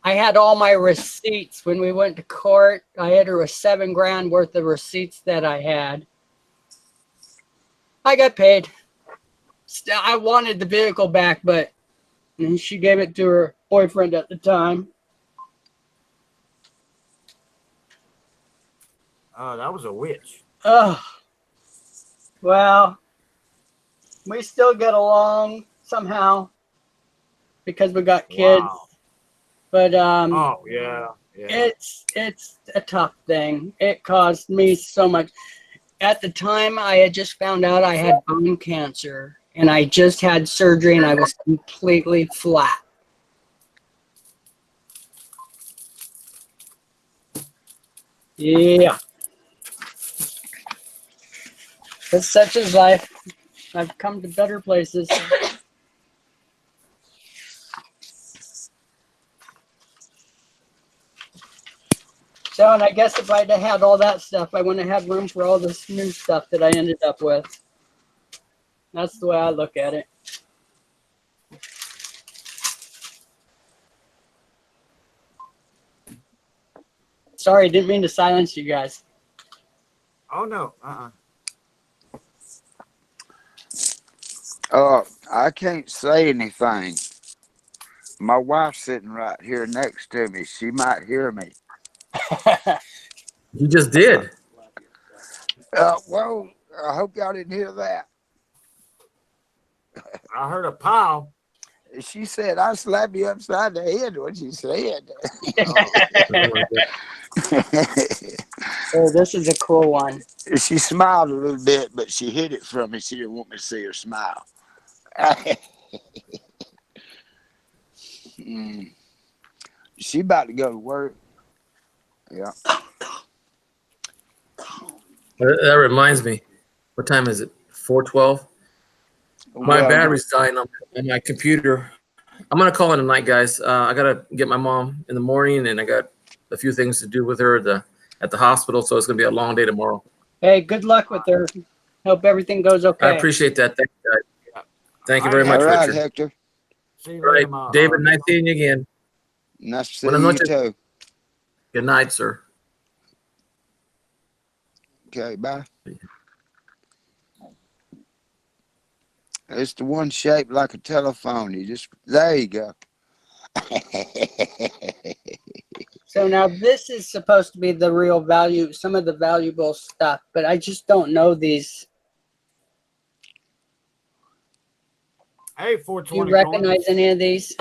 I had all my receipts when we went to court. I had her with $7,000 worth of receipts that I had. I got paid. Still, I wanted the vehicle back, but she gave it to her boyfriend at the time. That was a witch. Oh, well, we still get along somehow because we got kids. Wow. But Oh yeah. Yeah. it's a tough thing. It caused me so much. At the time, I had just found out I had bone cancer, and I just had surgery, and I was completely flat. Yeah. But such is life. I've come to better places. So, and I guess if I'd have had all that stuff, I wouldn't have had room for all this new stuff that I ended up with. That's the way I look at it. Sorry, didn't mean to silence you guys. Oh no. I can't say anything. My wife's sitting right here next to me. She might hear me. You just did. Well, I hope y'all didn't hear that. I heard a pow. She said, I slapped you upside the head when she said. Oh, this is a cool one. She smiled a little bit, but she hid it from me. She didn't want me to see her smile. She about to go to work. Yeah. That reminds me. What time is it? 4:12. My Well, battery's dying on my computer. I'm gonna call it a night, guys. I gotta get my mom in the morning, and I got a few things to do with her at the hospital. So it's gonna be a long day tomorrow. Hey, good luck with her. Hope everything goes okay. I appreciate that. Thank you, guys. Thank you All very right, much, all right, Richard. Hector. See you All right, later, my David. Nice seeing you again. Nice to see Buenas you noches. too. Good night, sir. Okay, bye. It's the one shaped like a telephone. There you go. So now this is supposed to be the real value, some of the valuable stuff, but I just don't know these. Hey, Do 420 you recognize any of these?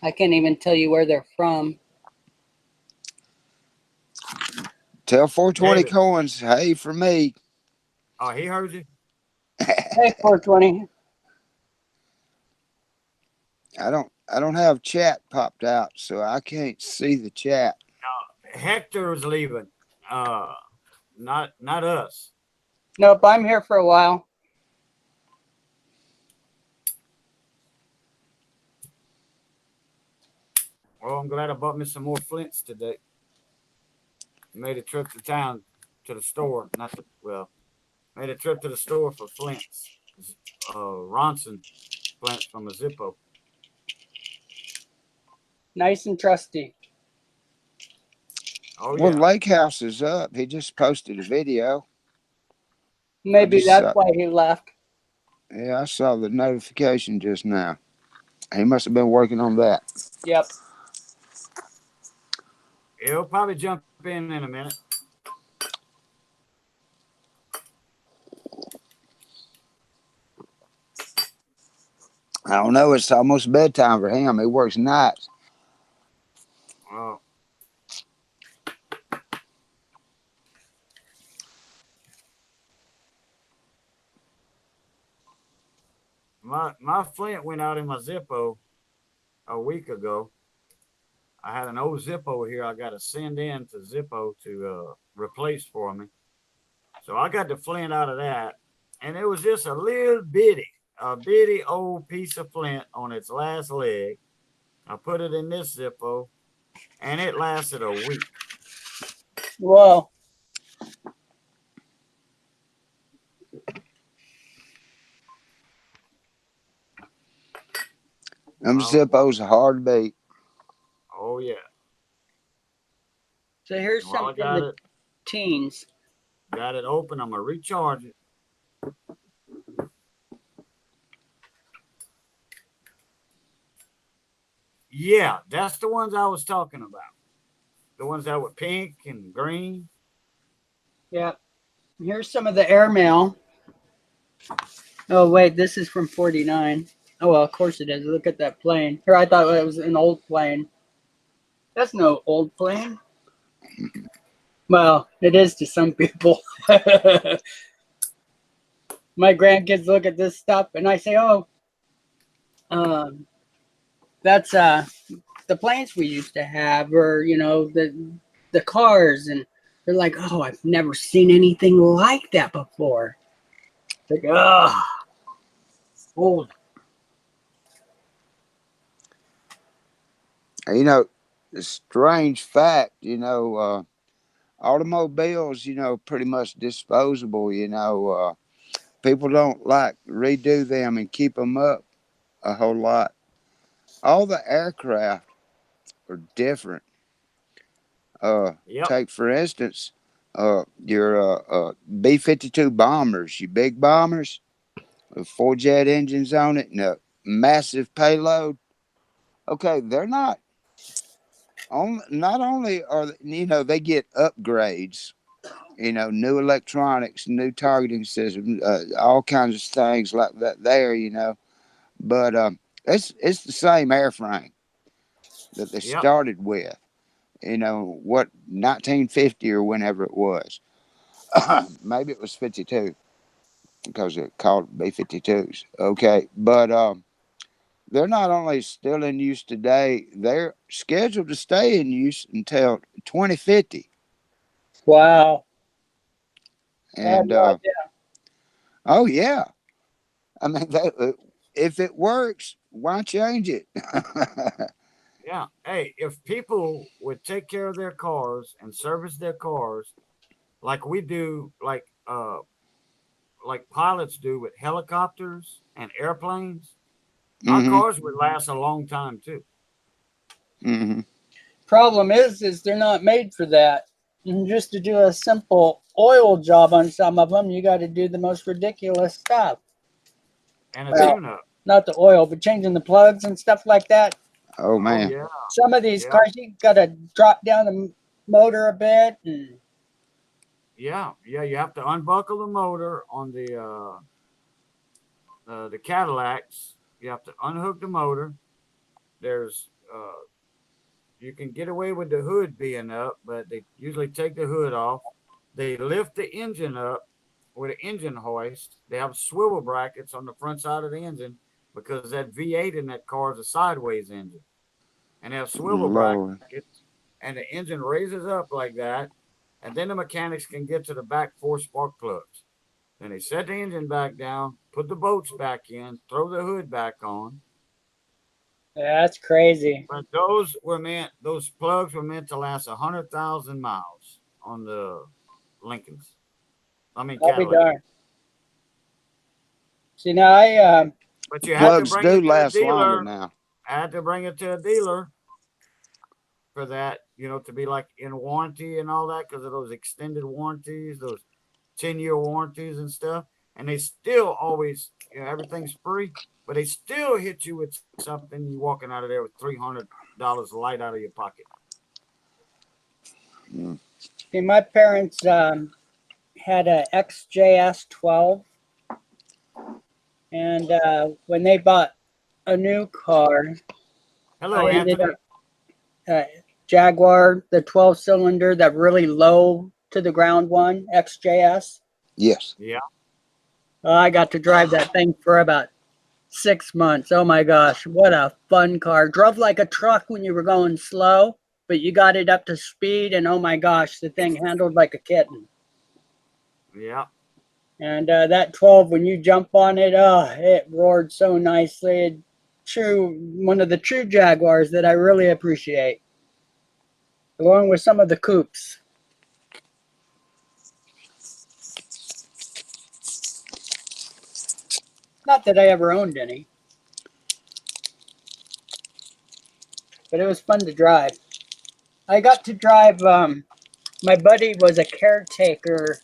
I can't even tell you where they're from. Tell 420 David. coins, hey, for me. Oh, he heard you. Hey, 420. I don't have chat popped out, so I can't see the chat. Hector's leaving. Not us. Nope, I'm here for a while. Well, I'm glad I bought me some more flints today. Made a trip to town to the store. Made a trip to the store for flints. Ronson flints from a Zippo. Nice and trusty. Oh Well, yeah. Lake House is up. He just posted a video. Maybe just that's saw- why he left. Yeah, I saw the notification just now. He must have been working on that. Yep. He'll probably jump in a minute. I don't know. It's almost bedtime for him. He works nights. Oh. My flint went out in my Zippo a week ago. I had an old Zippo here. I got to send in to Zippo to replace for me. So I got the flint out of that, and it was just a bitty old piece of flint on its last leg. I put it in this Zippo, and it lasted a week. Them Oh, Zippos are hard to beat. oh yeah. So here's And while some I from the got teens. it open, I'm gonna recharge it. Yeah, that's the ones I was talking about. The ones that were pink and green. Yeah. Here's some of the airmail. Oh wait, this is from '49. Oh well, of course it is. Look at that plane. Here, I thought it was an old plane. That's no old plane. Well, it is to some people. My grandkids look at this stuff, and I say, "Oh, um, that's the planes we used to have, or the cars." And they're like, "Oh, I've never seen anything like that before." Like, oh, old. You know, a strange fact, automobiles, pretty much disposable, people don't like redo them and keep them up a whole lot. All the aircraft are different. Yep, Take for instance, your B-52 bombers, your big bombers with four jet engines on it and a massive payload. Okay, they're not only are they get upgrades, new electronics, new targeting systems, all kinds of things like that there, but it's the same airframe that they yep, started with, what 1950 or whenever it was. Maybe it was 52 because it called B-52s. Okay, but they're not only still in use today, they're scheduled to stay in use until 2050. Wow, I had And no idea. oh yeah, I mean, if it works, why change it? yeah. Hey, if people would take care of their cars and service their cars like we do, like pilots do with helicopters and airplanes, our Hmm. cars would last a long time too. Hmm. Problem is they're not made for that. And just to do a simple oil job on some of them, you got to do the most ridiculous stuff. And a Well, tune-up. not the oil, but changing the plugs and stuff like that. Oh Oh man. yeah, Some of these yeah, cars, you got to drop down the motor a bit. And yeah, yeah. You have to unbuckle the motor on the Cadillacs. You have to unhook the motor. There's you can get away with the hood being up, but they usually take the hood off. They lift the engine up with an engine hoist. They have swivel brackets on the front side of the engine because that V8 in that car is a sideways engine. And they have swivel Lord. brackets, and the engine raises up like that. And then the mechanics can get to the back four spark plugs. Then they set the engine back down, put the bolts back in, throw the hood back on. that's crazy. But those plugs were meant to last 100,000 miles on the Lincolns. I mean I'll be Cadillac. darned. See, now But you had to Plugs bring do it to a last longer dealer. now. I had to bring it to a dealer for that, to be like in warranty and all that because of those extended warranties, those 10-year warranties and stuff. And they still always, everything's free, but they still hit you with something. You walking out of there with $300 light out of your pocket. Mm. see my parents had a XJS 12, and when they bought a new car, I Hello, ended Anthony. up Jaguar, the 12 cylinder, that really low to the ground one, XJS. Yes. Yeah, I got to drive that thing for about 6 months. Oh my gosh, what a fun car. Drove like a truck when you were going slow, but you got it up to speed, and oh my gosh, the thing handled like a kitten. yeah. And that 12, when you jump on it, oh, it roared so nicely. One of the true Jaguars that I really appreciate, along with some of the coupes. Not that I ever owned any. but it was fun to drive. I got to drive. My buddy was a caretaker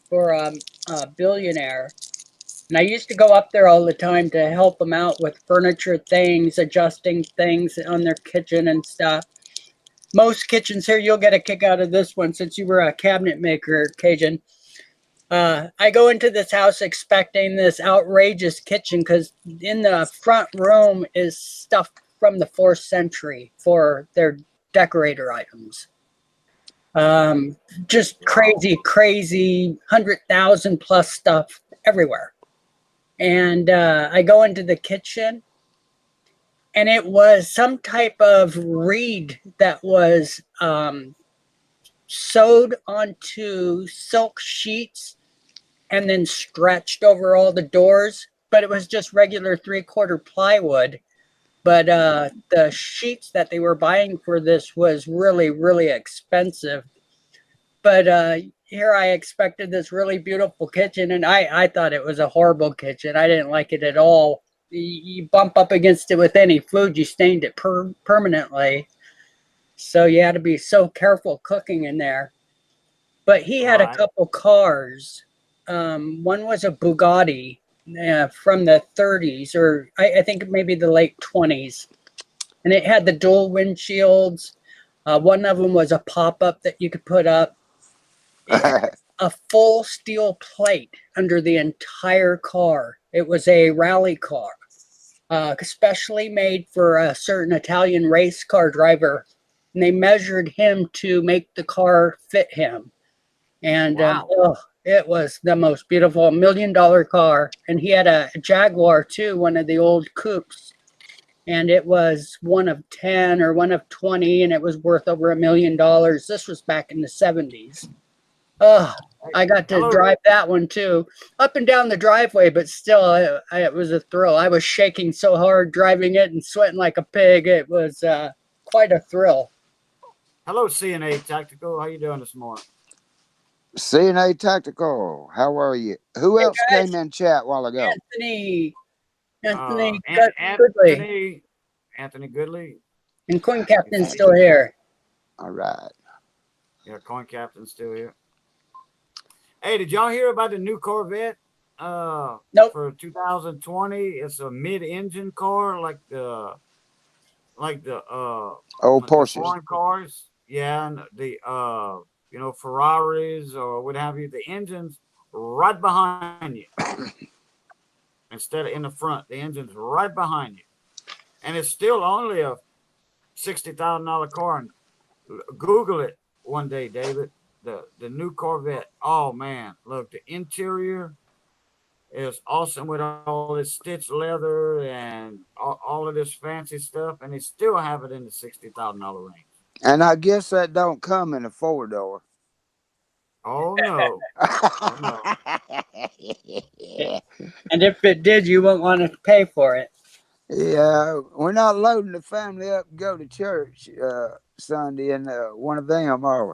for a billionaire, and I used to go up there all the time to help them out with furniture things, adjusting things on their kitchen and stuff. Most kitchens here, you'll get a kick out of this one since you were a cabinet maker, Cajun. I go into this house expecting this outrageous kitchen because in the front room is stuff from the 4th century for their decorator items. Just crazy, crazy, 100,000 plus stuff everywhere. And I go into the kitchen, and it was some type of reed that was sewed onto silk sheets and then stretched over all the doors, but it was just regular 3/4 plywood. But the sheets that they were buying for this was really, really expensive. But here I expected this really beautiful kitchen, and I thought it was a horrible kitchen. I didn't like it at all. You bump up against it with any food, you stained it permanently. So you had to be so careful cooking in there. But he had a Right. couple cars. One was a Bugatti from the 30s, or I think maybe the late 20s. And it had the dual windshields. One of them was a pop-up that you could put up. It had a full steel plate under the entire car. It was a rally car, especially made for a certain Italian race car driver. And they measured him to make the car fit him. And Wow. it was the most beautiful $1 million car. And he had a Jaguar too, one of the old coupes. And it was one of 10 or one of 20, and it was worth over $1 million. This was back in the 70s. Oh, I got to Hello. drive that one too, up and down the driveway, but still, it was a thrill. I was shaking so hard driving it and sweating like a pig. It was quite a thrill. Hello, CNA Tactical. How you doing this morning? CNA Tactical, how are you? Who Hey else guys, came in chat a while ago? Anthony Uh, Goodley, Anthony Goodley. and Coin Captain's still here. All right. Yeah, Coin Captain's still here. Hey, did y'all hear about the new Corvette? Nope. For 2020, it's a mid-engine car, like the Old the Porsches. foreign cars. Yeah, and the Ferraris or what have you. The engine's right behind you instead of in the front. The engine's right behind you, and it's still only a $60,000 car. And Google it one day, David. The new Corvette. Oh man, look, the interior is awesome with all this stitched leather and all of this fancy stuff, and they still have it in the $60,000 range. And I guess that don't come in a 4-door. Oh no, oh no. And if it did, you wouldn't want to pay for it. Yeah, we're not loading the family up and go to church Sunday in one of them, are we?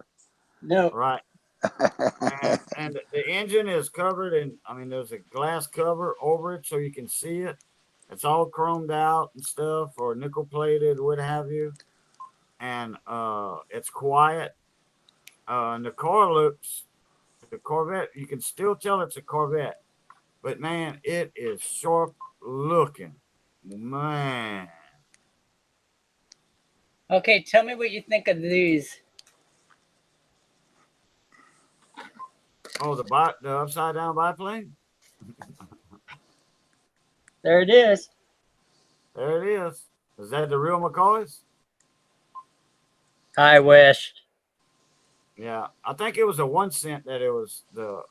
No. Right. And the engine is covered in, I mean, there's a glass cover over it so you can see it. It's all chromed out and stuff, or nickel plated, what have you. And it's quiet. And the Corvette, you can still tell it's a Corvette, but man, it is sharp looking. Man. Okay, tell me what you think of these. Oh, the upside down biplane? There it is. There it is. Is that the real McCoys? I wish. Yeah, I think it was a 1 cent that it was the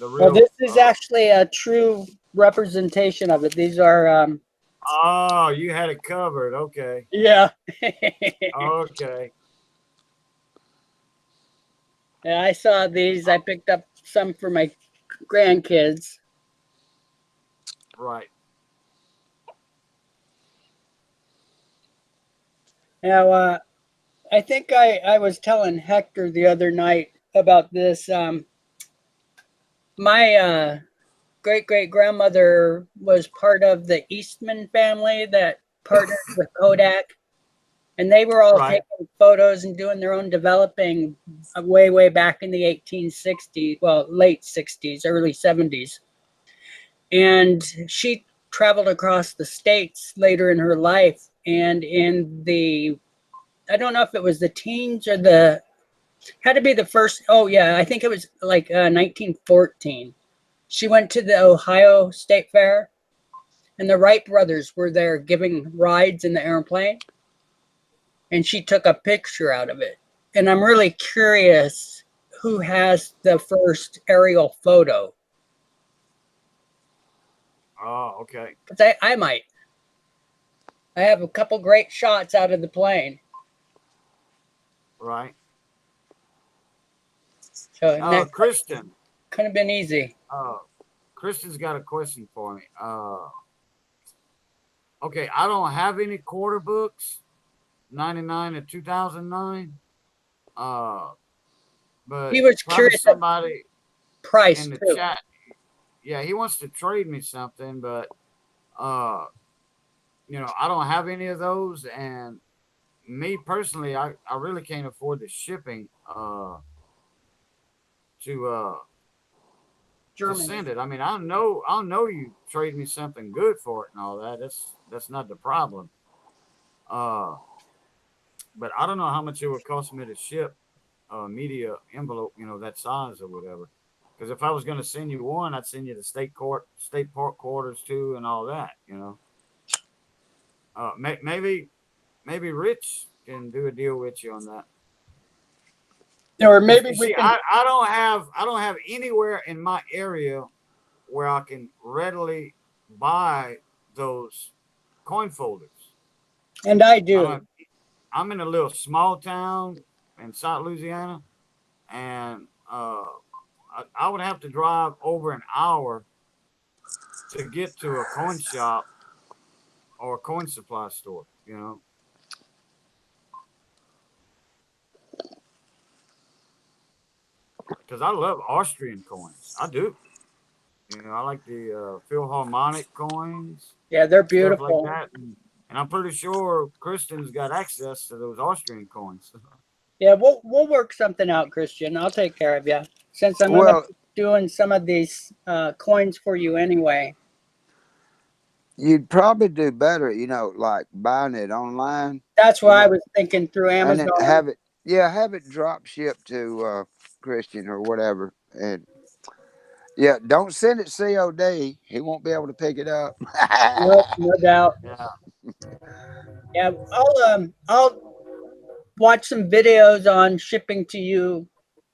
real. Well, this is actually a true representation of it. These are Oh, you had it covered. Okay. yeah. Okay. Yeah, I saw these. I picked up some for my grandkids. Right. Now, I think I was telling Hector the other night about this. My great-great-grandmother was part of the Eastman family that partnered with Kodak. And they were all Right. taking photos and doing their own developing way back in the 1860s, well, late 60s, early 70s. And she traveled across the states later in her life. And in the, I don't know if it was the teens or the, had to be the first, oh, yeah, I think it was like 1914. She went to the Ohio State Fair, and the Wright brothers were there giving rides in the airplane, and she took a picture out of it. And I'm really curious who has the first aerial photo. Oh, okay. Because I might. I have a couple great shots out of the plane. Right. So that Kristen. could have been easy. Kristen's got a question for me. Okay, I don't have any quarter books, 99 to 2009. But He was probably curious of somebody price in the too. chat. Yeah, he wants to trade me something, but uh, I don't have any of those, and me personally, I really can't afford the shipping to Germany. send it. I mean, I know you trade me something good for it and all that. That's not the problem. Uh, but I don't know how much it would cost me to ship a media envelope, that size or whatever. Because if I was going to send you one, I'd send you the state park quarters too, and all that. Maybe Rich can do a deal with you on that. Or Because maybe you we see, can. I don't have anywhere in my area where I can readily buy those coin folders. And I I do. don't. I'm in a little small town in South Louisiana, and I would have to drive over an hour to get to a coin shop or a coin supply store. Because I love Austrian coins. I do. I like the Philharmonic coins, Yeah, they're stuff like beautiful. that. And I'm pretty sure Kristen's got access to those Austrian coins. Yeah, we'll work something out, Christian. I'll take care of you since I'm gonna Well, be doing some of these coins for you anyway. you'd probably do better, like buying it online, That's you why I know, was thinking through and then Amazon. have it drop shipped to Christian or whatever. And yeah, don't send it COD. He won't be able to pick it up. No, no doubt. Yeah. Yeah, I'll watch some videos on shipping to you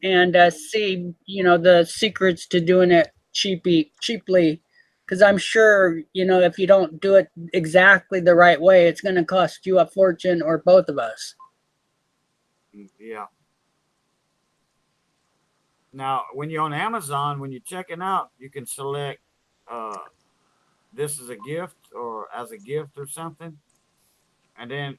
and see the secrets to doing it cheaply, because I'm sure if you don't do it exactly the right way, it's going to cost you a fortune or both of us. Yeah. Now, when you're on Amazon, when you're checking out, you can select uh, this is a gift or as a gift or something. And then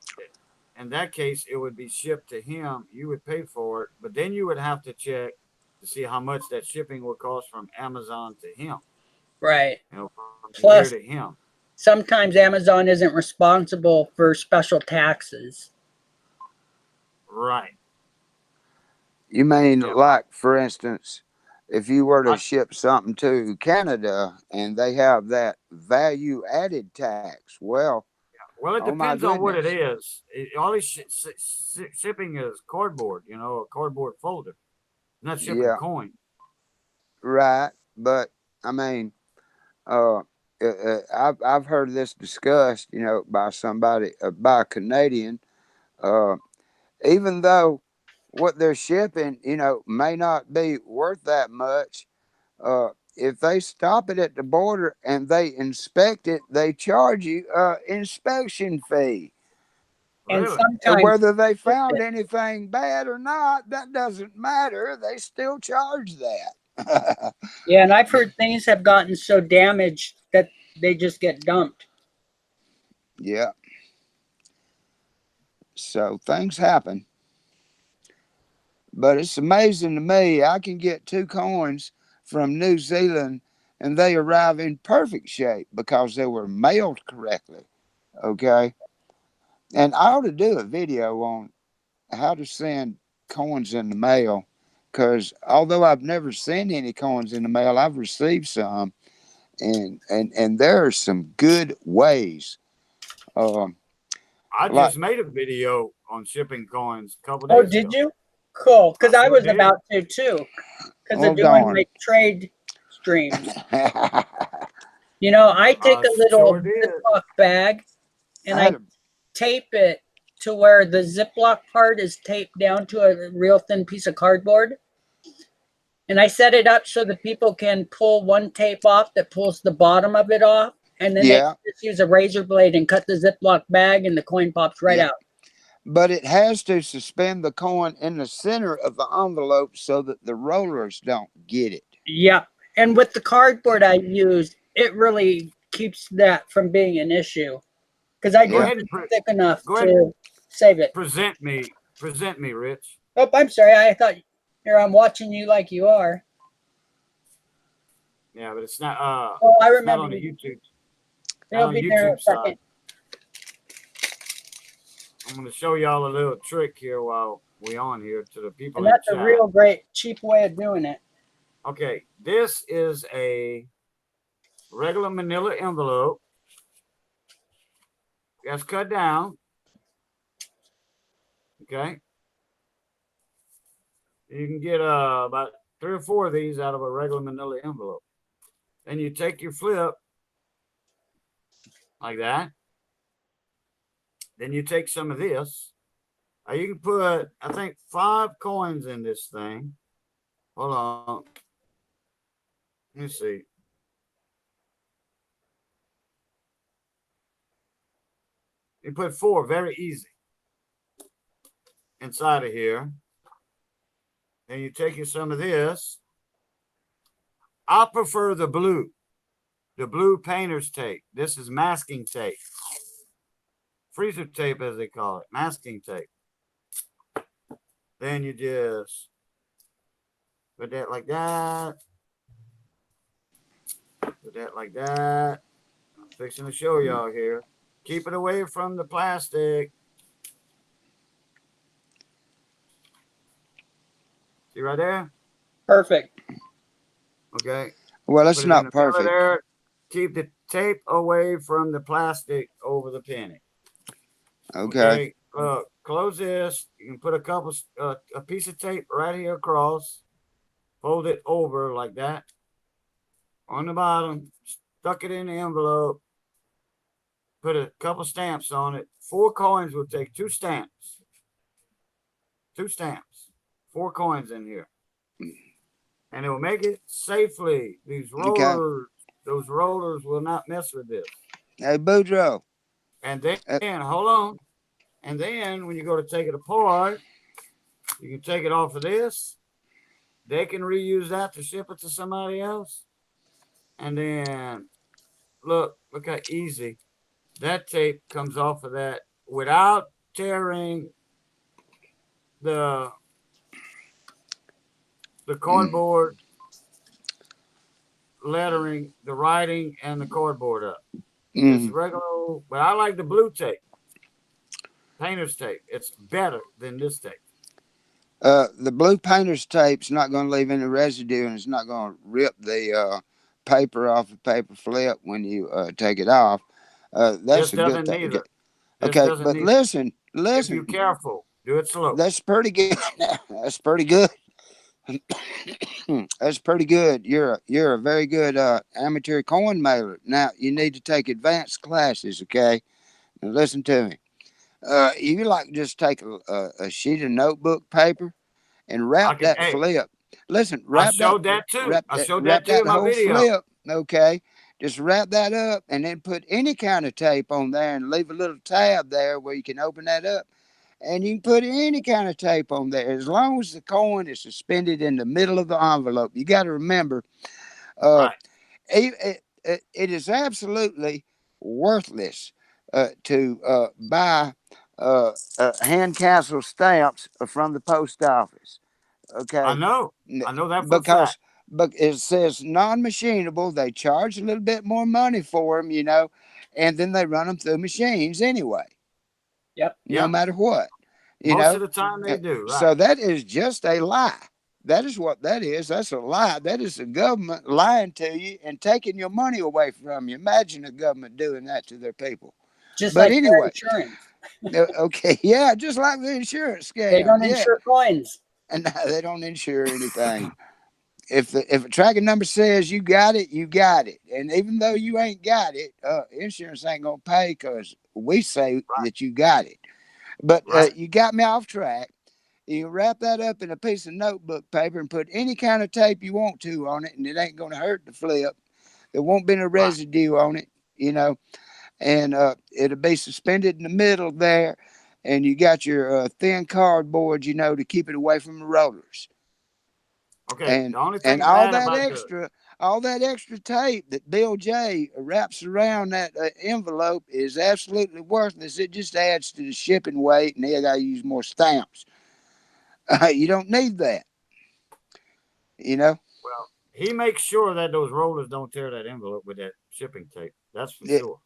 in that case, it would be shipped to him. You would pay for it, but then you would have to check to see how much that shipping would cost from Amazon to him, Right. from here Plus, to him. sometimes Amazon isn't responsible for special taxes. Right. You mean, Yeah. like, for instance, if you were to I, ship something to Canada and they have that value added tax, well, well, it oh my depends on what it goodness. is. All this shipping is cardboard, a cardboard folder. Not shipping Yeah, coin. right. But I mean, uh, I've heard this discussed, by somebody, by a Canadian. Uh, Even though what they're shipping, may not be worth that much, if they stop it at the border and they inspect it, they charge you a inspection fee. And Really? And sometimes, whether they found anything bad or not, that doesn't matter. They still charge that. yeah, and I've heard things have gotten so damaged that they just get dumped. Yeah. So things happen. But it's amazing to me. I can get two coins from New Zealand and they arrive in perfect shape because they were mailed correctly. Okay. And I ought to do a video on how to send coins in the mail. Because although I've never sent any coins in the mail, I've received some, and there are some good ways. Um, I like, just made a video on shipping coins a couple Oh, days did ago. you? Cool. I Because I sure was did. about to too. Because oh of doing darn. my trade streams. You know, I take I a sure little did. Ziploc bag and I I had a tape it to where the Ziploc part is taped down to a real thin piece of cardboard. And I set it up so that people can pull one tape off that pulls the bottom of it off. And then they yeah, just use a razor blade and cut the Ziploc bag and the coin pops right yeah. out. But it has to suspend the coin in the center of the envelope so that the rollers don't get it. Yeah. And with the cardboard I used, it really keeps that from being an issue because I Go Yeah. just ahead and thick enough go ahead and to save it. present me, Rich. Oh, I'm sorry. I thought here I'm watching you like you are. Yeah, but it's not Oh, I it's not remember on the you. YouTube, not It'll on the be there in a YouTube side. second. I'm gonna show y'all a little trick here while we on here to the people And in that's a chat. real great, cheap way of doing it. Okay, this is a regular manila envelope. That's cut down. Okay. You can get about 3 or 4 of these out of a regular manila envelope. Then you take your flip like that. Then you take some of this. You can put, I think, 5 coins in this thing. Hold on. Let me see. You put 4, very easy, inside of here. Then you take you some of this. I prefer the blue painter's tape. This is masking tape, freezer tape as they call it, masking tape. Then you just put that like that, put that like that. I'm fixing to show y'all here. Keep it away from the plastic. See right there? Perfect. Okay. Well, Put it's it in not the middle of perfect. there. Keep the tape away from the plastic over the penny. Okay. Okay. Close this. You can put a piece of tape right here across. Fold it over like that. On the bottom. Stuck it in the envelope. Put a couple stamps on it. 4 coins will take 2 stamps. 2 stamps. 4 coins in here. And it will make it safely. Those Okay. rollers will not mess with this. Hey, Boudreaux. And then, Uh, hold on. And then when you go to take it apart, you can take it off of this. They can reuse that to ship it to somebody else. And then look how easy that tape comes off of that without tearing the cardboard lettering, the writing, and the cardboard up. It's regular, but I like the blue tape, painter's tape. It's better than this tape. The blue painter's tape's not going to leave any residue, and it's not going to rip the paper off the paper flip when you take it off. This That's a good doesn't thing. neither. This Okay, doesn't but neither. listen, If you're careful, do it slow. That's pretty good. That's pretty good. That's pretty good. You're a very good amateur coin mailer. Now you need to take advanced classes. Okay, now listen to me. You like just take a sheet of notebook paper and I wrap can. that Hey, flip. Listen, I showed that too. I showed that too in the my whole video. flip. Okay, just wrap that up and then put any kind of tape on there and leave a little tab there where you can open that up. And you can put any kind of tape on there as long as the coin is suspended in the middle of the envelope. You got to remember, uh, Right. it is absolutely worthless to buy hand castle stamps from the post office. I Okay, know. I know that for a because fact. but it says non-machinable. They charge a little bit more money for them, and then they run them through machines anyway. Yep. no Yep. matter what. You Most know, of the time they do. Right. so that is just a lie. That is what that is. That's a lie. That is the government lying to you and taking your money away from you. Imagine the government doing that to their people. Just But like their anyway, insurance. okay, yeah, just like the insurance They scam. don't Yeah, insure coins. and they don't insure anything. If a tracking number says you got it, you got it. And even though you ain't got it, insurance ain't gonna pay because we say Right. that you got it. But Right. you got me off track. You wrap that up in a piece of notebook paper and put any kind of tape you want to on it, and it ain't gonna hurt to flip. There won't be no Right. residue on it, you know, and it'll be suspended in the middle there. And you got your thin cardboard, you know, to keep it away from the rollers. Okay. and The only and thing bad about the all that extra tape that Bill J wraps around that envelope is absolutely worthless. It just adds to the shipping weight, and they got to use more stamps. You don't need that, you know. well, he makes sure that those rollers don't tear that envelope with that shipping tape. That's for Yeah. sure.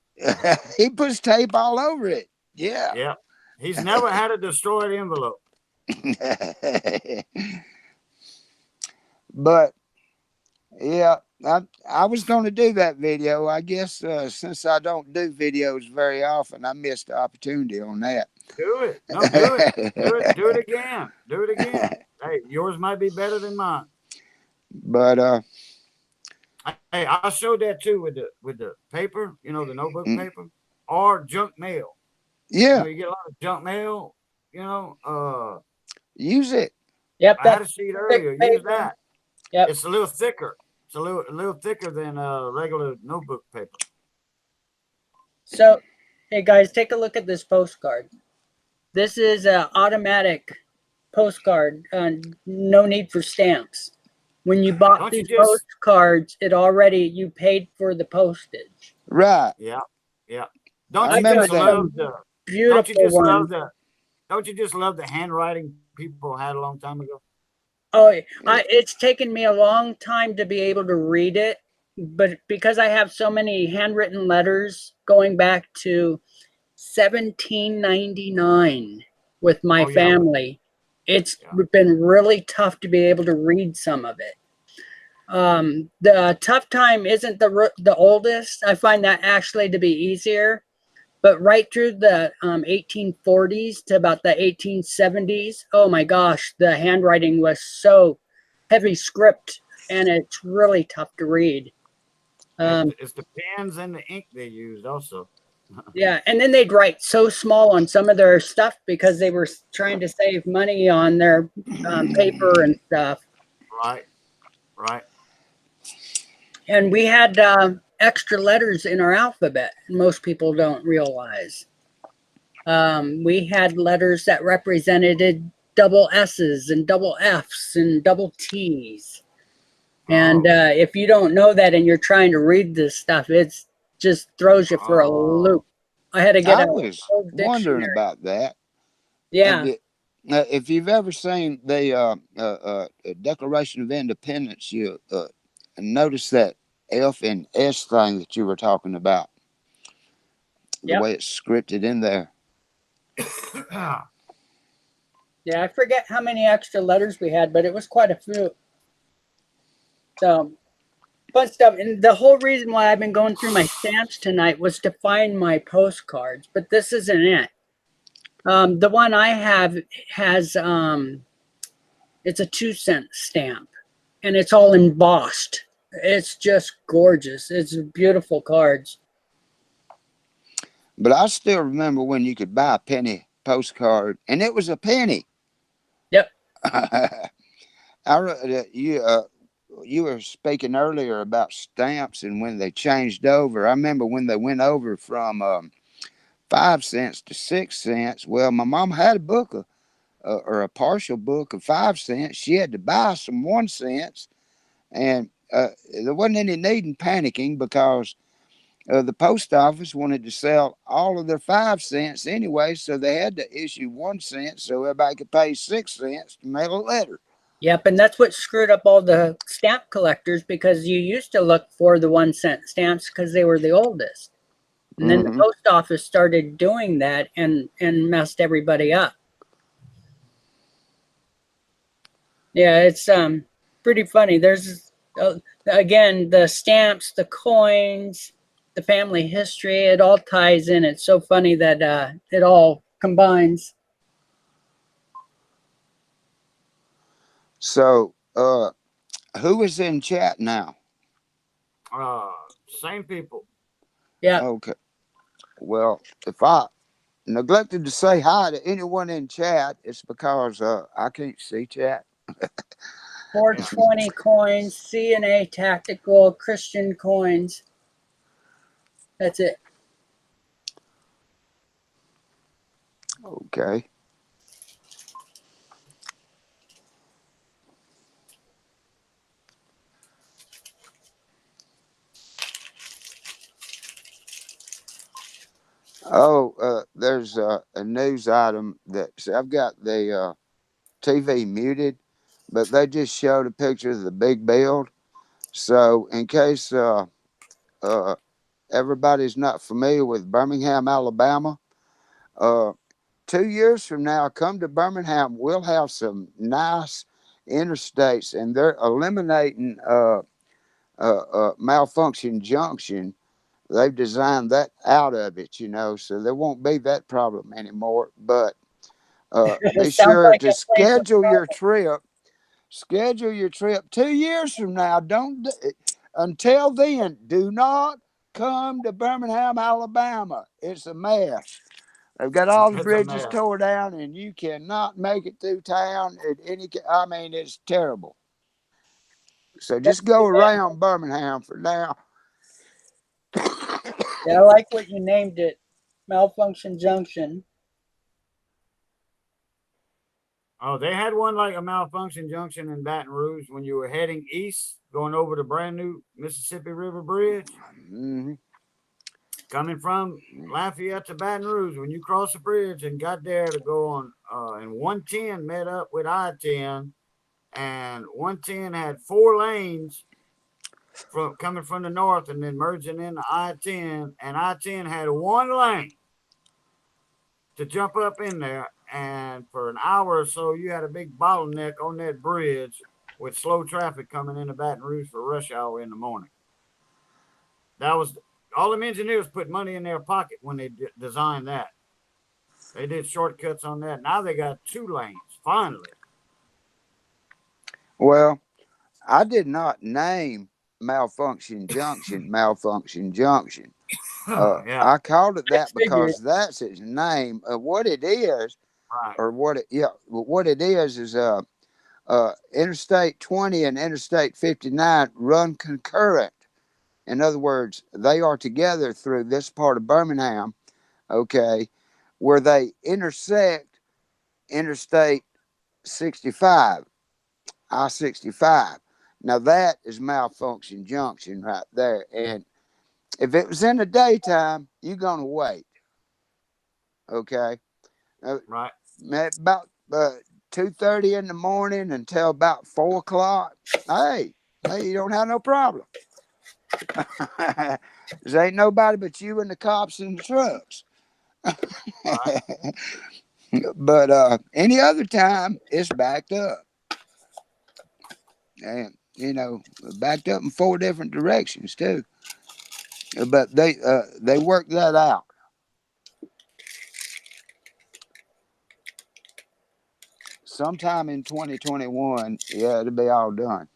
He puts tape all over it. Yeah. Yeah. He's never had a destroyed envelope. But yeah, I was going to do that video. I guess since I don't do videos very often, I missed the opportunity on that. Do it. No, do it. Do it. Do it again. Do it again. Hey, yours might be better than mine. But Hey, I showed that too with the paper, you know, the notebook mm, paper or junk mail. You know, yeah, you get a lot of junk mail, you know. use it. Yep, I had a that's sheet thick earlier. Use paper. that. Yep. It's a little thicker. It's a little thicker than regular notebook paper. So, hey guys, take a look at this postcard. This is an automatic postcard. No need for stamps. When you bought Don't you these just postcards, you paid for the postage. Right. yeah, yeah. I Don't you I've got remember just that. love some the don't you beautiful just love ones. the handwriting people had a long time ago? Oh, it's taken me a long time to be able to read it, but because I have so many handwritten letters going back to 1799 with my Oh yeah, family, it's yeah. been really tough to be able to read some of it. The tough time isn't the oldest. I find that actually to be easier. But right through the 1840s to about the 1870s, oh my gosh, the handwriting was so heavy script, and it's really tough to read. Um, It's the pens and the ink they used also. yeah, and then they'd write so small on some of their stuff because they were trying to save money on their paper and stuff. Right, right. And we had extra letters in our alphabet, and most people don't realize. We had letters that represented double S's and double F's and double T's. And Oh, if you don't know that and you're trying to read this stuff, it's just throws you for a oh. loop. I had to get I a was whole wondering dictionary. about that. Yeah. If you've ever seen the Declaration of Independence, you notice that F and S thing that you were talking about, the Yep. way it's scripted in there. Yeah. I forget how many extra letters we had, but it was quite a few. So fun stuff. And the whole reason why I've been going through my stamps tonight was to find my postcards, but this isn't it. The one I have has it's a 2-cent stamp, and it's all embossed. It's just gorgeous. It's beautiful cards. But I still remember when you could buy a penny postcard, and it was a penny. Yep. You were speaking earlier about stamps and when they changed over. I remember when they went over from 5 cents to 6 cents. Well, my mom had a book or a partial book of 5 cents. She had to buy some 1 cents, and there wasn't any need in panicking because the post office wanted to sell all of their 5 cents anyway, so they had to issue 1 cent so everybody could pay 6 cents to mail a letter. Yep. And that's what screwed up all the stamp collectors because you used to look for the 1-cent stamps because they were the oldest. And then the Mm-hmm. post office started doing that and messed everybody up. Yeah, it's pretty funny. There's again the stamps, the coins, the family history. It all ties in. It's so funny that it all combines. So, who is in chat now? Same people. Yeah, Okay. Well, if I neglected to say hi to anyone in chat, it's because I can't see chat. 420 coins, C&A tactical Christian coins. That's it. Okay. Oh, there's a news item that see, I've got the TV muted, but they just showed a picture of the big build. So, in case uh, everybody's not familiar with Birmingham, Alabama, uh, 2 years from now, come to Birmingham, we'll have some nice interstates, and they're eliminating malfunction junction. They've designed that out of it, so there won't be that problem anymore. But It be sounds sure like to a place of schedule your trip. Schedule your trip 2 years from now. Don't until then. Do not come to Birmingham, Alabama. It's a mess. They've got all the It's a bridges mess. tore down, and you cannot make it through town at any. I mean, it's terrible. So just go around Birmingham for now. Yeah, I like what you named it. Malfunction Junction. Oh, they had one like a malfunction junction in Baton Rouge when you were heading east, going over the brand new Mississippi River Bridge, Mm-hmm. coming from Lafayette to Baton Rouge. When you cross the bridge and got there to go on, and 110 met up with I-10, and 110 had 4 lanes from coming from the north and then merging into I-10, and I-10 had 1 lane to jump up in there. And for an hour or so, you had a big bottleneck on that bridge with slow traffic coming into Baton Rouge for rush hour in the morning. That was all them engineers put money in their pocket when they designed that. They did shortcuts on that. Now they got 2 lanes, finally. Well, I did not name malfunction junction malfunction junction. Yeah, I called it I that figured. because that's its name. What it is, right. or what it is Interstate 20 and Interstate 59 run concurrent. In other words, they are together through this part of Birmingham, okay, where they intersect Interstate 65, I 65. Now that is malfunction junction right there. And if it was in the daytime, you're going to wait, okay? Right. About 2:30 in the morning until about 4 o'clock. Hey, you don't have no problem. There ain't nobody but you and the cops and the trucks. Right. But any other time, it's backed up. And, backed up in 4 different directions, too. But they worked that out. Sometime in 2021, yeah, it'll be all done.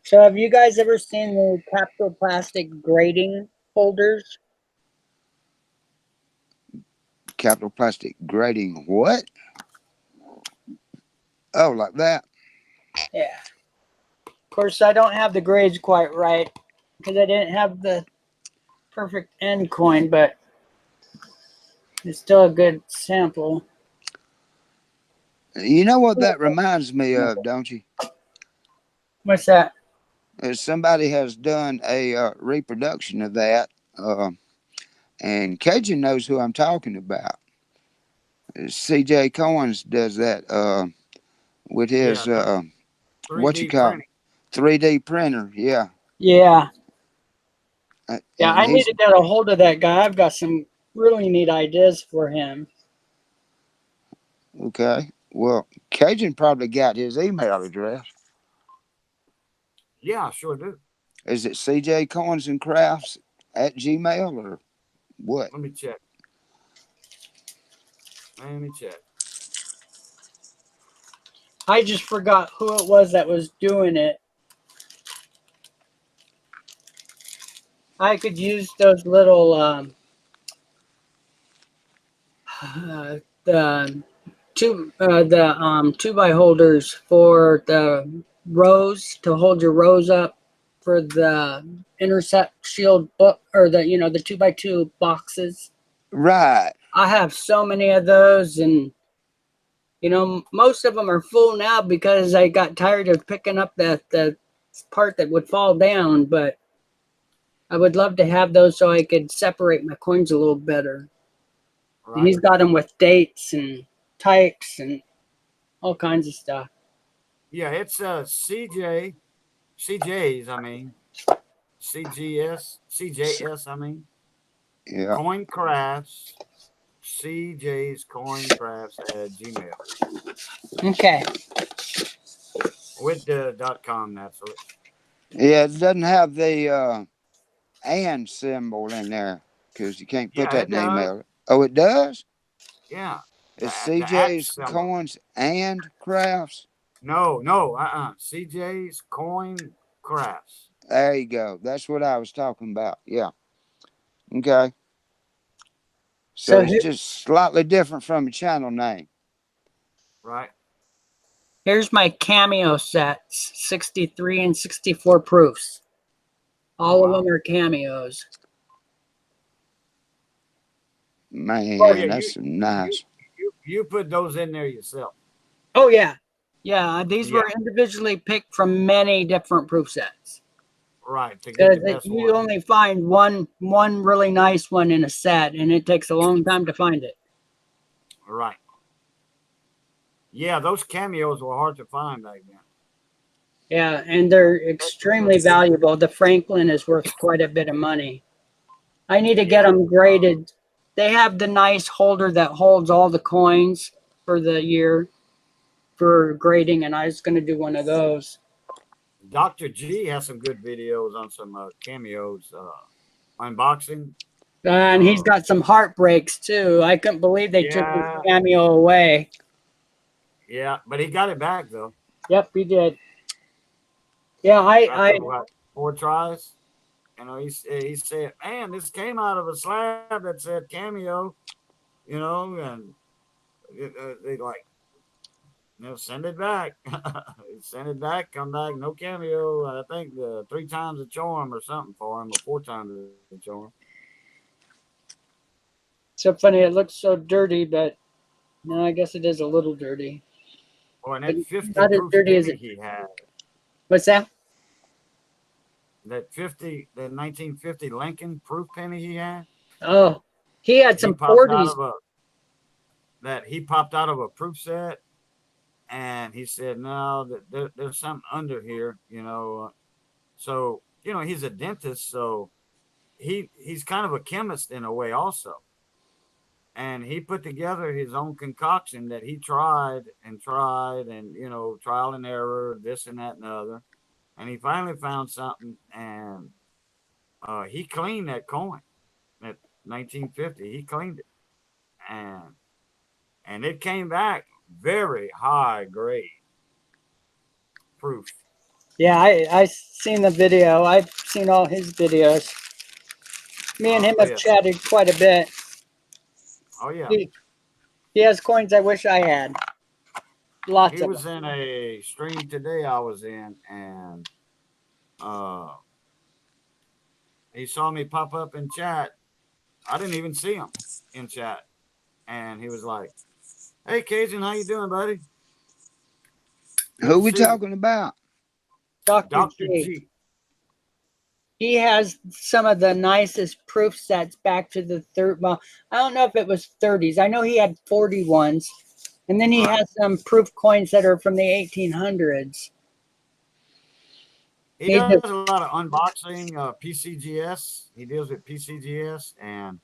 So, have you guys ever seen the Capsule Plastic grading holders? Capital plastic grading, what? Oh, like that? Yeah. Of course, I don't have the grades quite right because I didn't have the perfect end coin, but it's still a good sample. You know what that reminds me of, don't you? What's that? Somebody has done a reproduction of that, and Cajun knows who I'm talking about. CJ Cohen's does that with Yeah. his what you 3D call printing. 3D printer. Yeah, Yeah. Yeah, And I need he's to get a hold of that guy. I've got some really neat ideas for him. okay. Well, Cajun probably got his email address. Yeah, I sure do. Is it cjcoinsandcrafts at Gmail or what? Let me check. Let me check. I just forgot who it was that was doing it. I could use those little the two by holders for the rows to hold your rows up for the intercept shield book or the 2x2 boxes. Right. I have so many of those, and most of them are full now because I got tired of picking up the part that would fall down. But I would love to have those so I could separate my coins a little better. And Right. he's got them with dates and types and all kinds of stuff. Yeah, it's CJs, I mean, CJS, I mean, Yeah. Coin Crafts, CJ's Coin Crafts at Gmail Okay. with the .com. That's it. Yeah, it doesn't have the and symbol in there because you can't put Yeah, that it in the does. email. Oh, it does? Yeah, It's the at CJ's symbol. Coins and Crafts. No, CJ's Coin Crafts. There you go. That's what I was talking about. Yeah. Okay. So So it's just slightly different from a channel name. Right. here's my cameo sets, 63 and 64 proofs. Oh All of wow. them are cameos. Oh yeah, Man, that's you nice. you put those in there yourself. Oh yeah. Yeah, these Yeah, were individually picked from many different proof sets. right. To get Because the best you one. only find one really nice one in a set, and it takes a long time to find it. Right. Yeah, those cameos were hard to find back then. Yeah, and they're extremely valuable. The Franklin is worth quite a bit of money. I need to get Yeah. them graded. They have the nice holder that holds all the coins for the year for grading, and I was going to do one of those. Dr. G has some good videos on some cameos, unboxing. And he's Uh, got some heartbreaks too. I couldn't believe they took his yeah, cameo away. yeah, but he got it back though Yep, he did. Yeah, I after what 4 tries. You know, he said, "Man, this came out of a slab that said cameo." You know, and they like, send it back. Send it back. Come back. No cameo. I think 3 times the charm or something for him, or 4 times the charm. so funny. It looks so dirty, but no, I guess it is a little dirty, Oh, and but that 50 not as proof dirty as penny it. he had. What's that? That 1950 Lincoln proof penny he had. Oh, he had He some popped out 40s. of a he popped out of a proof set, and he said, "No, there's something under here." So he's a dentist, so he's kind of a chemist in a way also, and he put together his own concoction that he tried, and trial and error, this and that and the other, and he finally found something, and he cleaned that coin at 1950. He cleaned it, and it came back very high grade proof. Yeah, I seen the video. I've seen all his videos. Me and Oh him have yeah, chatted quite a bit. oh yeah. He, he has coins I wish I had. Lots He of them. was in a stream today I was in, and uh, he saw me pop up in chat. I didn't even see him in chat, and he was like, "Hey, Cajun, how you doing, buddy? Good Who to we see you." talking about? Dr. Dr. G. G. He has some of the nicest proof sets back to the third. Well, I don't know if it was 30s. I know he had 40 ones. And then he Right. has some proof coins that are from the 1800s. He He does just a lot of unboxing, PCGS. He deals with PCGS, and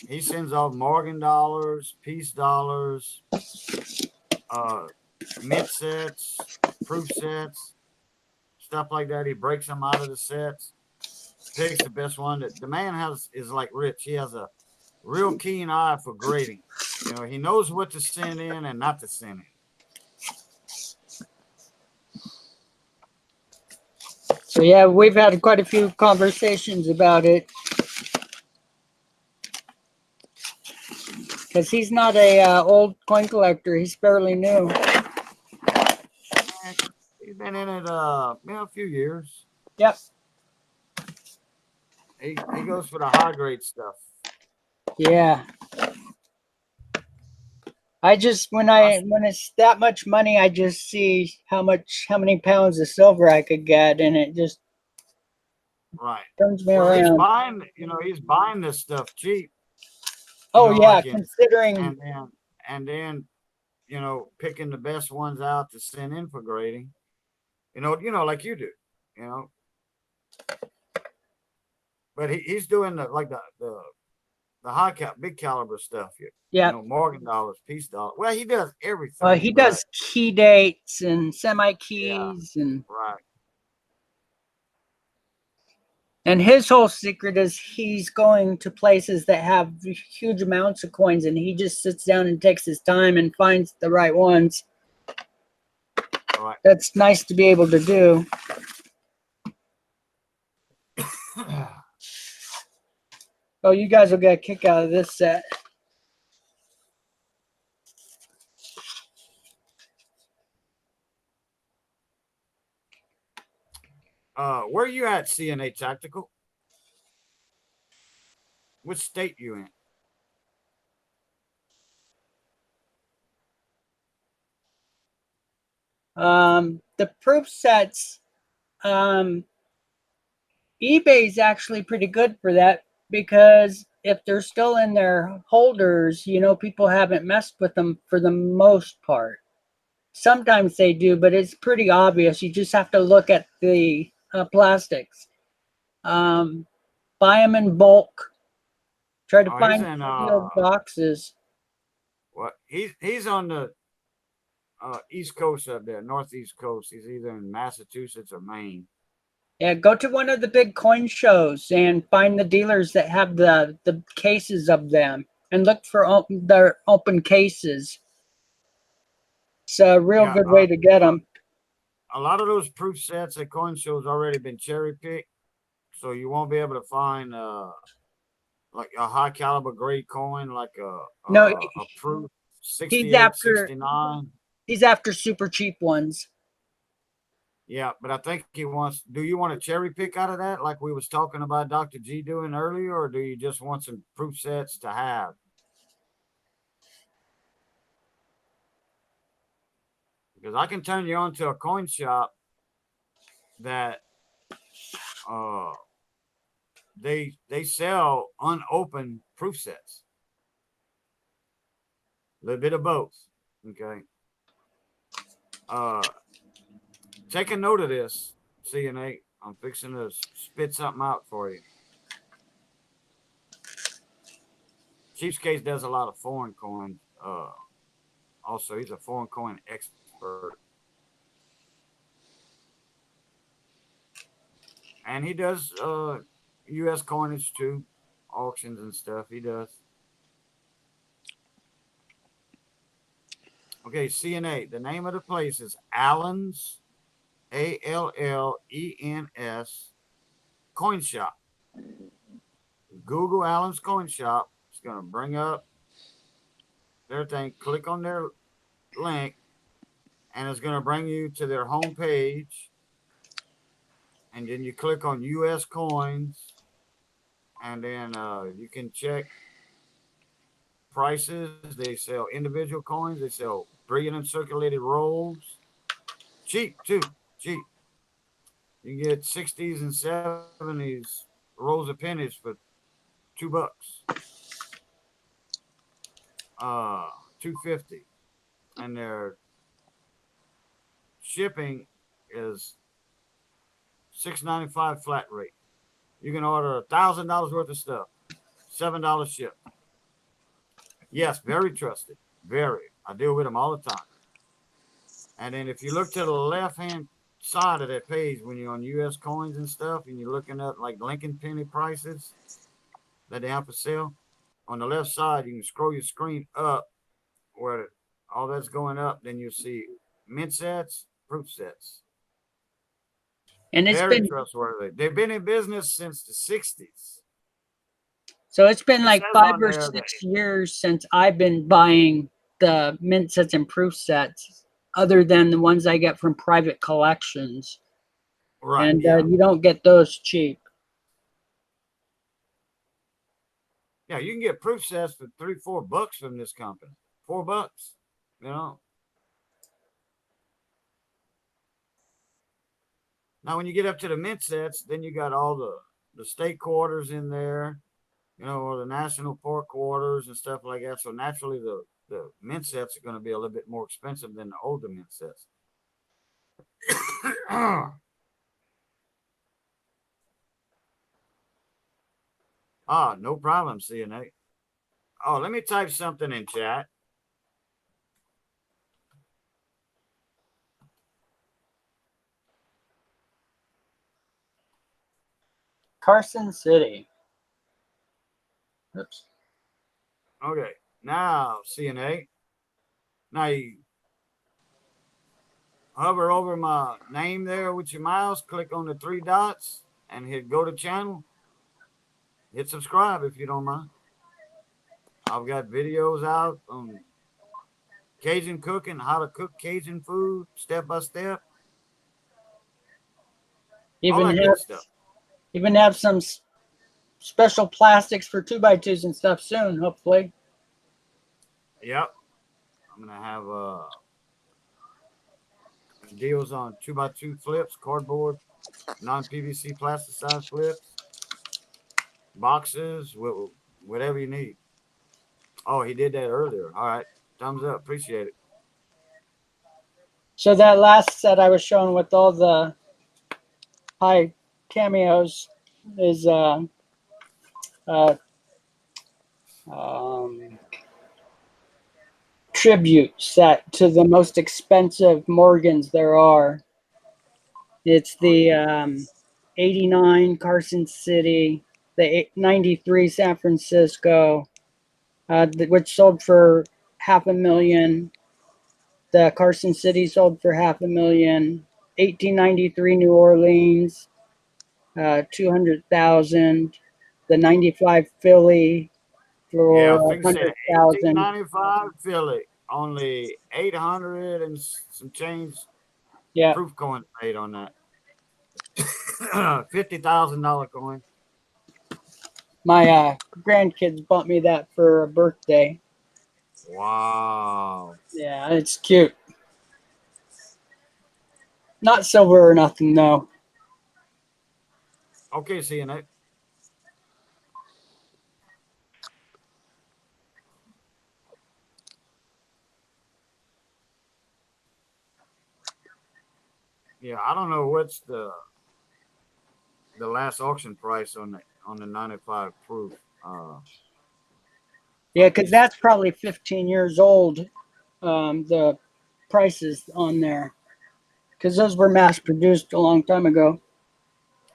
he sends off Morgan dollars, peace dollars, uh, mint sets, proof sets, stuff like that. He breaks them out of the sets, picks the best one. That the man is like Rich. He has a real keen eye for grading. You know, he knows what to send in and not to send in. so yeah, we've had quite a few conversations about it because he's not a old coin collector. He's fairly new. And he's been in it, a few years. Yep. He goes for the high grade stuff. Yeah. I just when it's that much money, I just see how many pounds of silver I could get, and it just Right. turns me Well, around. he's buying this stuff cheap, Oh yeah, like in, considering and then, picking the best ones out to send in for grading, like you do, you know, but he's doing the big caliber stuff here, yeah. Morgan dollars, peace dollars. Well, he does everything, He but does key dates and semi yeah, keys, and right. his whole secret is he's going to places that have huge amounts of coins, and he just sits down and takes his time and finds the right ones. Right. That's nice to be able to do. Oh, you guys will get a kick out of this set. Where you at, CNA Tactical? Which state you in? The proof sets, eBay is actually pretty good for that because if they're still in their holders, people haven't messed with them for the most part. Sometimes they do, but it's pretty obvious. You just have to look at the plastics. Um, Buy them in bulk. Try to Oh, he's find in sealed boxes. what? He's on the East Coast up there, Northeast Coast. He's either in Massachusetts or Maine. Yeah, go to one of the big coin shows and find the dealers that have the cases of them, and look for their open cases. It's a real Yeah, good way to get them. a lot of those proof sets at coin shows already been cherry picked, so you won't be able to find like a high caliber grade coin like No, a proof he's 68, after 69. he's after super cheap ones. Yeah, but I think he wants. Do you want to cherry pick out of that, like we was talking about Dr. G doing earlier, or do you just want some proof sets to have? Because I can turn you on to a coin shop that uh they sell unopened proof sets. A little bit of both. Okay. Uh, take a note of this, CNA. I'm fixing to spit something out for you. Cheapskate does a lot of foreign coins. Also, he's a foreign coin expert, and he does U.S. coinage too, auctions and stuff. He does. Okay, CNA. The name of the place is Allen's, Allens Coin Shop. Google Allen's Coin Shop. It's gonna bring up their thing. Click on their link, and it's gonna bring you to their homepage. And then you click on U.S. coins, and then you can check prices. They sell individual coins. They sell brilliant uncirculated rolls. Cheap too. Cheap. You can get 60s and 70s rolls of pennies for $2. 250. And their shipping is $6.95 flat rate. You can order $1,000 worth of stuff, $7 ship. Yes, very trusted. Very. I deal with them all the time. And then if you look to the left-hand side of that page when you're on U.S. coins and stuff, and you're looking at like Lincoln penny prices that they have for sale, on the left side you can scroll your screen up where all that's going up. Then you'll see mint sets, proof sets. And it's Very been trustworthy. They've been in business since the 60s. so it's been It like says 5 on or there that 6 years since I've been buying the mint sets and proof sets, other than the ones I get from private collections. right, And yeah. you don't get those cheap. Yeah, you can get proof sets for $3-4 from this company. $4, you know. Now, when you get up to the mint sets, then you got all the state quarters in there, you know, or the national park quarters and stuff like that. So naturally, the mint sets are going to be a little bit more expensive than the older mint sets. No problem, CNA. Oh, let me type something in chat. Carson City. Oops. Okay, now CNA. Now you hover over my name there with your mouse, click on the 3 dots, and hit go to channel. Hit subscribe if you don't mind. I've got videos out on Cajun cooking, how to cook Cajun food step by step, all Even that have good stuff. some special plastics for 2x2s and stuff soon, hopefully. Yep, I'm gonna have deals on 2x2 flips, cardboard, non-PVC plasticized flips, boxes, whatever you need. Oh, he did that earlier. All right, thumbs up, appreciate it. So that last set I was showing with all the high cameos is uh, um, tribute set to the most expensive Morgans there are. It's the 89 Carson City, the 93 San Francisco, which sold for $500,000. The Carson City sold for $500,000. 1893 New Orleans, 200,000. The 95 Philly Yeah, for I think saying 100,000. 1895 Philly, only 800 and some change Yeah, proof coins made on that. $50,000 coin. my grandkids bought me that for a birthday. Wow. Yeah, it's cute. Not silver or nothing, no. Okay, see you next. Yeah, I don't know what's the last auction price on the 95 proof. Yeah, because that's probably 15 years old. The prices on there, because those were mass produced a long time ago.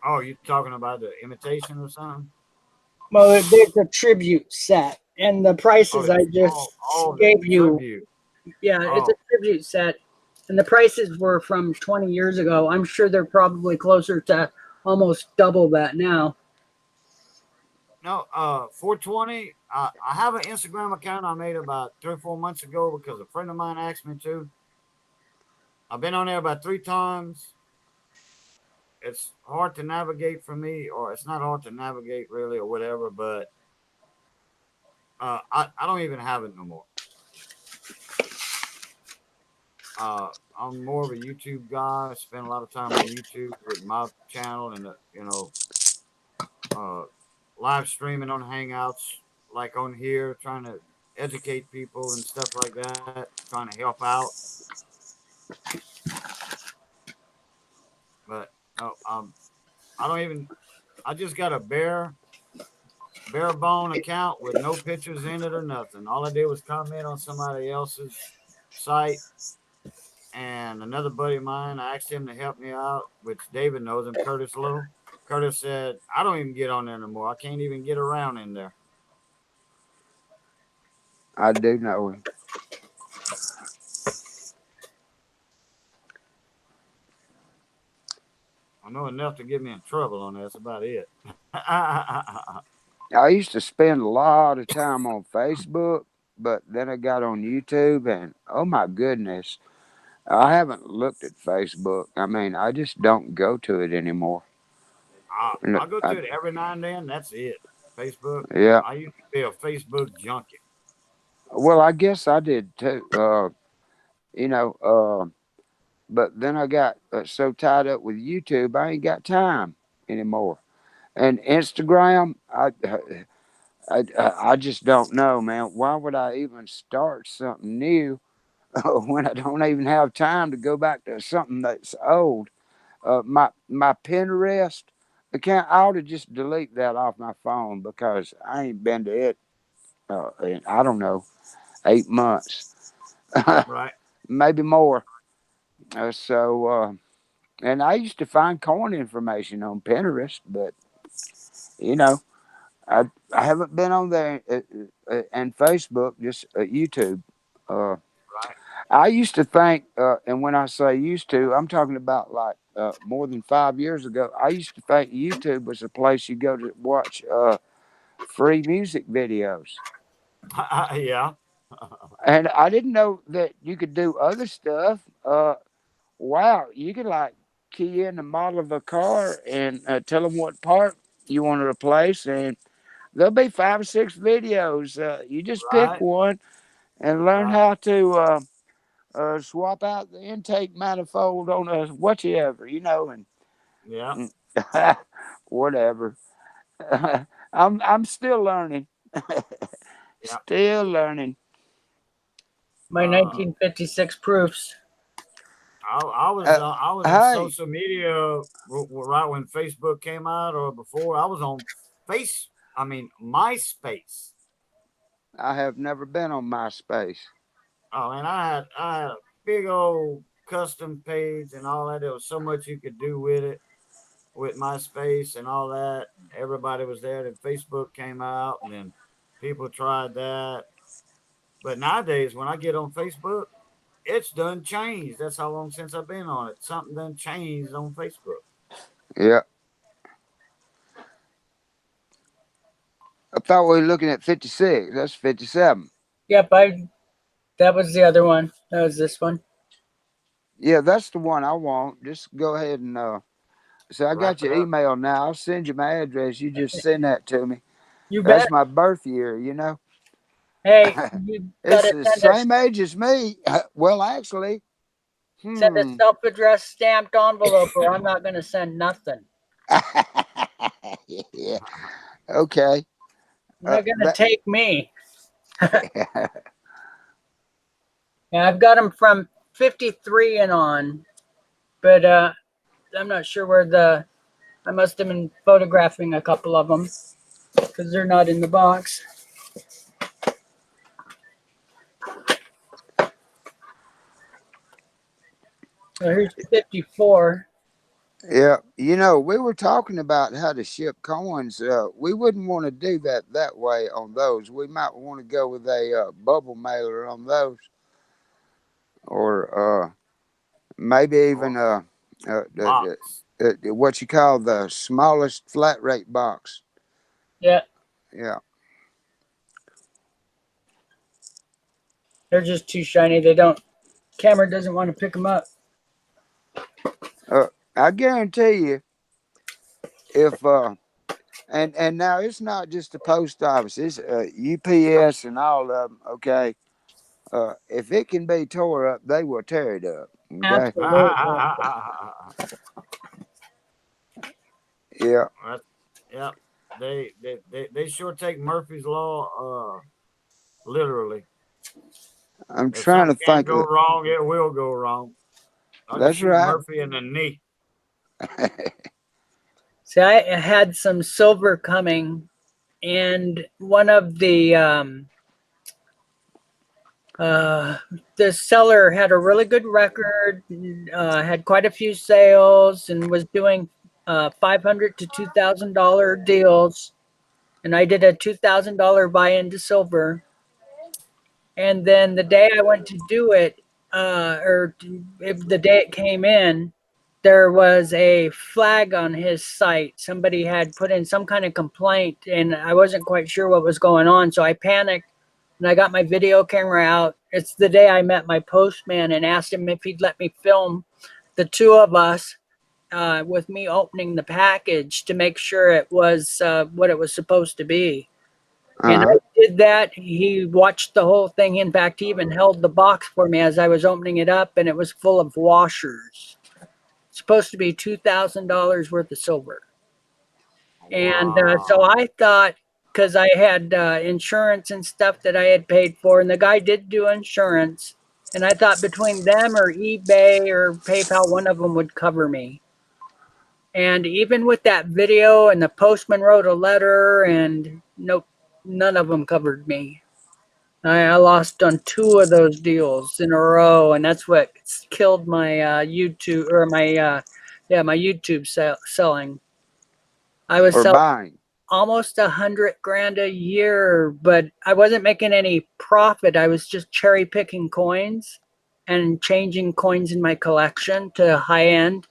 Oh, you talking about the imitation or something? Well, it's a tribute set, and the prices I just the gave you. tribute. Yeah, it's a Oh, tribute set, and the prices were from 20 years ago. I'm sure they're probably closer to almost double that now. no, 420. I have an Instagram account I made about 3 or 4 months ago because a friend of mine asked me to. I've been on there about 3 times. It's hard to navigate for me, or it's not hard to navigate really, or whatever. But I don't even have it no more. I'm more of a YouTube guy. I spend a lot of time on YouTube with my channel and live streaming on Hangouts, like on here, trying to educate people and stuff like that, trying to help out. But I don't even. I just got a bare bone account with no pictures in it or nothing. All I did was comment on somebody else's site, and another buddy of mine, I asked him to help me out, which David knows him, Curtis Lowe. Curtis said, I don't even get on there anymore. I can't even get around in there. I do know him. I know enough to get me in trouble on there. That's about it. I used to spend a lot of time on Facebook, but then I got on YouTube, and oh my goodness, I haven't looked at Facebook. I mean, I just don't go to it anymore. And I go to it every now and then. That's it. Facebook. yeah, I used to be a Facebook junkie. well, I guess I did too. You know, but then I got so tied up with YouTube, I ain't got time anymore. And Instagram, I just don't know, man. Why would I even start something new when I don't even have time to go back to something that's old? My Pinterest account, I ought to just delete that off my phone because I ain't been to it in, I don't know, 8 months, Right. maybe more. And I used to find corn information on Pinterest, but you know, I haven't been on there and Facebook, just YouTube. Uh, Right. I used to think, and when I say used to, I'm talking about like more than 5 years ago. I used to think YouTube was a place you go to watch free music videos, Yeah. and I didn't know that you could do other stuff. Wow, you could like key in the model of a car and tell them what part you want to replace, and there'll be 5 or 6 videos. You just pick Right. one and learn Right. how to swap out the intake manifold on a whatever, Yeah. and whatever. I'm still learning, Yeah. still learning. My Uh, 1956 proofs. Uh, I was in hey, social media right when Facebook came out or before. I was on Face. I mean MySpace. I have never been on MySpace. Oh, and I had a big old custom page and all that. There was so much you could do with it, with MySpace and all that. Everybody was there. Then Facebook came out, and then people tried that. But nowadays, when I get on Facebook, it's done changed. That's how long since I've been on it. Something done changed on Facebook. Yeah, I thought we were looking at 56. That's 57. Yep, that was the other one. That was this one. Yeah, that's the one I want. Just go ahead and so I Wrap got it your up. email now. I'll send you my address. You just send that to me. You bet. That's my birth year. Hey, you It's gotta the same age as me. Well, actually, send a hmm. self-addressed stamped envelope, or I'm not gonna send nothing. Yeah. Okay. You're not gonna That. take me. Yeah, I've got them from 53 and on, but I'm not sure where I must have been photographing a couple of them because they're not in the box. So here's 54. Yeah. We were talking about how to ship coins. We wouldn't want to do that way on those. We might want to go with a bubble mailer on those, or maybe Or even box. what you call the smallest flat rate box. Yeah, Yeah. they're just too shiny. They don't. Camera doesn't want to pick them up. Uh, I guarantee you, if and now it's not just the post office; it's UPS and all of them. Okay, if it can be tore up, they will tear it up. Okay, Absolutely. yeah, That's, yeah. They sure take Murphy's Law literally. I'm If trying to something can't think go of. wrong, it will go wrong. I'll just That's shoot right. Murphy in the knee. See, I had some silver coming, and one of the seller had a really good record, had quite a few sales, and was doing $500 to $2,000 deals. And I did a $2,000 buy into silver. And then the day I went to do it, if the day it came in, there was a flag on his site. Somebody had put in some kind of complaint, and I wasn't quite sure what was going on. So I panicked and I got my video camera out. It's the day I met my postman and asked him if he'd let me film the two of us with me opening the package to make sure it was what it was supposed to be. And I Uh-huh. did that. He watched the whole thing. In fact, he even held the box for me as I was opening it up, and it was full of washers. It's supposed to be $2,000 worth of silver. And so Wow. I thought, because I had insurance and stuff that I had paid for, and the guy did do insurance, and I thought between them or eBay or PayPal, one of them would cover me. And even with that video, and the postman wrote a letter, and nope, none of them covered me. I lost on two of those deals in a row, and that's what killed my YouTube or my YouTube selling. I was Or selling buying. almost 100 grand a year, but I wasn't making any profit. I was just cherry picking coins and changing coins in my collection to high end,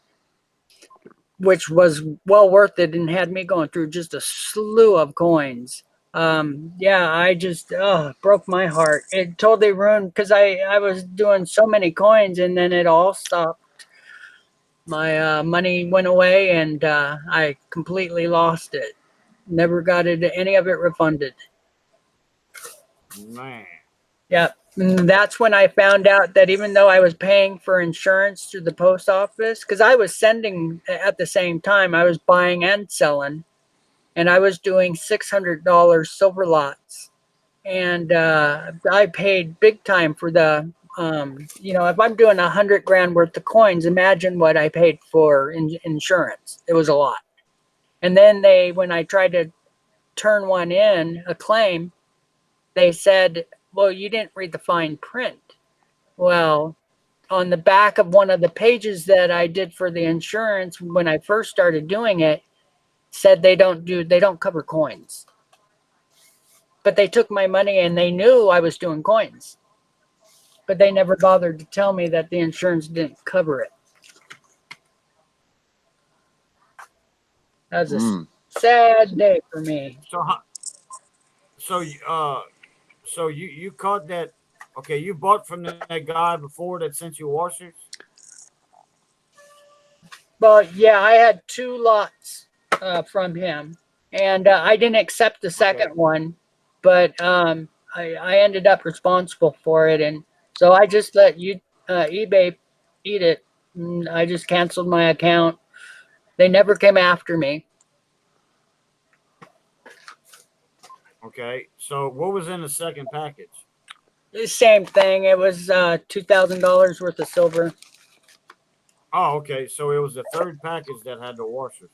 which was well worth it and had me going through just a slew of coins. Yeah, I just broke my heart. It totally ruined because I was doing so many coins and then it all stopped. My money went away and I completely lost it. Never got any of it refunded. Man. Yeah. And that's when I found out that even though I was paying for insurance through the post office, because I was sending at the same time, I was buying and selling, and I was doing $600 silver lots. And I paid big time for if I'm doing 100 grand worth of coins, imagine what I paid for insurance. It was a lot. And then when I tried to turn one in, a claim, they said, well, you didn't read the fine print. Well, on the back of one of the pages that I did for the insurance when I first started doing it, said they don't cover coins. But they took my money and they knew I was doing coins. But they never bothered to tell me that the insurance didn't cover it. That was Mm. a sad day for me. So so you caught that? Okay, you bought from that guy before that sent you washers. Well, yeah, I had two lots from him, and I didn't accept the Okay. second one, but I ended up responsible for it, and so I just let eBay eat it. I just canceled my account. They never came after me. Okay. So what was in the second package? The same thing. It was $2,000 worth of silver. Oh, okay. So it was the third package that had the washers.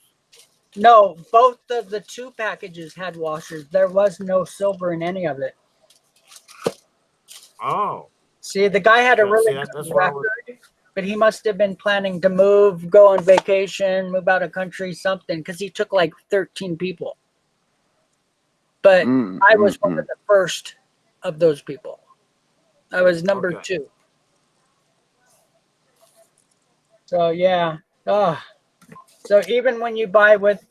No, both of the two packages had washers. There was no silver in any of it. Oh, See, the guy had a really that's good what I was. record, but he must have been planning to move, go on vacation, move out of country, something, because he took like 13 people. But Mm, I mm, was one of mm. the first of those people. I was number Okay. 2. So yeah. Oh. So even when you buy with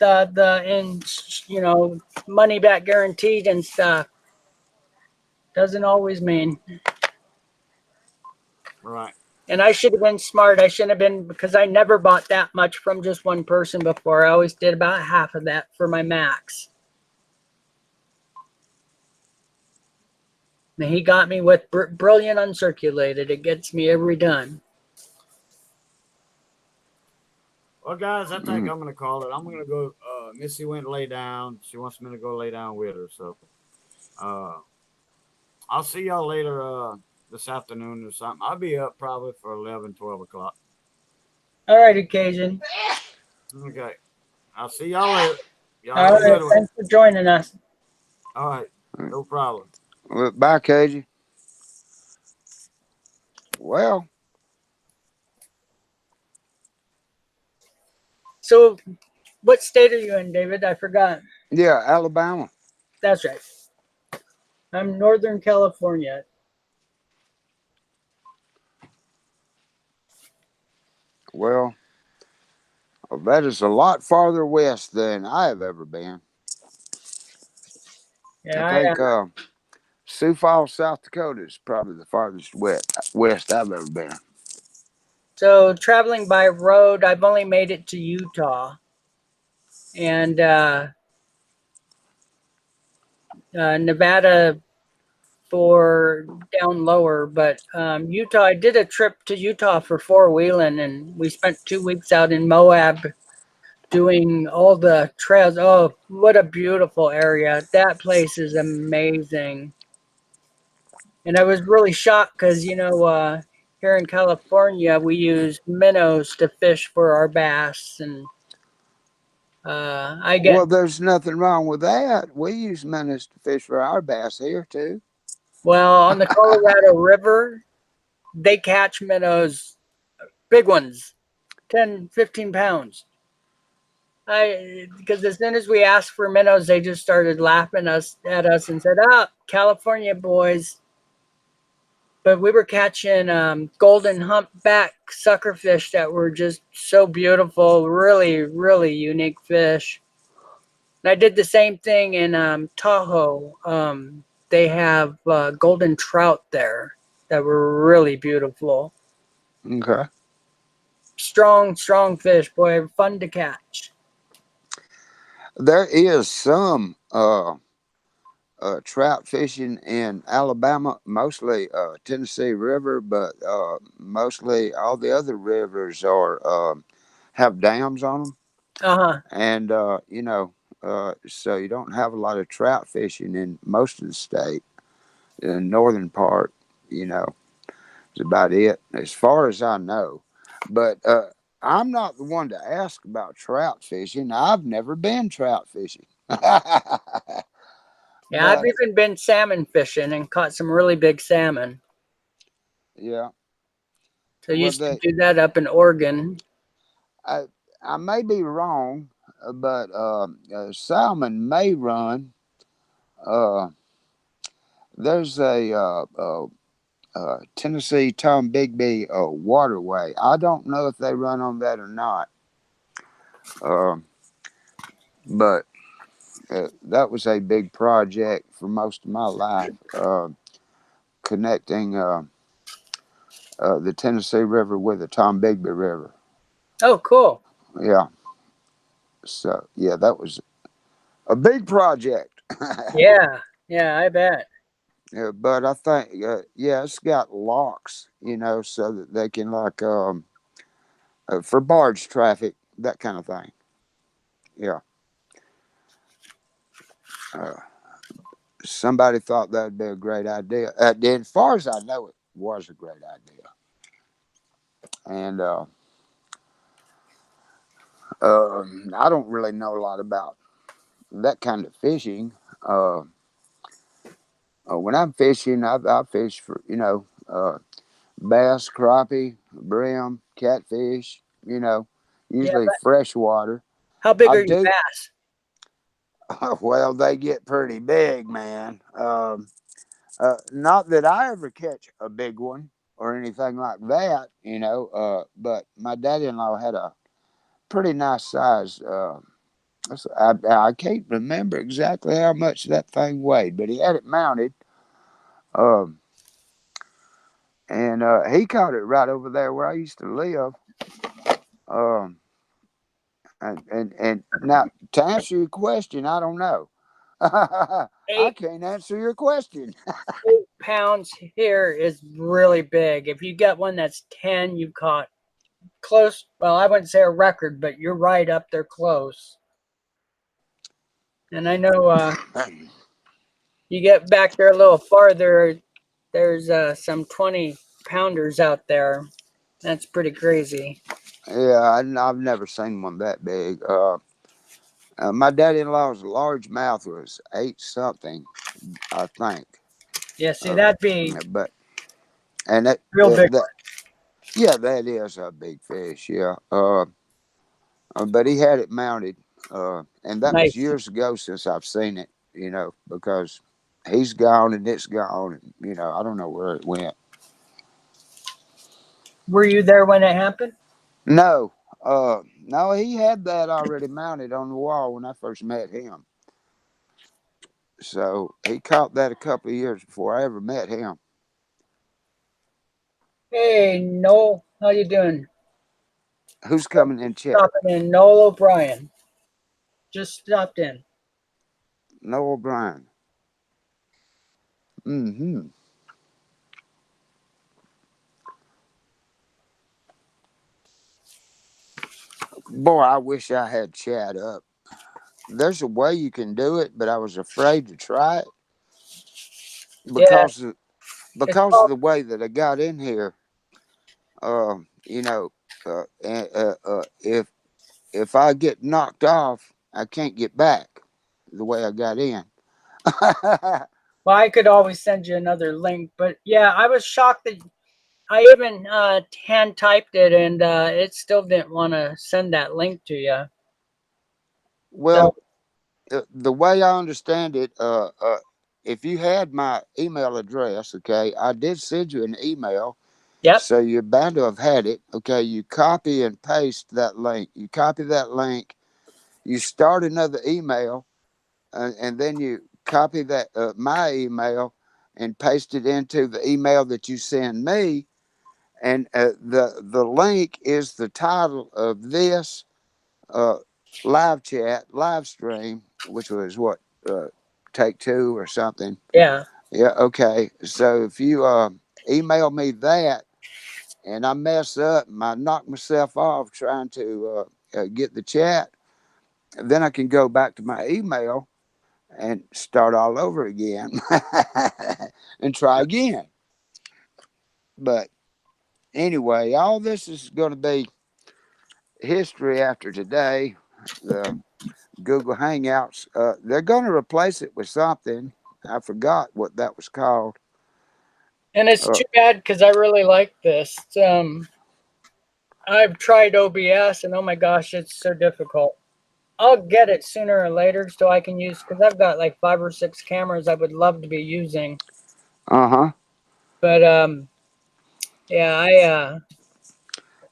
money back guaranteed and stuff, doesn't always mean. Right. And I should have been smart. I shouldn't have been, because I never bought that much from just one person before. I always did about half of that for my max. And he got me with brilliant uncirculated. It gets me every time. Well, guys, I think Mm. I'm gonna call it. I'm gonna go. Missy went to lay down. She wants me to go lay down with her. So, uh, I'll see y'all later. This afternoon or something. I'll be up probably for 11, 12 o'clock. All right, occasion. Okay. I'll see y'all later. Y'all All have a right. good one. Thanks for joining us. All right. No problem. Well, bye, Cajun. Well, So, what state are you in, David? I forgot. yeah, Alabama. That's right. I'm Northern California. Well, that is a lot farther west than I have ever been. I Yeah, think Sioux Falls, South Dakota is probably the farthest west I've ever been. so traveling by road, I've only made it to Utah and Nevada for down lower. But Utah, I did a trip to Utah for four-wheeling, and we spent 2 weeks out in Moab doing all the trails. Oh, what a beautiful area. That place is amazing. And I was really shocked because, here in California, we use minnows to fish for our bass. And I get, Well, there's nothing wrong with that. We use minnows to fish for our bass here too. well, on the Colorado River, they catch minnows, big ones, 10, 15 pounds. Because as soon as we asked for minnows, they just started laughing at us and said, "Ah, California boys." But we were catching golden humpback suckerfish that were just so beautiful, really, really unique fish. And I did the same thing in Tahoe. They have golden trout there that were really beautiful. Okay. Strong, strong fish, boy, fun to catch. There is some trout fishing in Alabama, mostly Tennessee River, but mostly all the other rivers are have dams on them, Uh huh. and so you don't have a lot of trout fishing in most of the state. In the northern part, you know, is about it as far as I know. But I'm not the one to ask about trout fishing. I've never been trout fishing. Yeah, I've But even been salmon fishing and caught some really big salmon. yeah, So I well, used to do that up in Oregon. I, I may be wrong, but salmon may run. Uh, there's a Tennessee Tom Bigby waterway. I don't know if they run on that or not, uh, but that was a big project for most of my life, connecting the Tennessee River with the Tom Bigby River. Oh, cool. Yeah, so yeah, that was a big project. Yeah, yeah, I bet. Yeah, but I think, yeah, it's got locks, so that they can for barge traffic, that kind of thing. Yeah. Uh, Somebody thought that'd be a great idea. As far as I know, it was a great idea. And I don't really know a lot about that kind of fishing. Uh, when I'm fishing, I fish for, bass, crappie, brim, catfish, Yeah, usually but freshwater. how big I are your do. bass? Well, they get pretty big, man. Not that I ever catch a big one or anything like that, but my daddy-in-law had a pretty nice size. I can't remember exactly how much that thing weighed, but he had it mounted. Um, and he caught it right over there where I used to live. Um, and now to answer your question, I don't know. I Eight, can't answer your question. 8 pounds here is really big. If you get one that's 10, you caught close. Well, I wouldn't say a record, but you're right up there close. And I know you get back there a little farther, there's some 20 pounders out there. That's pretty crazy. Yeah, I've never seen one that big. My daddy-in-law's largemouth was 8 something, I think. Yeah, see, Uh, that'd be but and that, real big. that yeah, that is a big fish. Yeah. But he had it mounted, and that was Nice. years ago since I've seen it. Because he's gone and it's gone, and I don't know where it went. Were you there when it happened? No, no, he had that already mounted on the wall when I first met him. So he caught that a couple of years before I ever met him. Hey, Noel, how you doing? Who's coming in chat? Stopping in, Noel O'Brien. Just stopped in. Noah Bryan. Mm-hmm. Boy, I wish I had chat up. There's a way you can do it, but I was afraid to try it Yeah, because of, it's because of called. the way that I got in here. Uh, you know, if I get knocked off, I can't get back the way I got in. Well, I could always send you another link, but yeah, I was shocked that I even hand typed it and it still didn't want to send that link to you. So, Well, the way I understand it, if you had my email address, okay, I did send you an email, yep, so you're bound to have had it. Okay, you copy and paste that link. You copy that link. You start another email, and then you copy that my email and paste it into the email that you send me. And the link is the title of this uh, live chat, live stream, which was what, uh, take two or something. yeah. Yeah, okay. So if you email me that and I mess up and I knock myself off trying to get the chat, then I can go back to my email and start all over again and try again. But anyway, all this is going to be history after today. The Google Hangouts. They're going to replace it with something. I forgot what that was called. And it's Uh too bad because I really like this. I've tried OBS and oh my gosh, it's so difficult. I'll get it sooner or later so I can use because I've got like 5 or 6 cameras I would love to be using. huh. But yeah, I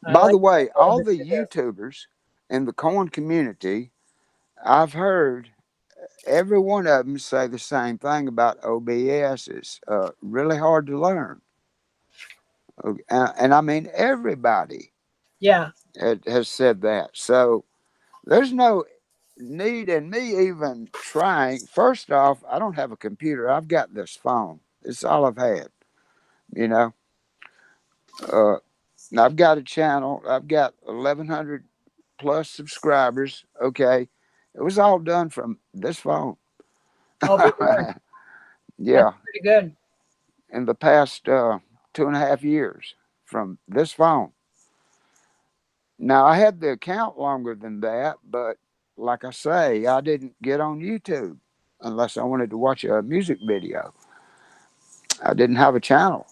By like the way, all of all it the to do. YouTubers in the corn community, I've heard every one of them say the same thing about OBS. It's really hard to learn. And I mean, everybody Yeah, has said that. So there's no need in me even trying. First off, I don't have a computer. I've got this phone. It's all I've had. You know, uh, I've got a channel. I've got 1,100 plus subscribers. Okay, it was all done from this phone. I'll be darned. That's Yeah, pretty good. in the past 2.5 years from this phone. Now I had the account longer than that, but like I say, I didn't get on YouTube unless I wanted to watch a music video. I didn't have a channel.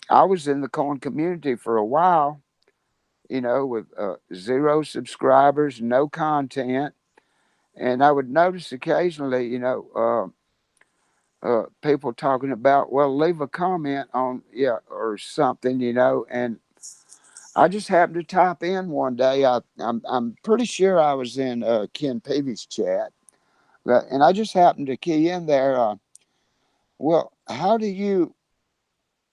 I was in the corn community for a while, with 0 subscribers, no content. And I would notice occasionally, people talking about, well, leave a comment on, yeah, or something. And I just happened to type in one day. I'm pretty sure I was in Ken Peavy's chat, and I just happened to key in there. Well, how do you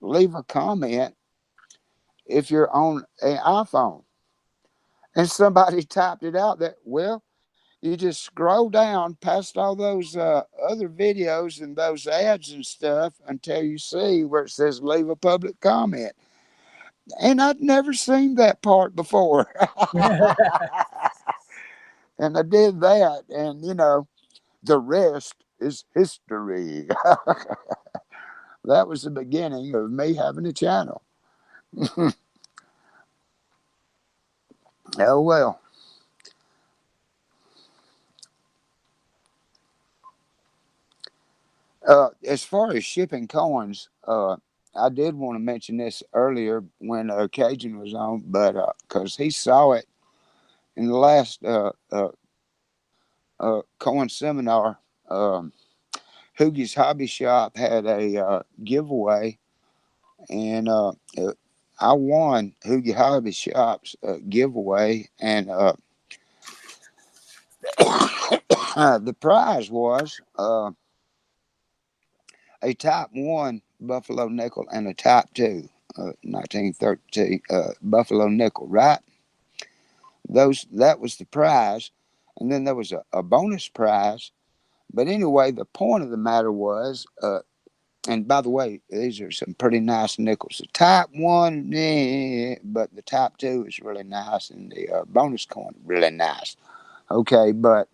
leave a comment if you're on an iPhone? And somebody typed it out that, well, you just scroll down past all those other videos and those ads and stuff until you see where it says leave a public comment. And I'd never seen that part before. And I did that, and the rest is history. That was the beginning of me having a channel. Oh well. As far as shipping coins, I did want to mention this earlier when Cajun was on, but because he saw it in the last coin seminar, Hoogie's Hobby Shop had a giveaway, and I won Hoogie Hobby Shop's giveaway, and the prize was a Type 1 Buffalo Nickel and a Type 2 1913 Buffalo Nickel, right? That was the prize, and then there was a bonus prize. But anyway, the point of the matter was, and by the way, these are some pretty nice nickels. The Type 1, but the Type 2 is really nice, and the bonus coin really nice. Okay, but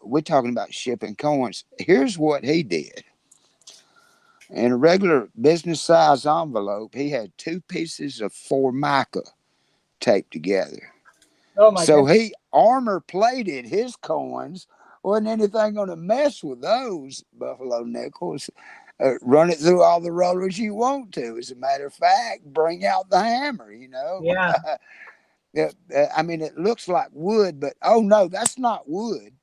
we're talking about shipping coins. Here's what he did. In a regular business size envelope, he had 2 pieces of Formica taped together. Oh my So goodness. he armor plated his coins. Wasn't anything going to mess with those Buffalo nickels. Run it through all the rollers you want to. As a matter of fact, bring out the hammer, you know. Yeah, I mean, it looks like wood, but oh no, that's not wood.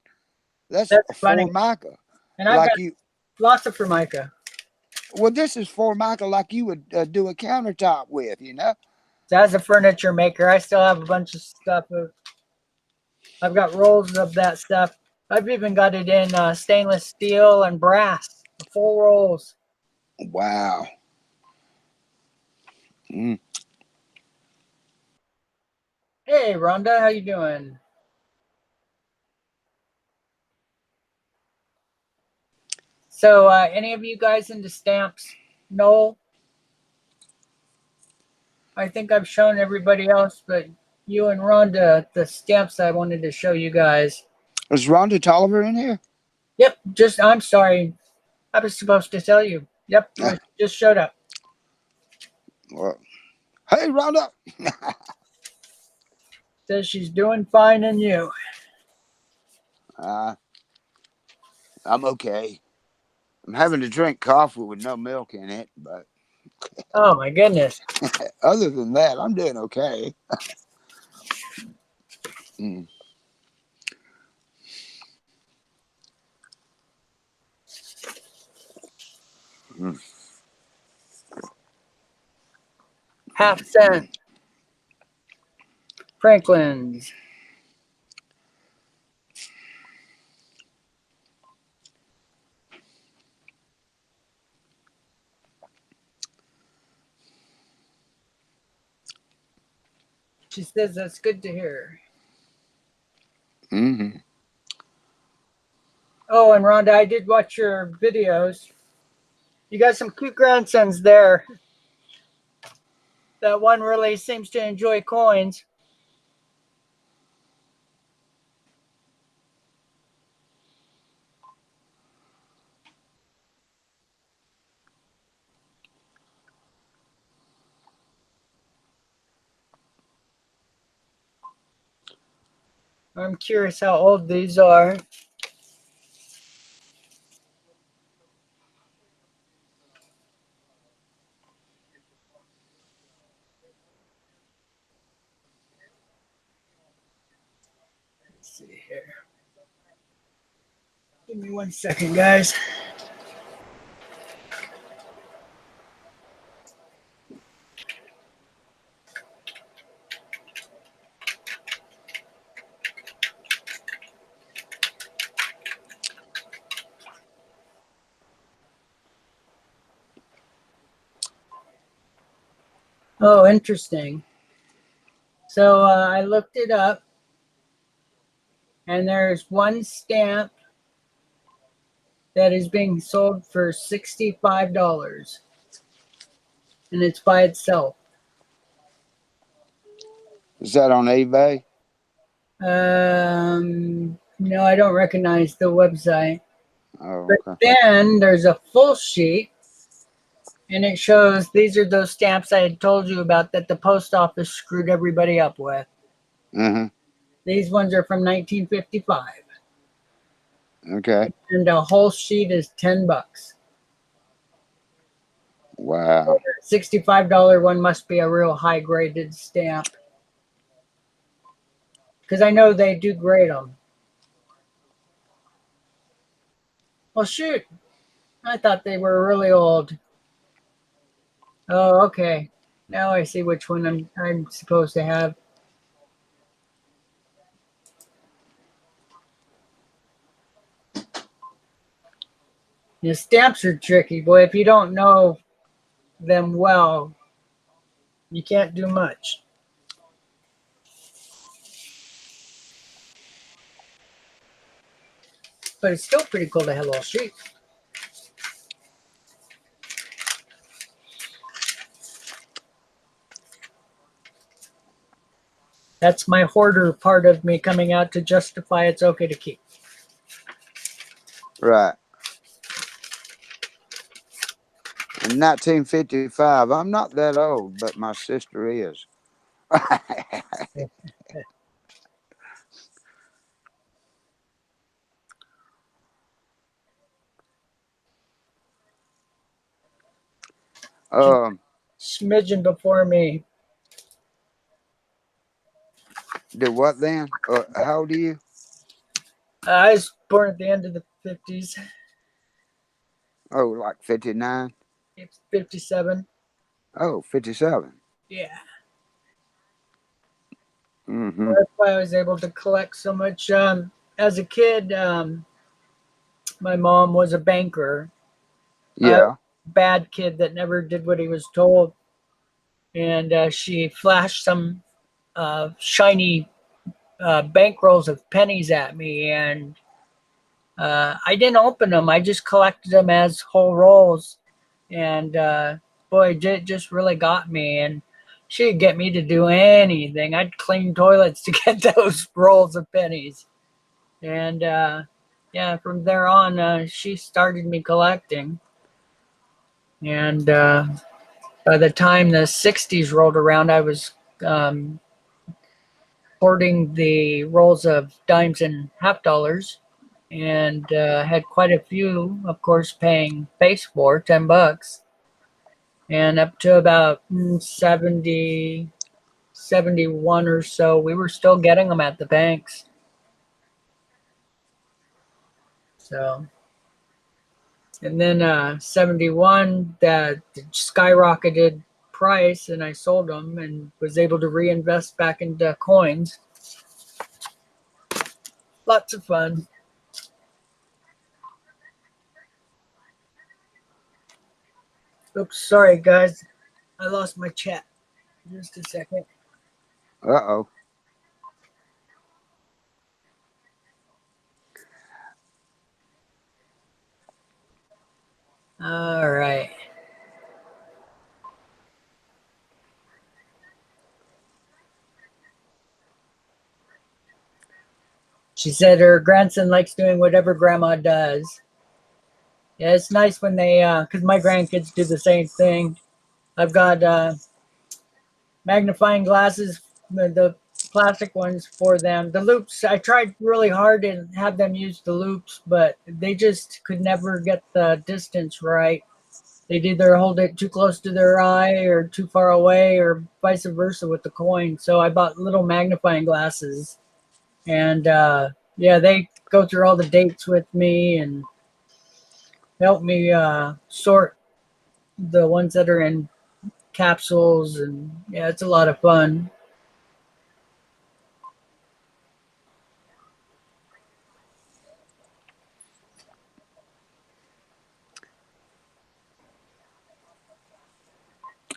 That's that's funny. Formica. And I've got Like you, lots of Formica. well, this is Formica like you would do a countertop with, you know. So as a furniture maker, I still have a bunch of stuff. I've got rolls of that stuff. I've even got it in stainless steel and brass, full rolls. Wow. Mm. Hey, Rhonda, how you doing? So, any of you guys into stamps? Noel? I think I've shown everybody else, but you and Rhonda, the stamps I wanted to show you guys. Is Rhonda Tolliver in here? Yep, I'm sorry. I was supposed to tell you. Yep, it just showed up. Well, hey, Rhonda. Says she's doing fine and you. I'm okay. I'm having to drink coffee with no milk in it, but Oh my goodness. other than that, I'm doing okay. Mm. Mm. Half cent. Franklin's. She says that's good to hear. Mm-hmm. Oh, and Rhonda, I did watch your videos. You got some cute grandsons there. That one really seems to enjoy coins. I'm curious how old these are. Let's see here. Give me 1 second, guys. Oh, interesting. So I looked it up, and there's one stamp that is being sold for $65, and it's by itself. Is that on eBay? No, I don't recognize the website. Oh, But okay. then there's a full sheet, and it shows these are those stamps I had told you about that the post office screwed everybody up with. Mm-hmm. These ones are from 1955. Okay. and a whole sheet is $10. Wow. $65 one must be a real high graded stamp, because I know they do grade them. Well, shoot, I thought they were really old. Oh, okay. Now I see which one I'm supposed to have. The stamps are tricky, boy. If you don't know them well, you can't do much. But it's still pretty cool to have a little sheet. That's my hoarder part of me coming out to justify it's okay to keep. Right. In 1955, I'm not that old, but my sister is. um, Smidgen before me. did what then? How old are you? I was born at the end of the 50s. Oh, like 59? It's 57. Oh, 57. Yeah. Mm-hmm. That's why I was able to collect so much. As a kid, my mom was a banker. I was Yeah. a bad kid that never did what he was told. And she flashed some shiny bank rolls of pennies at me. And I didn't open them. I just collected them as whole rolls. And boy, it just really got me. And she'd get me to do anything. I'd clean toilets to get those rolls of pennies. And yeah, from there on, she started me collecting. And by the time the 60s rolled around, I was um, hoarding the rolls of dimes and half dollars, and had quite a few, of course, paying face for $10. And up to about 70, 71 or so, we were still getting them at the banks. So, and then 71, that skyrocketed price, and I sold them and was able to reinvest back into coins. Lots of fun. Oops, sorry guys, I lost my chat. Just a second. Uh-oh. All right. She said her grandson likes doing whatever grandma does. Yeah, it's nice when they, because my grandkids do the same thing. I've got magnifying glasses, the plastic ones for them. The loops, I tried really hard to have them use the loops, but they just could never get the distance right. They'd either hold it too close to their eye or too far away, or vice versa with the coin. So I bought little magnifying glasses, and yeah, they go through all the dates with me and help me sort the ones that are in capsules, and yeah, it's a lot of fun.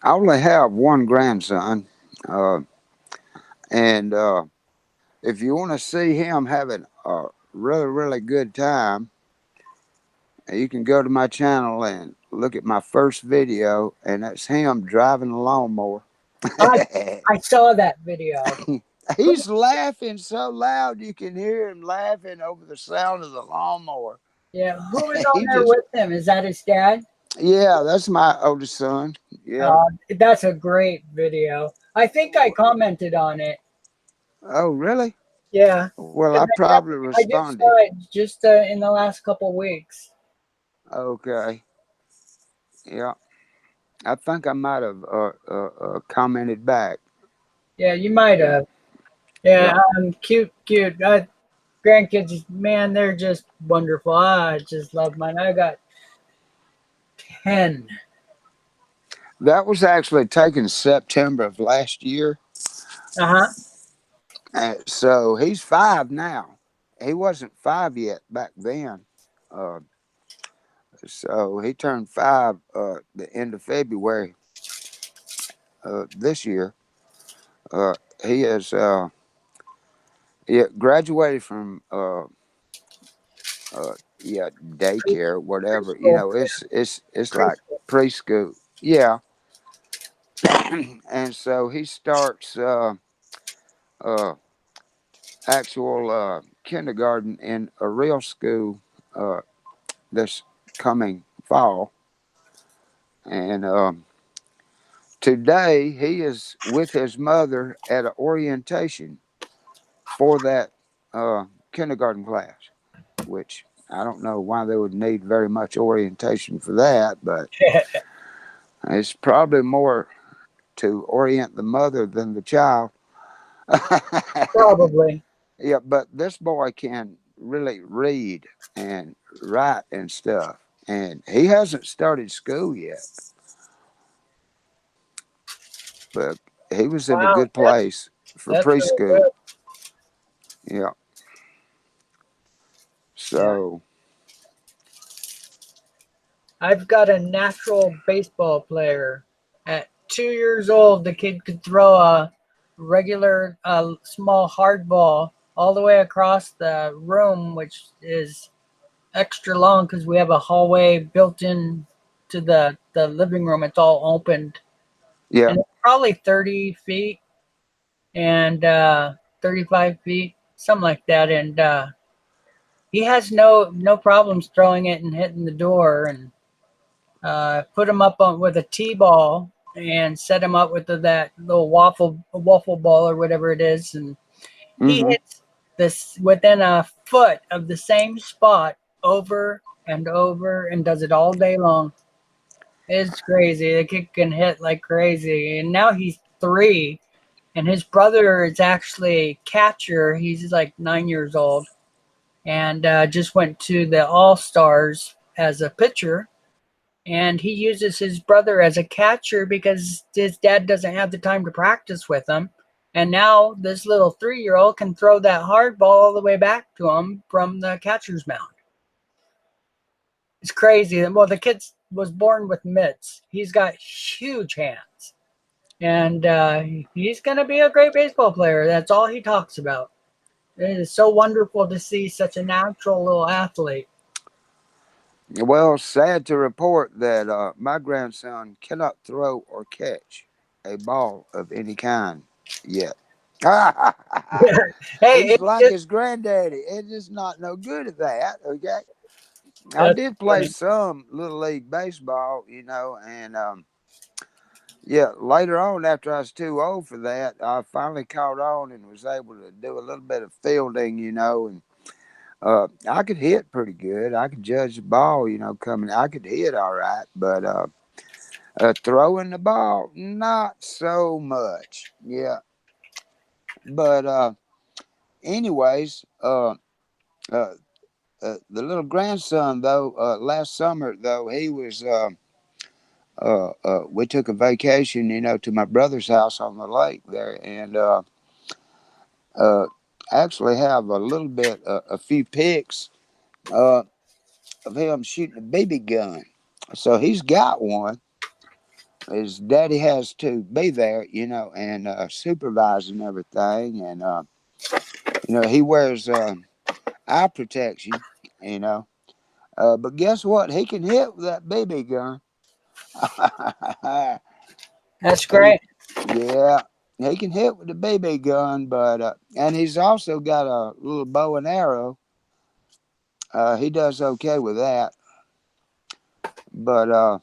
I only have one grandson. Uh, and if you want to see him having a really, really good time, you can go to my channel and look at my first video, and that's him driving a lawnmower. I I saw that video. He's laughing so loud you can hear him laughing over the sound of the lawnmower. Yeah, who is on He there just, with him? Is that his dad? yeah, that's my oldest son. Yeah. That's a great video. I think I commented on it. Oh, really? Yeah. Well, 'Cause I probably I just responded. saw it just in the last couple weeks. Okay. Yeah. I think I might have commented back. Yeah, you might Yeah. have. Yeah, Yeah. cute, cute. Grandkids, man, they're just wonderful. I just love mine. I got 10. That was actually taken September of last year. Uh huh. So he's 5 now. He wasn't 5 yet back then. Uh, so he turned 5 the end of February this year. Uh, he is yeah, graduated from yeah, daycare, whatever. You Preschool. know, it's like Preschool. preschool. Yeah, and so he starts uh, actual kindergarten in a real school uh, this coming fall. And today he is with his mother at an orientation for that kindergarten class, which I don't know why they would need very much orientation for that, but it's probably more to orient the mother than the child. Probably. Yeah, but this boy can really read and write and stuff. And he hasn't started school yet, but he was in a Wow, good place for that's really preschool. good. Yeah. Yeah. So, I've got a natural baseball player. At 2 years old, the kid could throw a regular, small hard ball all the way across the room, which is extra long because we have a hallway built in to the living room. It's all opened, yeah. and it's probably 30 feet and 35 feet, something like that. And he has no problems throwing it and hitting the door. And put him up on with a T-ball and set him up with that little waffle ball or whatever it is, and he Mm-hmm. hits this within a foot of the same spot over and over and does it all day long. It's crazy. The kid can hit like crazy, and now he's 3, and his brother is actually catcher. He's like 9 years old, and just went to the All Stars as a pitcher, and he uses his brother as a catcher because his dad doesn't have the time to practice with him. And now this little 3-year-old can throw that hard ball all the way back to him from the catcher's mound. It's crazy. Well, the kid was born with mitts. He's got huge hands. And he's going to be a great baseball player. That's all he talks about. It is so wonderful to see such a natural little athlete. Well, sad to report that my grandson cannot throw or catch a ball of any kind yet. Hey, He's it's like just his granddaddy. It's just not no good at that. Okay. I that's did play funny. some little league baseball, and yeah, later on after I was too old for that, I finally caught on and was able to do a little bit of fielding, and I could hit pretty good. I could judge the ball, coming. I could hit all right, but throwing the ball, not so much. Yeah, but anyways, uh, the little grandson though, last summer though, he was. We took a vacation, to my brother's house on the lake there, and uh, actually have a little bit, a few pics uh, of him shooting a BB gun. So he's got one. His daddy has to be there, and supervise and everything, and he wears eye protection, you know. But guess what? He can hit with that BB gun. That's he, great. yeah, he can hit with the BB gun, but and he's also got a little bow and arrow. He does okay with that, but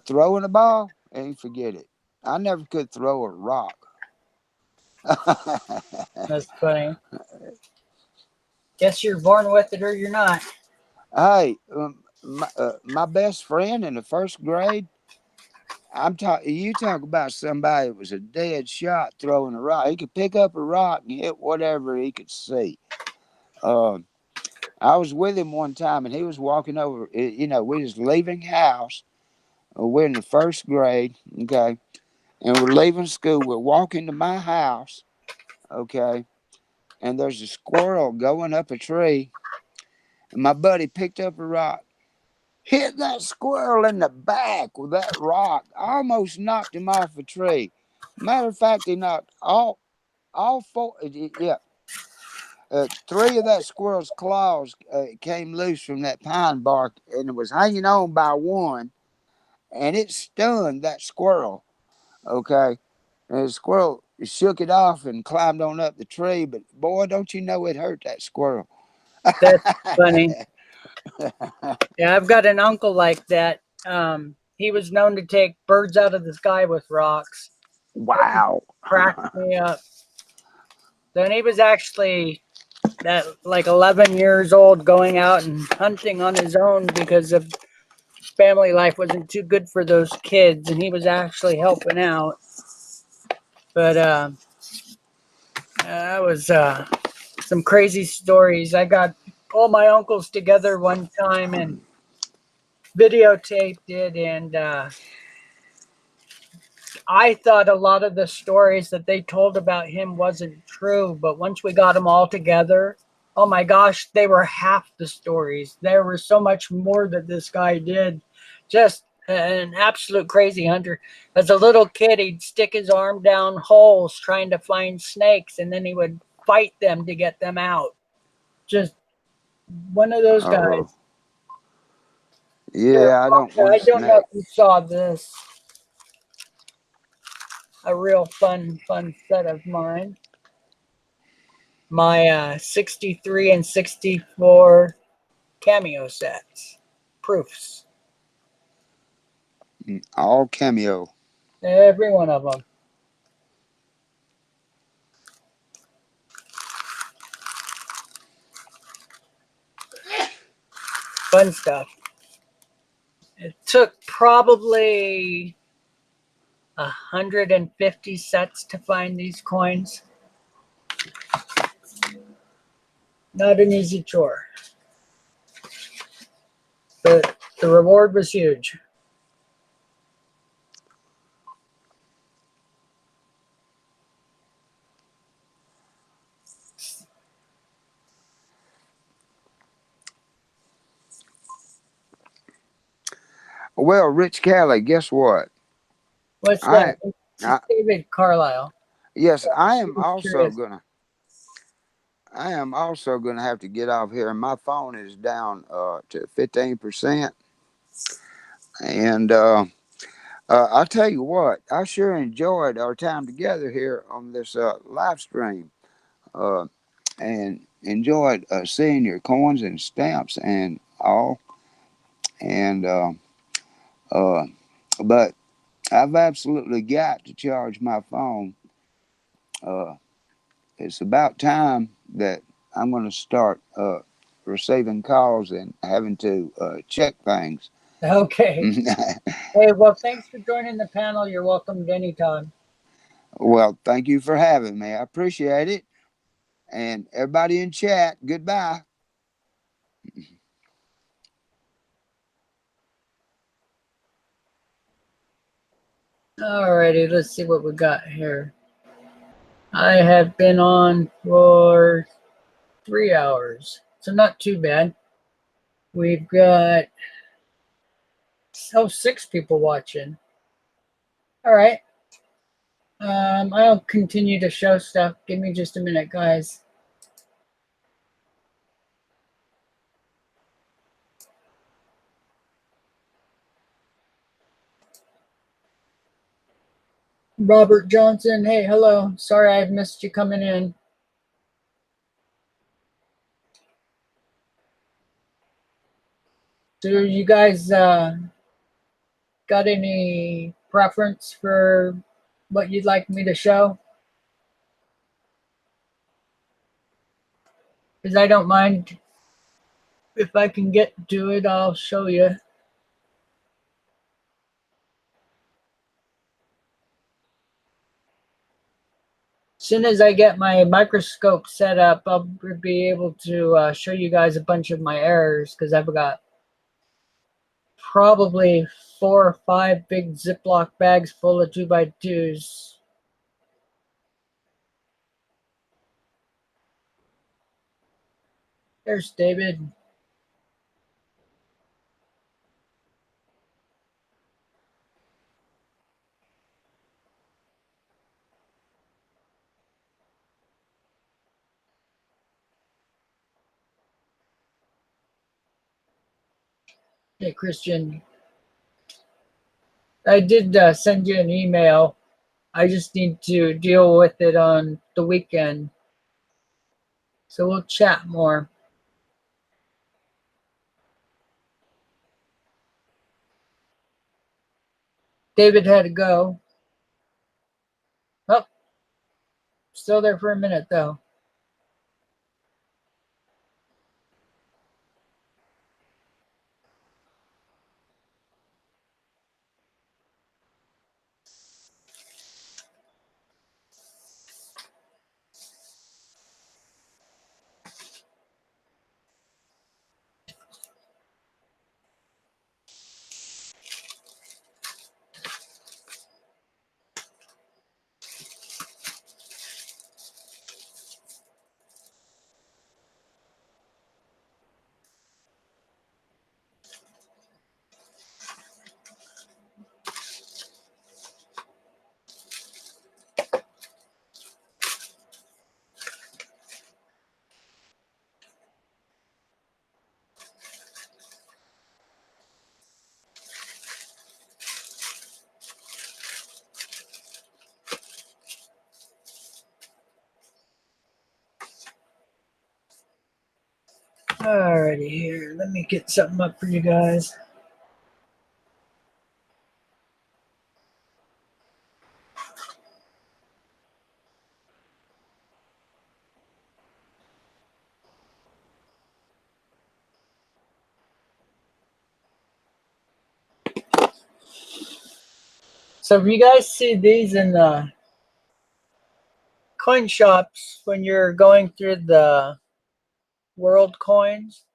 throwing a ball, ain't forget it. I never could throw a rock. That's funny. Guess you're born with it or you're not. Hey, my best friend in the first grade. I'm talking. You talk about somebody that was a dead shot throwing a rock. He could pick up a rock and hit whatever he could see. Um, I was with him one time, and he was walking over. You know, we was leaving house. We're in the first grade, okay, and we're leaving school. We're walking to my house, okay, and there's a squirrel going up a tree. And my buddy picked up a rock, hit that squirrel in the back with that rock, almost knocked him off a tree. Matter of fact, he knocked all four, yeah, three of that squirrel's claws came loose from that pine bark, and it was hanging on by one, and it stunned that squirrel. Okay, and the squirrel shook it off and climbed on up the tree. But boy, don't you know it hurt that squirrel? That's funny. Yeah, I've got an uncle like that. He was known to take birds out of the sky with rocks. Wow. Cracked me up. Then he was actually that like 11 years old going out and hunting on his own because of family life wasn't too good for those kids, and he was actually helping out. But that was some crazy stories. I got all my uncles together one time and videotaped it, and I thought a lot of the stories that they told about him wasn't true, but once we got them all together, oh my gosh, they were half the stories. There was so much more that this guy did. Just an absolute crazy hunter. As a little kid, he'd stick his arm down holes trying to find snakes, and then he would fight them to get them out. Just one of those Oh, guys. Here, yeah. I don't I want don't know if snake. you saw this. A real fun set of mine. My 63 and 64 cameo sets, proofs, All cameo. every one of them. Fun stuff. It took probably 150 sets to find these coins. Not an easy chore, but the reward was huge. Well, Rich Kelly, guess what? What's I, that? It's I David Carlisle. yes, I She am was also curious. gonna. I am also gonna have to get off here. My phone is down to 15%, and I'll tell you what. I sure enjoyed our time together here on this live stream, uh, and enjoyed seeing your coins and stamps and all. And uh, but I've absolutely got to charge my phone. Uh, it's about time that I'm going to start receiving calls and having to check things. Okay. Hey, well, thanks for joining the panel. You're welcome at any time. Well, thank you for having me. I appreciate it. And everybody in chat, goodbye. Alrighty, let's see what we got here. I have been on for 3 hours, so not too bad. We've got 6 people watching. All right. I'll continue to show stuff. Give me just a minute, guys. Robert Johnson, hey, hello. Sorry I've missed you coming in. Do you guys got any preference for what you'd like me to show? Because I don't mind. If I can get to it, I'll show you. As soon as I get my microscope set up, I'll be able to show you guys a bunch of my errors, because I've got probably 4 or 5 big Ziploc bags full of 2x2s. There's David. Hey, Christian. I did send you an email. I just need to deal with it on the weekend. So we'll chat more. David had to go. Oh, still there for a minute, though. Alrighty, here. Let me get something up for you guys. So if you guys see these in the coin shops when you're going through the world coins,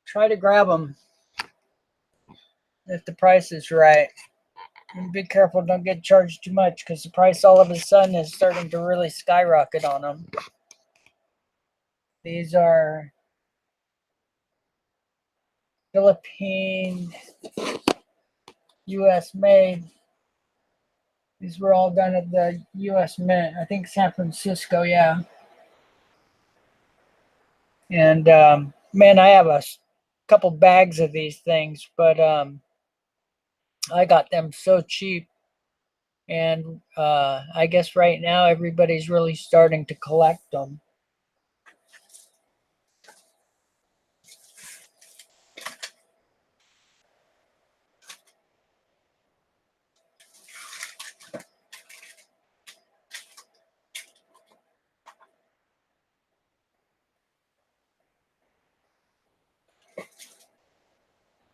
try to grab them if the price is right. And be careful, don't get charged too much, because the price all of a sudden is starting to really skyrocket on them. These are Philippine, US made. These were all done at the US Mint. I think San Francisco, yeah. And man, I have a couple bags of these things, but I got them so cheap. And I guess right now everybody's really starting to collect them.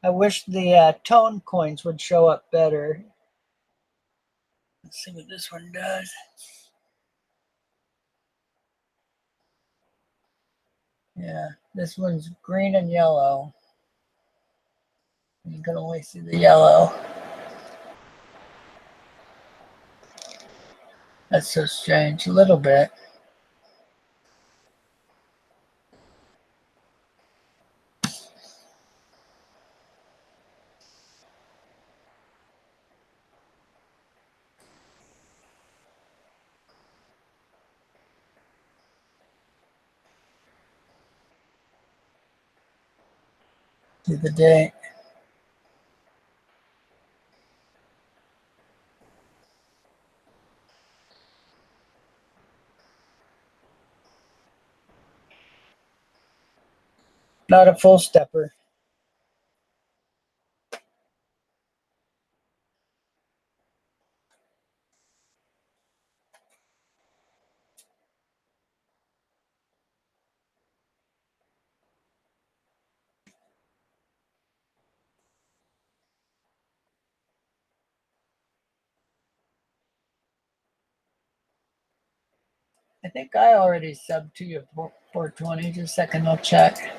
I wish the tone coins would show up better. Let's see what this one does. Yeah, this one's green and yellow. You can only see the yellow. That's so strange. A little bit. See the date. Not a full stepper. I think I already subbed to you for 420. Just a second, I'll check.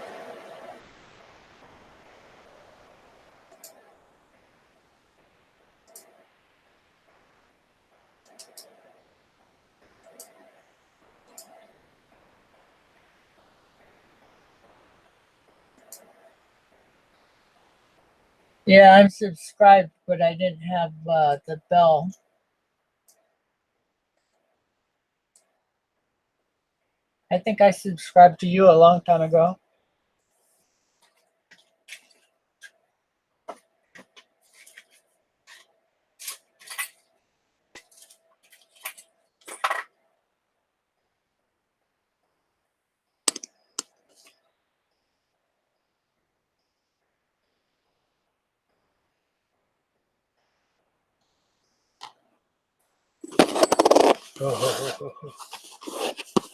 Yeah, I'm subscribed, but I didn't have the bell. I think I subscribed to you a long time ago.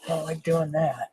Don't like doing that.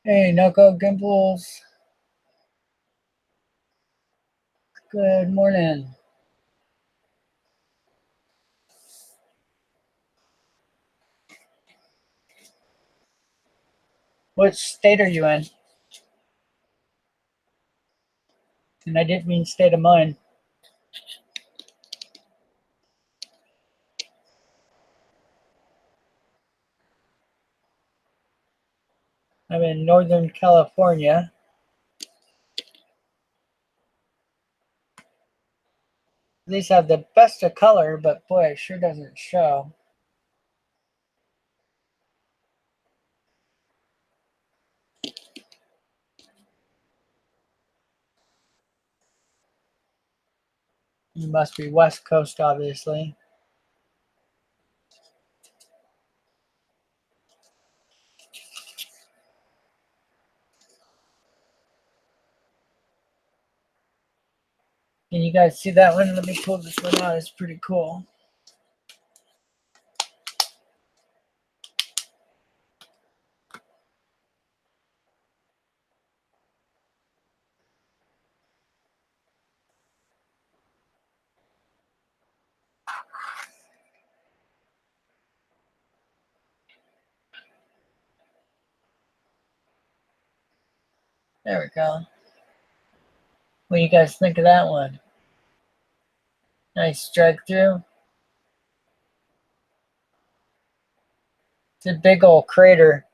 Hey, Knuckle Gimbals. Good morning. Which state are you in? And I didn't mean state of mind. I'm in Northern California. These have the best of color, but boy, it sure doesn't show. You must be West Coast, obviously. Can you guys see that one? Let me pull this one out. It's pretty cool. There we go. What do you guys think of that one? Nice strike through. It's a big old crater.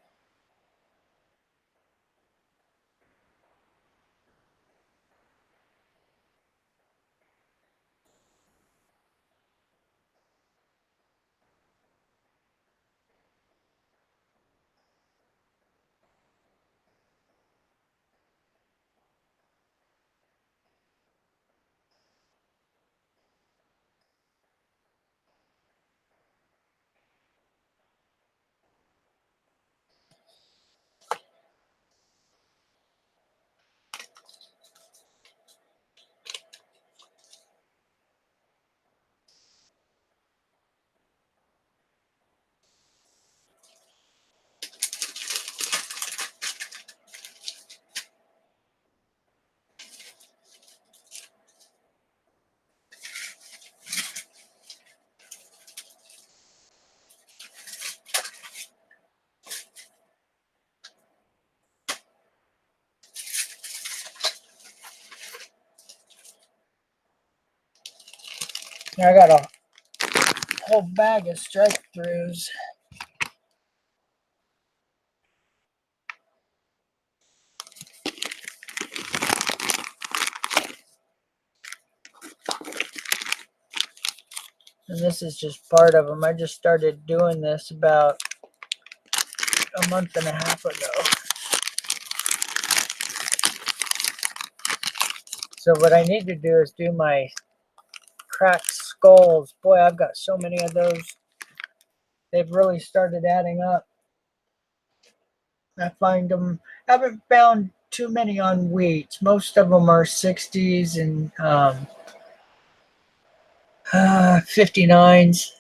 Now I got a whole bag of strike throughs. And this is just part of them. I just started doing this about a month and a half ago. So what I need to do is do my crack skulls. Boy, I've got so many of those. They've really started adding up. I find them, haven't found too many on wheat. Most of them are 60s and 59s.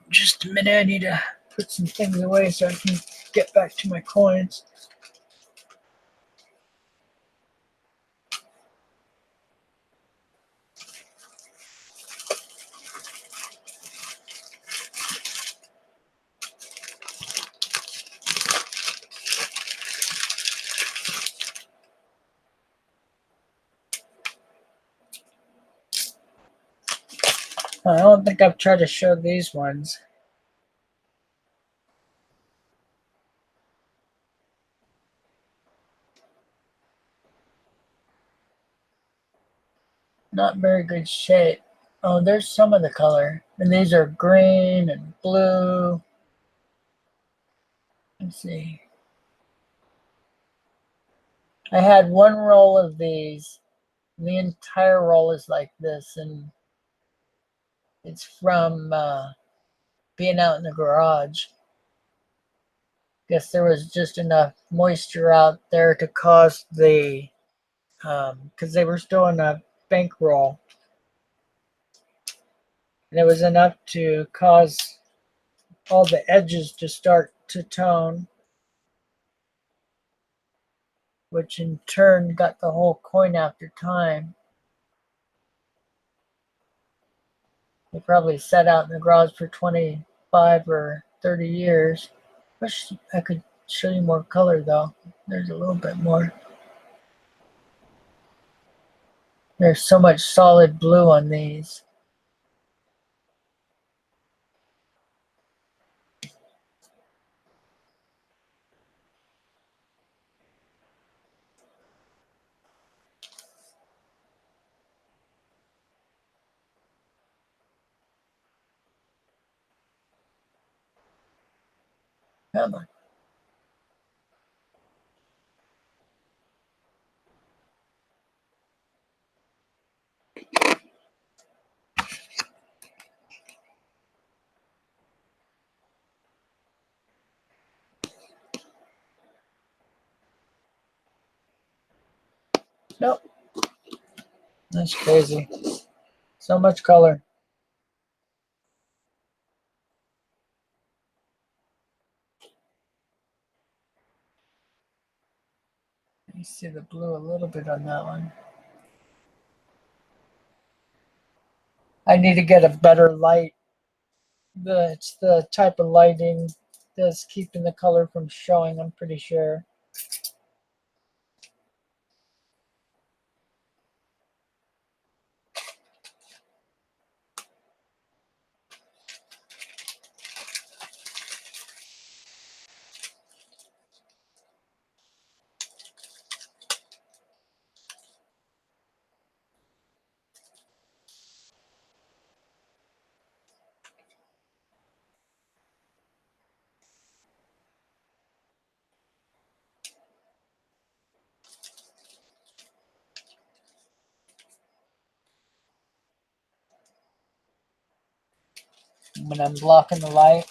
Just a minute, I need to put some things away so I can get back to my coins. I don't think I've tried to show these ones. Not very good shape. Oh, there's some of the color. And these are green and blue. Let's see. I had one roll of these. And the entire roll is like this. And it's from being out in the garage. Guess there was just enough moisture out there to cause the, because they were still in a bankroll. And it was enough to cause all the edges to start to tone, which in turn got the whole coin after time. They probably sat out in the garage for 25 or 30 years. Wish I could show you more color though. There's a little bit more. There's so much solid blue on these. Come on. Nope. That's crazy. So much color. You see the blue a little bit on that one. I need to get a better light. It's the type of lighting that's keeping the color from showing, I'm pretty sure. When I'm blocking the light.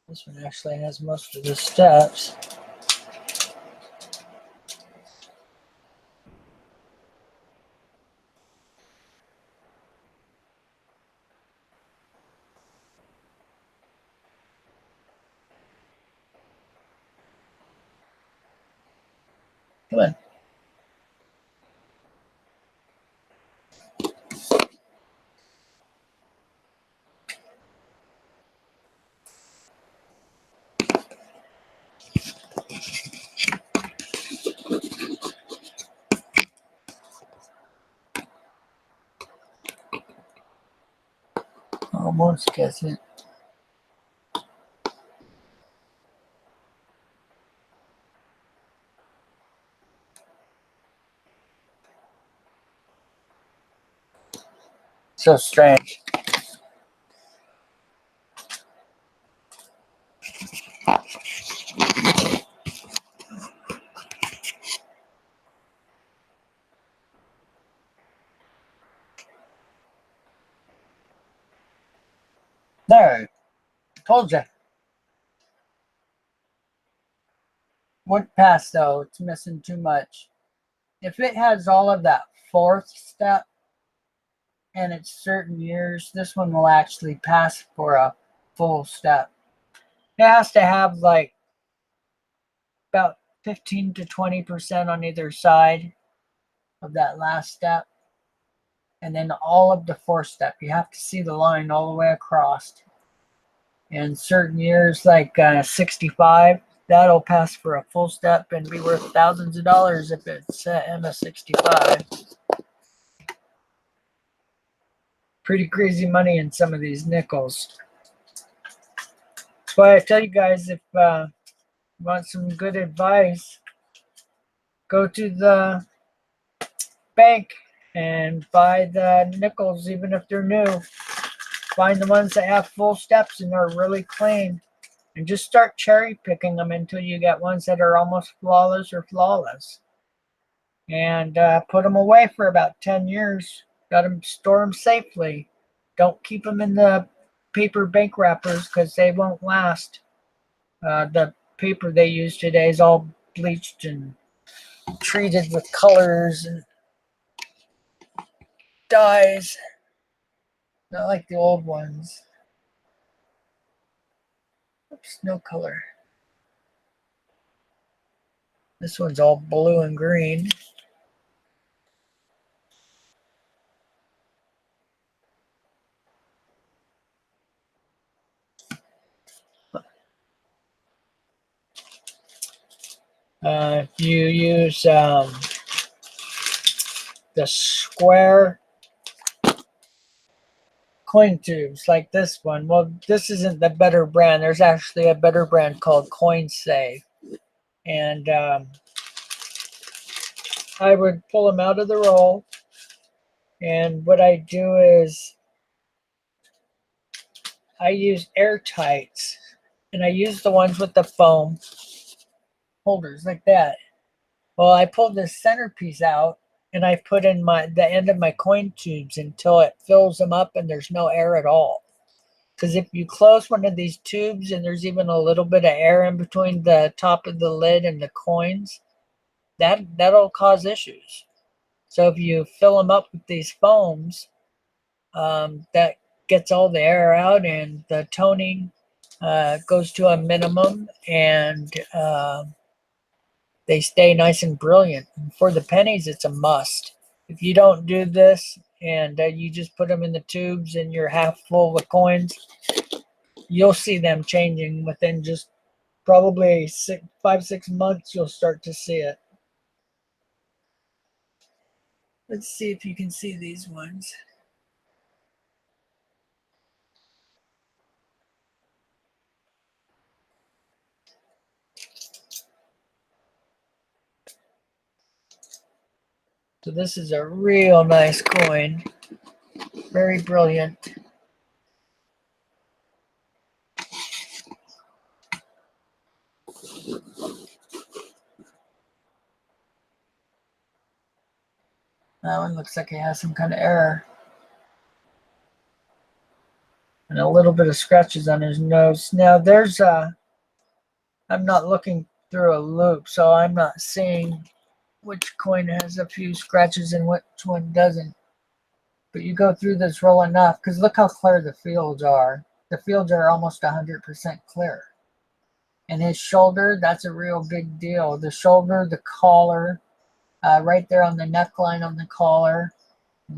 This one actually has most of the steps. doing? Almost gets it. So strange. There, told you. Wouldn't pass though. It's missing too much. If it has all of that fourth step and it's certain years, this one will actually pass for a full step. It has to have like about 15 to 20% on either side of that last step. And then all of the fourth step. You have to see the line all the way across. In certain years, like 65, that'll pass for a full step and be worth thousands of dollars if it's MS65. Pretty crazy money in some of these nickels. That's why I tell you guys, if you want some good advice, go to the bank and buy the nickels, even if they're new. Find the ones that have full steps and are really clean. And just start cherry picking them until you get ones that are almost flawless or flawless. And put them away for about 10 years. Got to store them safely. Don't keep them in the paper bank wrappers because they won't last. The paper they use today is all bleached and treated with colors and dyes. Not like the old ones. Oops, no color. This one's all blue and green. If you use the square coin tubes like this one, well, this isn't the better brand. There's actually a better brand called CoinSave. And I would pull them out of the roll. And what I do is I use airtights. And I use the ones with the foam holders like that. Well, I pulled this centerpiece out and I put in the end of my coin tubes until it fills them up and there's no air at all. Because if you close one of these tubes and there's even a little bit of air in between the top of the lid and the coins, that'll cause issues. So if you fill them up with these foams, that gets all the air out and the toning goes to a minimum, and they stay nice and brilliant. And for the pennies, it's a must. If you don't do this and you just put them in the tubes and you're half full with coins, you'll see them changing within just probably 5-6 months. You'll start to see it. Let's see if you can see these ones. So this is a real nice coin. Very brilliant. That one looks like it has some kind of error. And a little bit of scratches on his nose. Now there's I'm not looking through a loop, so I'm not seeing which coin has a few scratches and which one doesn't. But you go through this roll enough, because look how clear the fields are. The fields are almost 100% clear. And his shoulder, that's a real big deal. The shoulder, the collar, right there on the neckline on the collar,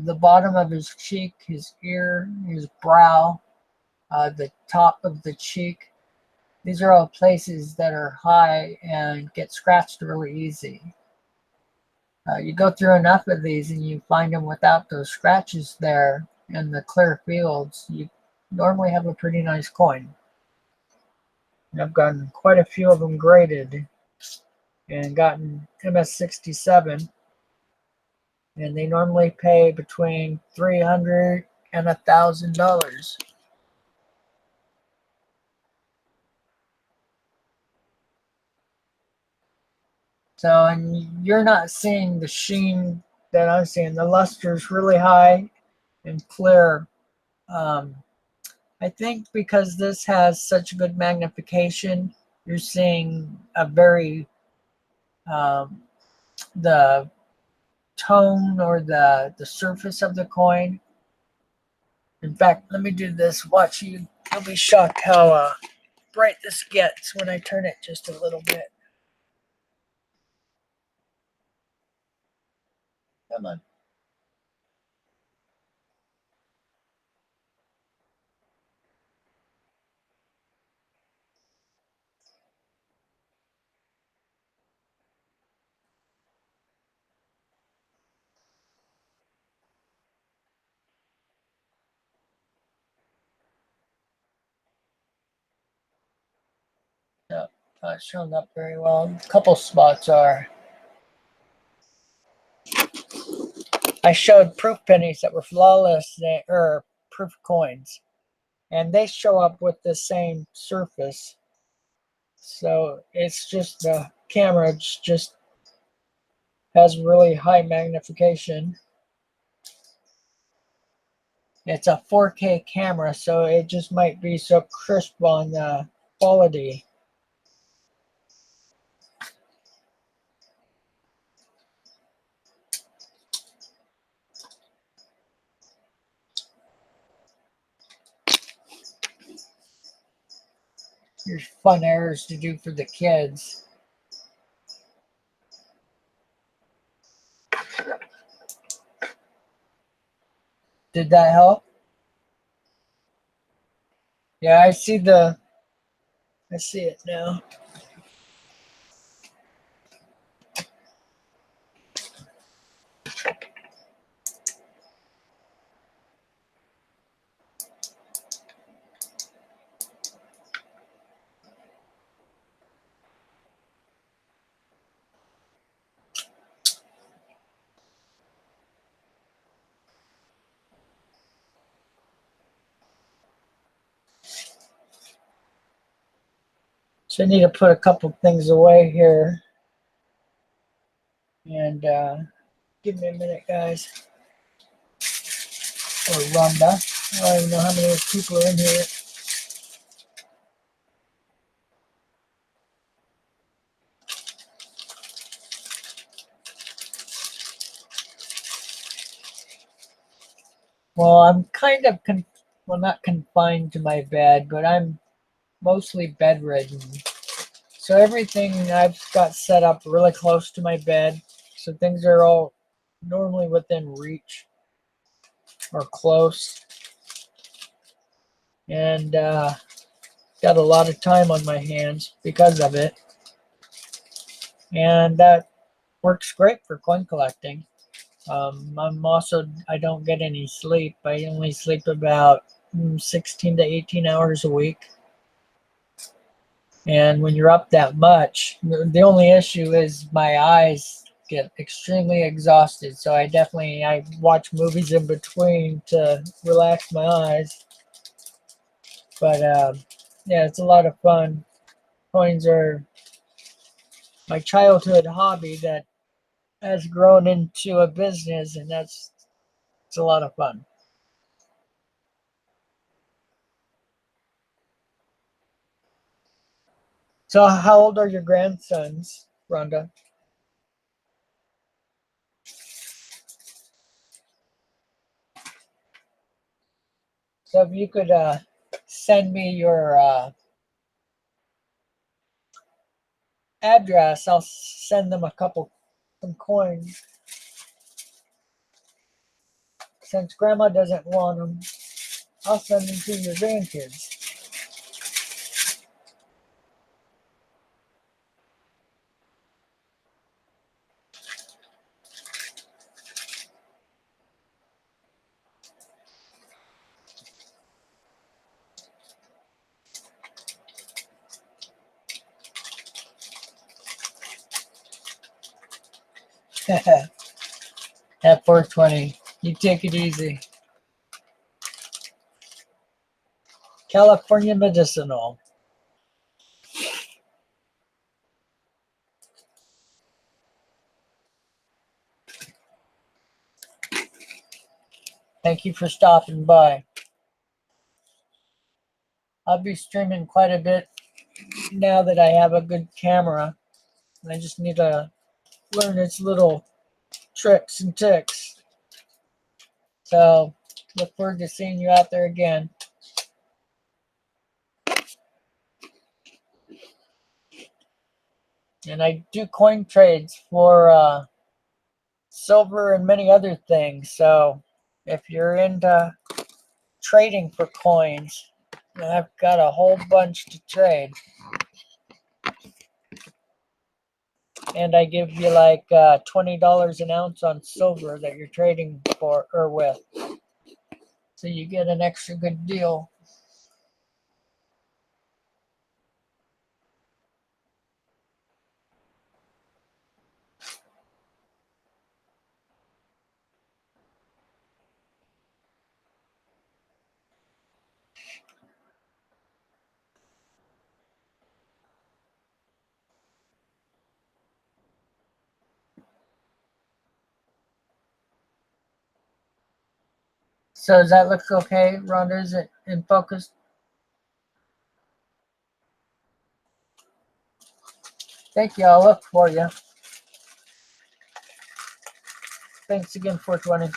the bottom of his cheek, his ear, his brow, the top of the cheek. These are all places that are high and get scratched really easy. You go through enough of these and you find them without those scratches there in the clear fields, you normally have a pretty nice coin. And I've gotten quite a few of them graded and gotten MS67, and they normally pay between $300 and $1,000. So, and you're not seeing the sheen that I'm seeing. The luster is really high and clear. I think because this has such good magnification, you're seeing a very the tone or the surface of the coin. In fact, let me do this. Watch you. You'll be shocked how bright this gets when I turn it just a little bit. Come on. No, not showing up very well. A couple spots are. I showed proof pennies that were flawless, or proof coins, and they show up with the same surface. So it's just the camera just has really high magnification. It's a 4K camera, so it just might be so crisp on the quality. Here's fun errors to do for the kids. Did that help? Yeah, I see it now. So I need to put a couple things away here. And give me a minute, guys. Or Rhonda. I don't even know how many people are in here. Well, I'm kind of, well, not confined to my bed, but I'm mostly bedridden. So everything I've got set up really close to my bed. So things are all normally within reach or close. And got a lot of time on my hands because of it. And that works great for coin collecting. I don't get any sleep. I only sleep about 16 to 18 hours a week. And when you're up that much, the only issue is my eyes get extremely exhausted. So I watch movies in between to relax my eyes. But yeah, it's a lot of fun. Coins are my childhood hobby that has grown into a business, and it's a lot of fun. So how old are your grandsons, Rhonda? So if you could send me your address, I'll send them a couple some coins. Since Grandma doesn't want them, I'll send them to your grandkids. At 420, you take it easy. California medicinal. Thank you for stopping by. I'll be streaming quite a bit now that I have a good camera. I just need to learn its little tricks and ticks. So, look forward to seeing you out there again. And I do coin trades for silver and many other things. So, if you're into trading for coins, I've got a whole bunch to trade. And I give you like $20 an ounce on silver that you're trading for or with. So you get an extra good deal. So does that look okay, Rhonda? Is it in focus? Thank you. I'll look for you. Thanks again, 420.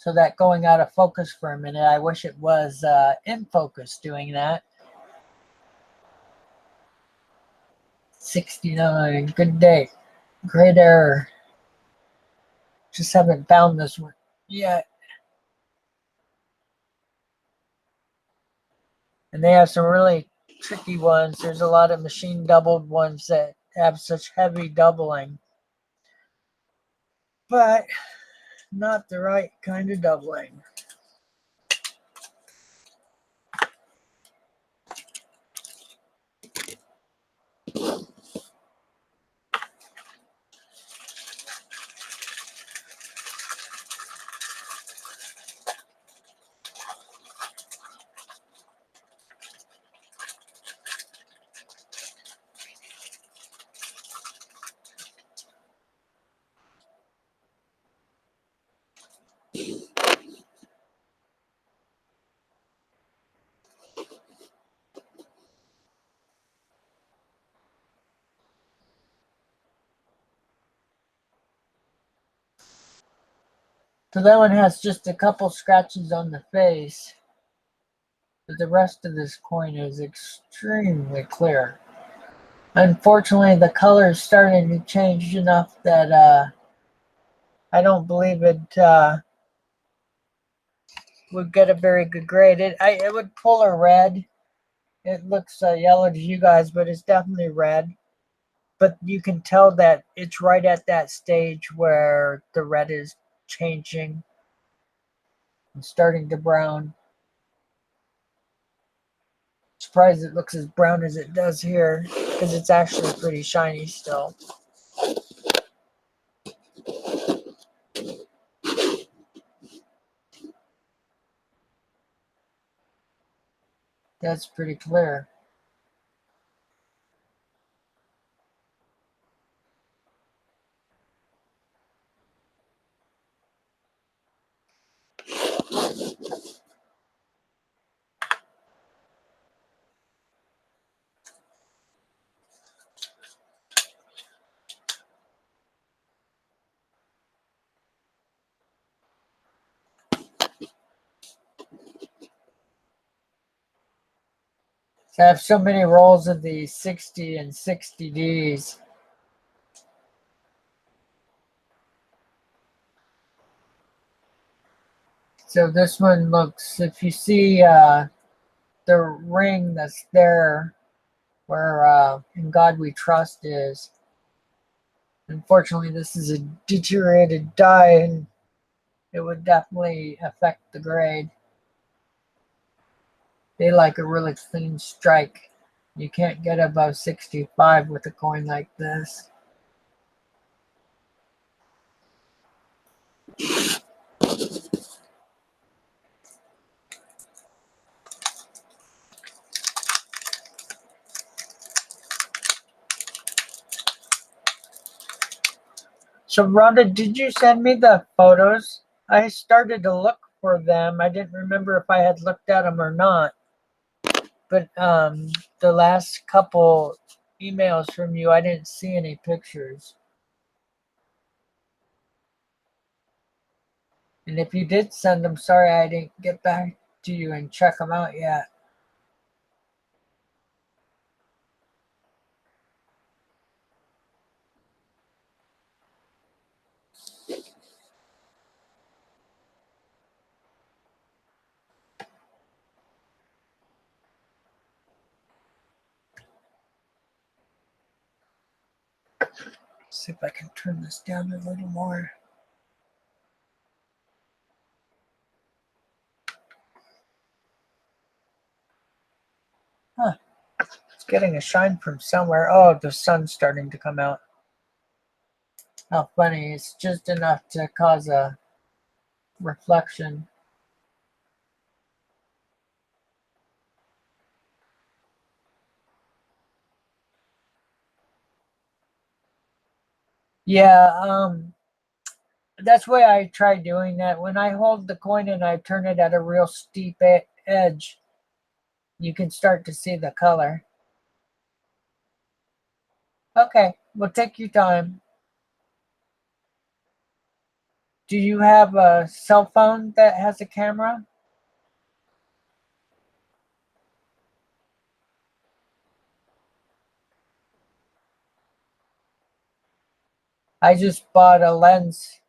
So that going out of focus for a minute, I wish it was in focus doing that. 69, good day. Great error. Just haven't found this one yet. And they have some really tricky ones. There's a lot of machine doubled ones that have such heavy doubling. But not the right kind of doubling. So that one has just a couple scratches on the face. But the rest of this coin is extremely clear. Unfortunately, the color is starting to change enough that I don't believe it would get a very good grade. It would pull a red. It looks yellow to you guys, but it's definitely red. But you can tell that it's right at that stage where the red is changing and starting to brown. Surprised it looks as brown as it does here, because it's actually pretty shiny still. That's pretty clear. So I have so many rolls of the 60 and 60Ds. So this one looks, if you see the ring that's there where In God We Trust is, unfortunately this is a deteriorated die and it would definitely affect the grade. They like a really clean strike. You can't get above 65 with a coin like this. So Rhonda, did you send me the photos? I started to look for them. I didn't remember if I had looked at them or not. But the last couple emails from you, I didn't see any pictures. And if you did send them, sorry I didn't get back to you and check them out yet. See if I can turn this down a little more. Huh. It's getting a shine from somewhere. Oh, the sun's starting to come out. How funny. It's just enough to cause a reflection. Yeah, that's why I try doing that. When I hold the coin and I turn it at a real steep edge, you can start to see the color. Okay, well, take your time. Do you have a cell phone that has a camera? I just bought a lens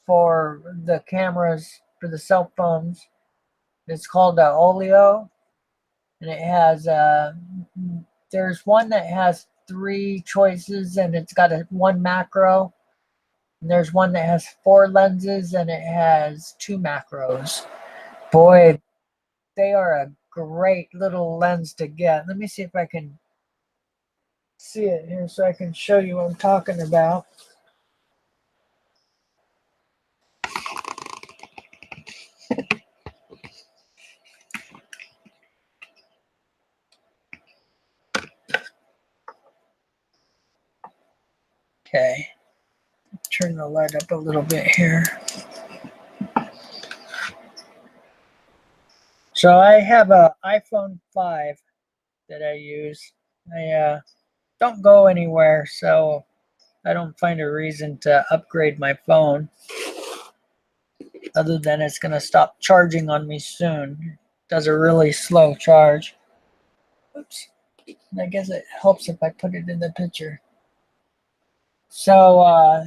for the cameras for the cell phones. It's called a Oleo, and it has there's one that has 3 choices, and it's got one macro. And there's one that has 4 lenses, and it has 2 macros. Boy, they are a great little lens to get. Let me see if I can see it here so I can show you what I'm talking about. Okay, turn the light up a little bit here. So I have a iPhone 5 that I use. I don't go anywhere, so I don't find a reason to upgrade my phone other than it's going to stop charging on me soon. It does a really slow charge. Oops. I guess it helps if I put it in the picture. So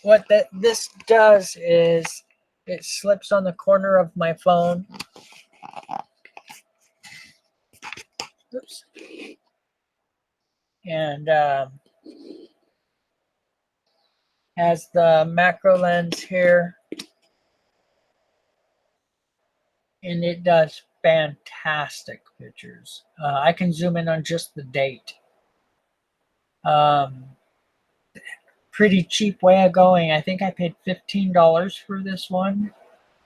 what this does is it slips on the corner of my phone. Oops. And has the macro lens here. And it does fantastic pictures. I can zoom in on just the date. Pretty cheap way of going. I think I paid $15 for this one.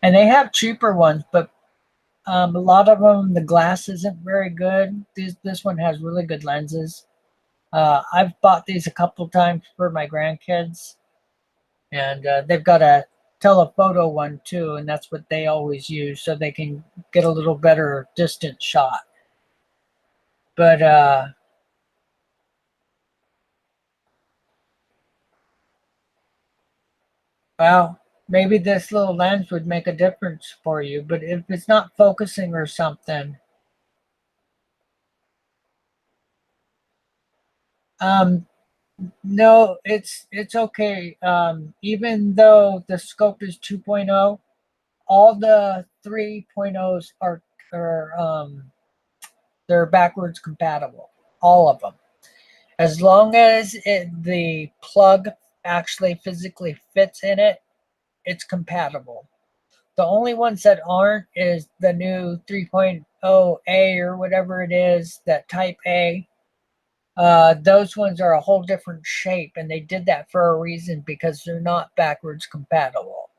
And they have cheaper ones, but a lot of them, the glass isn't very good. This one has really good lenses. I've bought these a couple times for my grandkids. And they've got a telephoto one too, and that's what they always use so they can get a little better distance shot. But well, maybe this little lens would make a difference for you, but if it's not focusing or something, Um, no, it's okay. Even though the scope is 2.0, all the 3.0s are they're backwards compatible. All of them. As long as the plug actually physically fits in it, it's compatible. The only ones that aren't is the new 3.0A or whatever it is, that Type A. Those ones are a whole different shape, and they did that for a reason because they're not backwards compatible.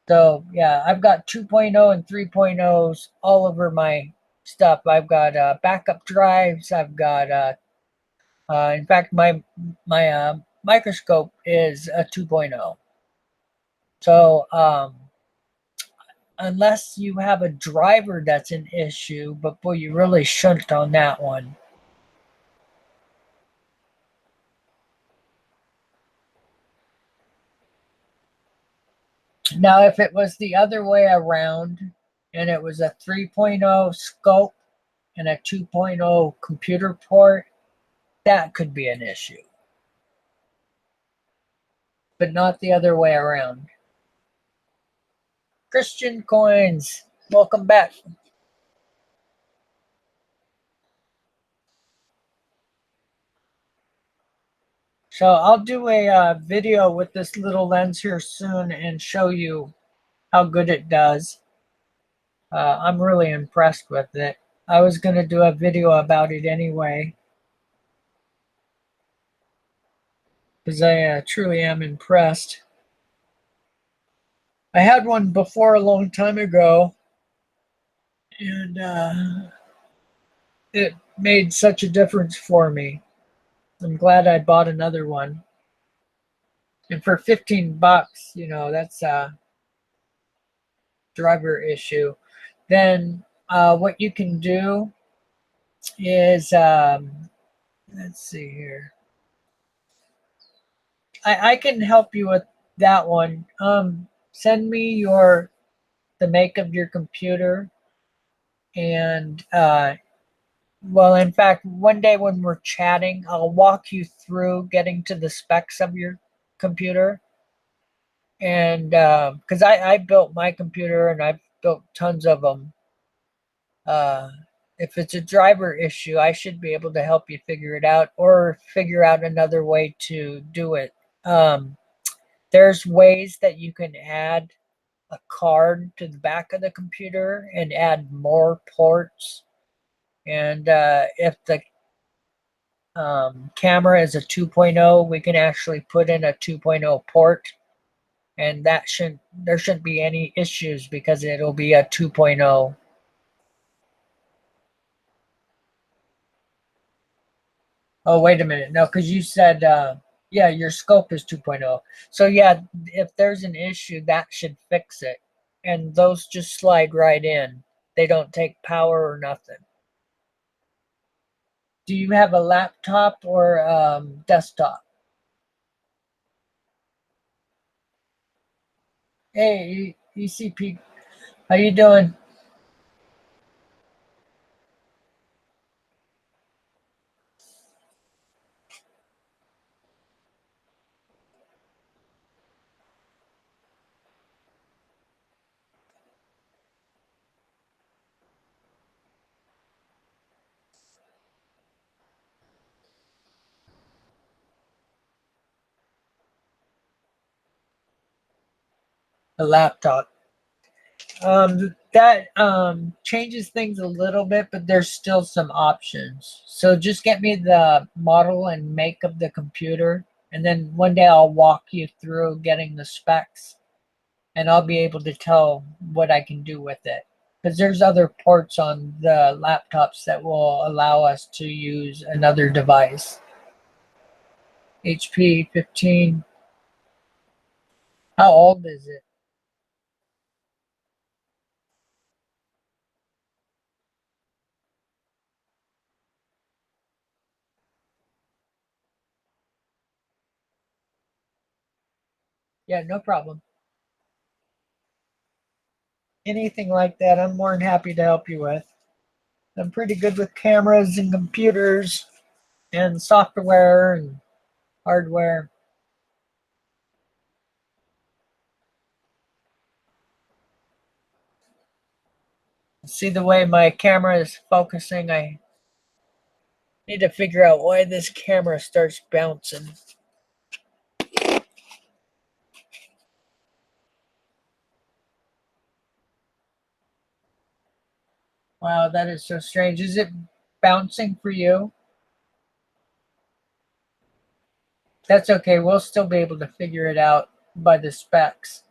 So yeah, I've got 2.0 and 3.0s all over my stuff. I've got backup drives. I've got in fact, my microscope is a 2.0. So unless you have a driver that's an issue, but boy, you really shouldn't on that one. Now, if it was the other way around and it was a 3.0 scope and a 2.0 computer port, that could be an issue. But not the other way around. Christian Coins, welcome back. So I'll do a video with this little lens here soon and show you how good it does. I'm really impressed with it. I was going to do a video about it anyway, because I truly am impressed. I had one before a long time ago, and it made such a difference for me. I'm glad I bought another one. And for 15 bucks, you know, that's a driver issue. Then what you can do is, let's see here. I can help you with that one. Send me the make of your computer, and well, in fact, one day when we're chatting, I'll walk you through getting to the specs of your computer. And because I built my computer and I've built tons of them. If it's a driver issue, I should be able to help you figure it out or figure out another way to do it. There's ways that you can add a card to the back of the computer and add more ports. And if the camera is a 2.0, we can actually put in a 2.0 port, and there shouldn't be any issues because it'll be a 2.0. Oh, wait a minute. No, because you said, yeah, your scope is 2.0. So yeah, if there's an issue, that should fix it. And those just slide right in. They don't take power or nothing. Do you have a laptop or desktop? Hey, ECP, how you doing? A laptop. That changes things a little bit, but there's still some options. So just get me the model and make of the computer, and then one day I'll walk you through getting the specs, and I'll be able to tell what I can do with it. Because there's other ports on the laptops that will allow us to use another device. HP 15. How old is it? Yeah, no problem. Anything like that, I'm more than happy to help you with. I'm pretty good with cameras and computers and software and hardware. See the way my camera is focusing? I need to figure out why this camera starts bouncing. Wow, that is so strange. Is it bouncing for you? That's okay. We'll still be able to figure it out by the specs.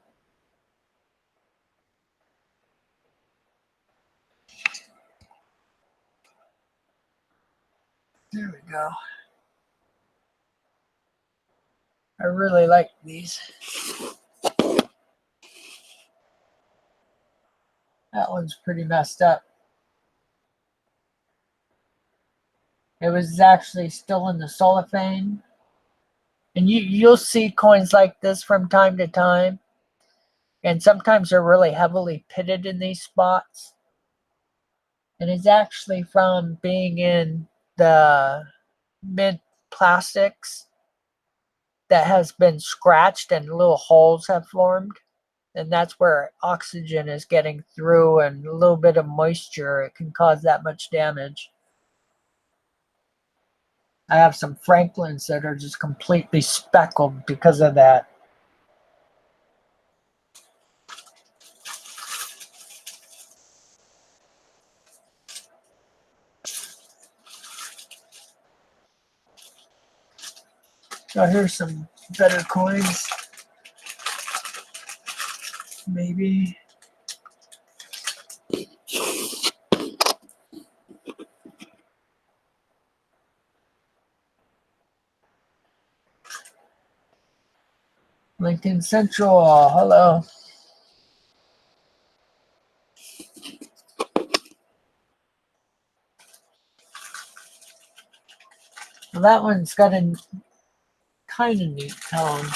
There we go. I really like these. That one's pretty messed up. It was actually still in the cellophane. And you'll see coins like this from time to time. And sometimes they're really heavily pitted in these spots. And it's actually from being in the mint plastics that has been scratched and little holes have formed. And that's where oxygen is getting through, and a little bit of moisture, it can cause that much damage. I have some Franklins that are just completely speckled because of that. So here's some better coins. Maybe. Lincoln Central, hello. Well, that one's got a kind of neat tone.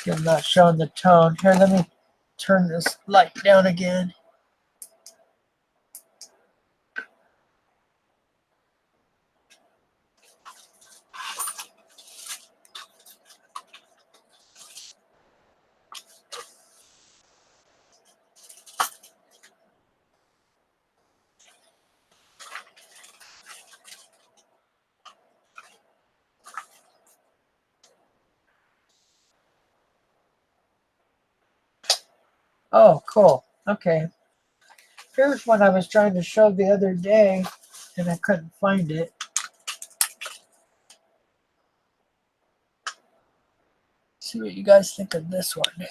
I'm not showing the tone. Here, let me turn this light down again. Oh, cool. Okay. Here's what I was trying to show the other day, and I couldn't find it. See what you guys think of this one.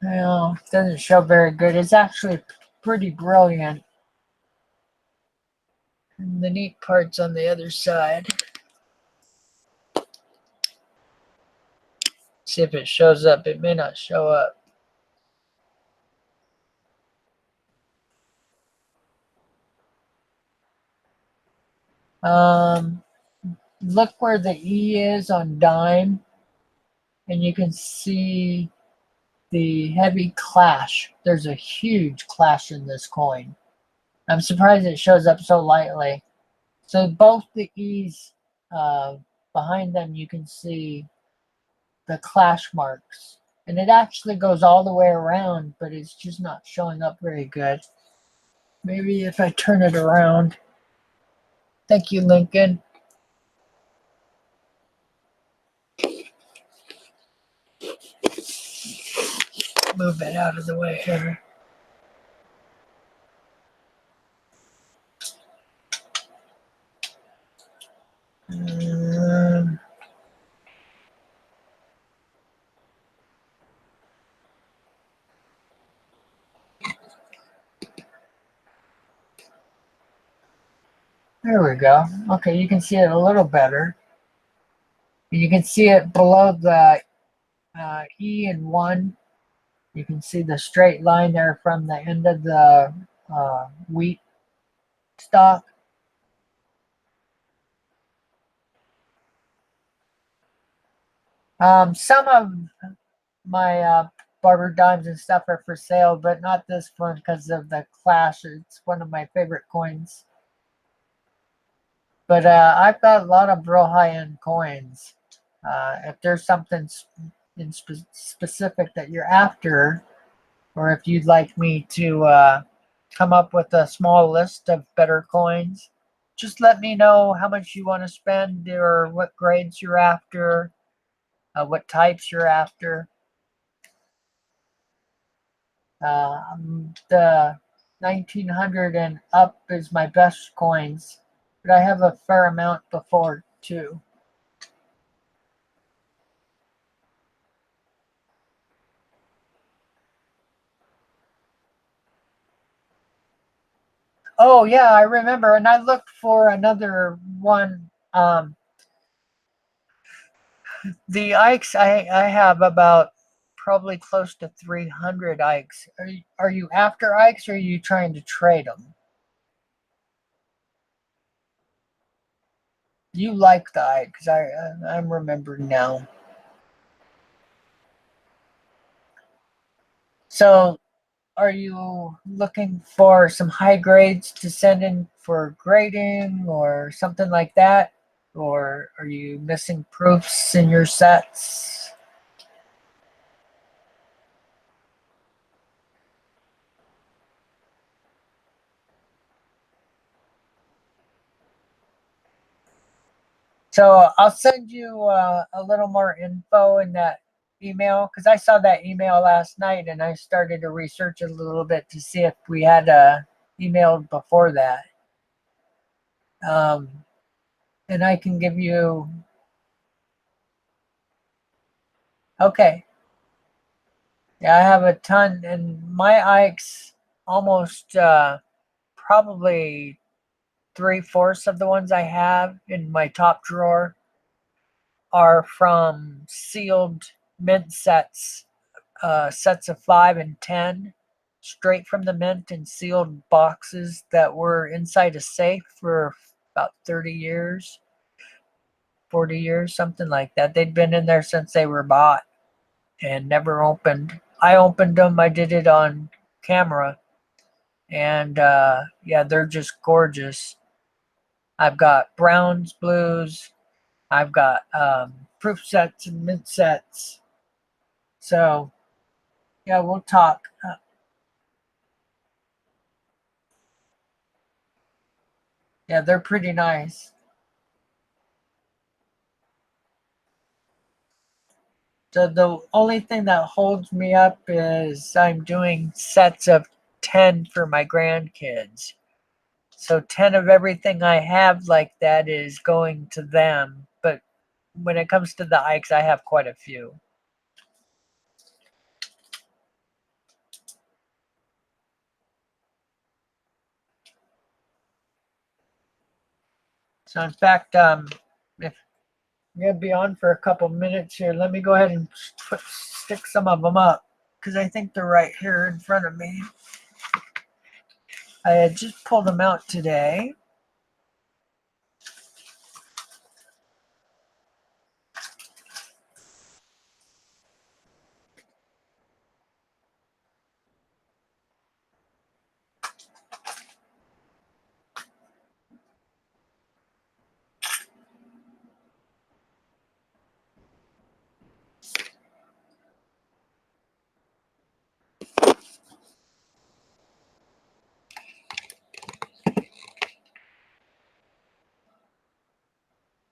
Well, it doesn't show very good. It's actually pretty brilliant. And the neat part's on the other side. See if it shows up. It may not show up. Look where the E is on dime, and you can see the heavy clash. There's a huge clash in this coin. I'm surprised it shows up so lightly. So both the E's, behind them, you can see the clash marks. And it actually goes all the way around, but it's just not showing up very good. Maybe if I turn it around. Thank you, Lincoln. Move it out of the way here. There we go. Okay, you can see it a little better. You can see it below the E and 1. You can see the straight line there from the end of the wheat stalk. Some of my barber dimes and stuff are for sale, but not this one because of the clash. It's one of my favorite coins. But I've got a lot of real high-end coins. If there's something specific that you're after, or if you'd like me to come up with a small list of better coins, just let me know how much you want to spend or what grades you're after, what types you're after. The 1900 and up is my best coins, but I have a fair amount before too. Oh yeah, I remember, and I looked for another one. The Ikes, I have about probably close to 300 Ikes. Are you after Ikes or are you trying to trade them? You like the Ikes, I'm remembering now. So are you looking for some high grades to send in for grading or something like that? Or are you missing proofs in your sets? So I'll send you a little more info in that email because I saw that email last night and I started to research it a little bit to see if we had emailed before that. Um, and I can give you, okay. Yeah, I have a ton, and my Ikes almost probably 3/4 of the ones I have in my top drawer are from sealed mint sets, sets of 5 and 10, straight from the mint in sealed boxes that were inside a safe for about 30 years, 40 years, something like that. They'd been in there since they were bought and never opened. I opened them, I did it on camera, and yeah, they're just gorgeous. I've got browns, blues, I've got proof sets and mint sets. So yeah, we'll talk. Yeah, they're pretty nice. So the only thing that holds me up is I'm doing sets of 10 for my grandkids. So 10 of everything I have like that is going to them. But when it comes to the Ikes, I have quite a few. So in fact, if I'm gonna be on for a couple minutes here, let me go ahead and stick some of them up because I think they're right here in front of me. I had just pulled them out today.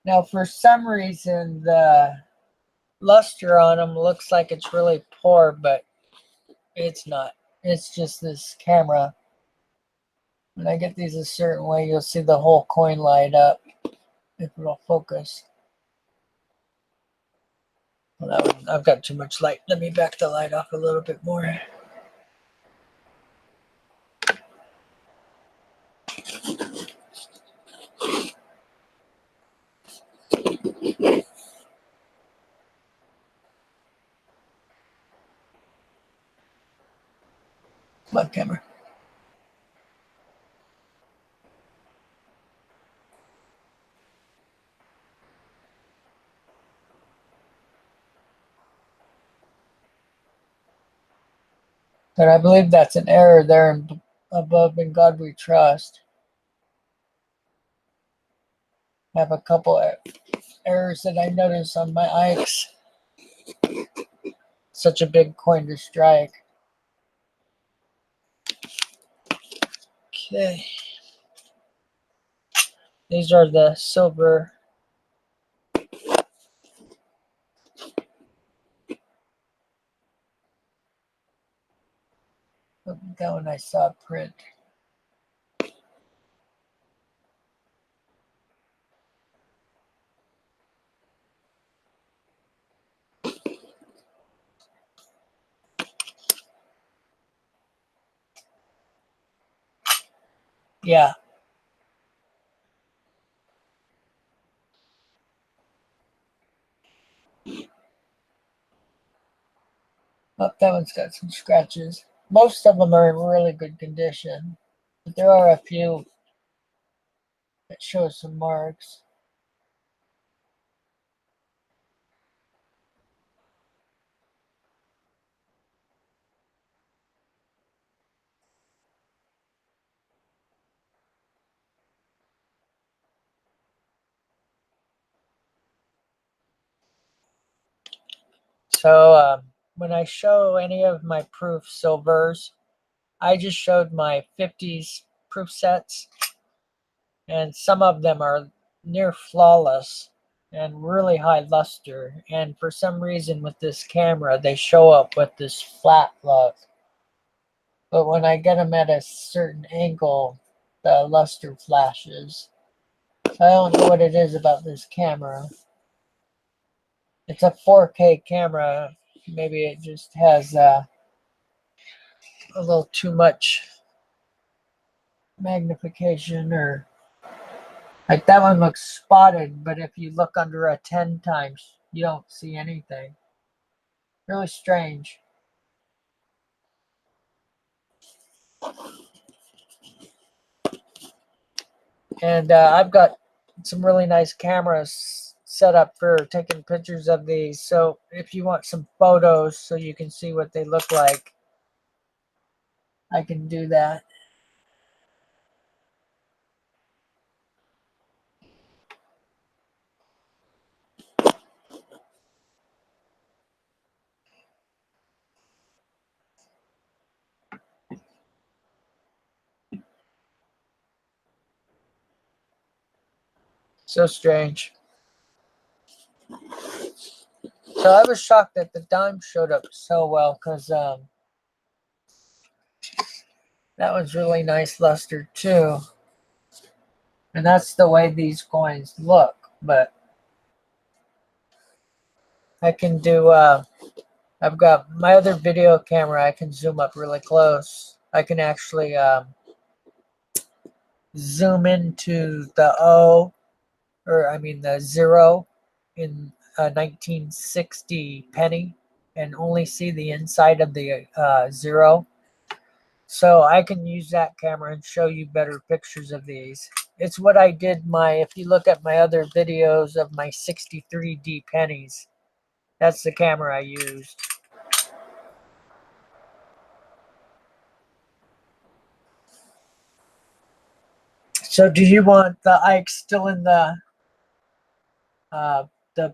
Now, for some reason, the luster on them looks like it's really poor, but it's not. It's just this camera. When I get these a certain way, you'll see the whole coin light up if it'll focus. Well, I've got too much light. Let me back the light off a little bit more. Come on, camera. But I believe that's an error there in Above in God We Trust. I have a couple errors that I noticed on my Ike's. Such a big coin to strike. Okay. These are the silver. That one I saw print. Yeah. Oh, that one's got some scratches. Most of them are in really good condition, but there are a few that show some marks. So when I show any of my proof silvers, I just showed my 50s proof sets, and some of them are near flawless and really high luster. And for some reason with this camera, they show up with this flat look. But when I get them at a certain angle, the luster flashes. So I don't know what it is about this camera. It's a 4K camera. Maybe it just has a little too much magnification, or like that one looks spotted, but if you look under a 10 times, you don't see anything. Really strange. And I've got some really nice cameras set up for taking pictures of these. So if you want some photos so you can see what they look like, I can do that. So strange. So I was shocked that the dime showed up so well, because that was really nice luster too. And that's the way these coins look. But I can do, I've got my other video camera, I can zoom up really close. I can actually zoom into the O, or I mean the zero in a 1960 penny, and only see the inside of the zero. So I can use that camera and show you better pictures of these. It's what I did if you look at my other videos of my 63D pennies, that's the camera I used. So do you want the Ike still in the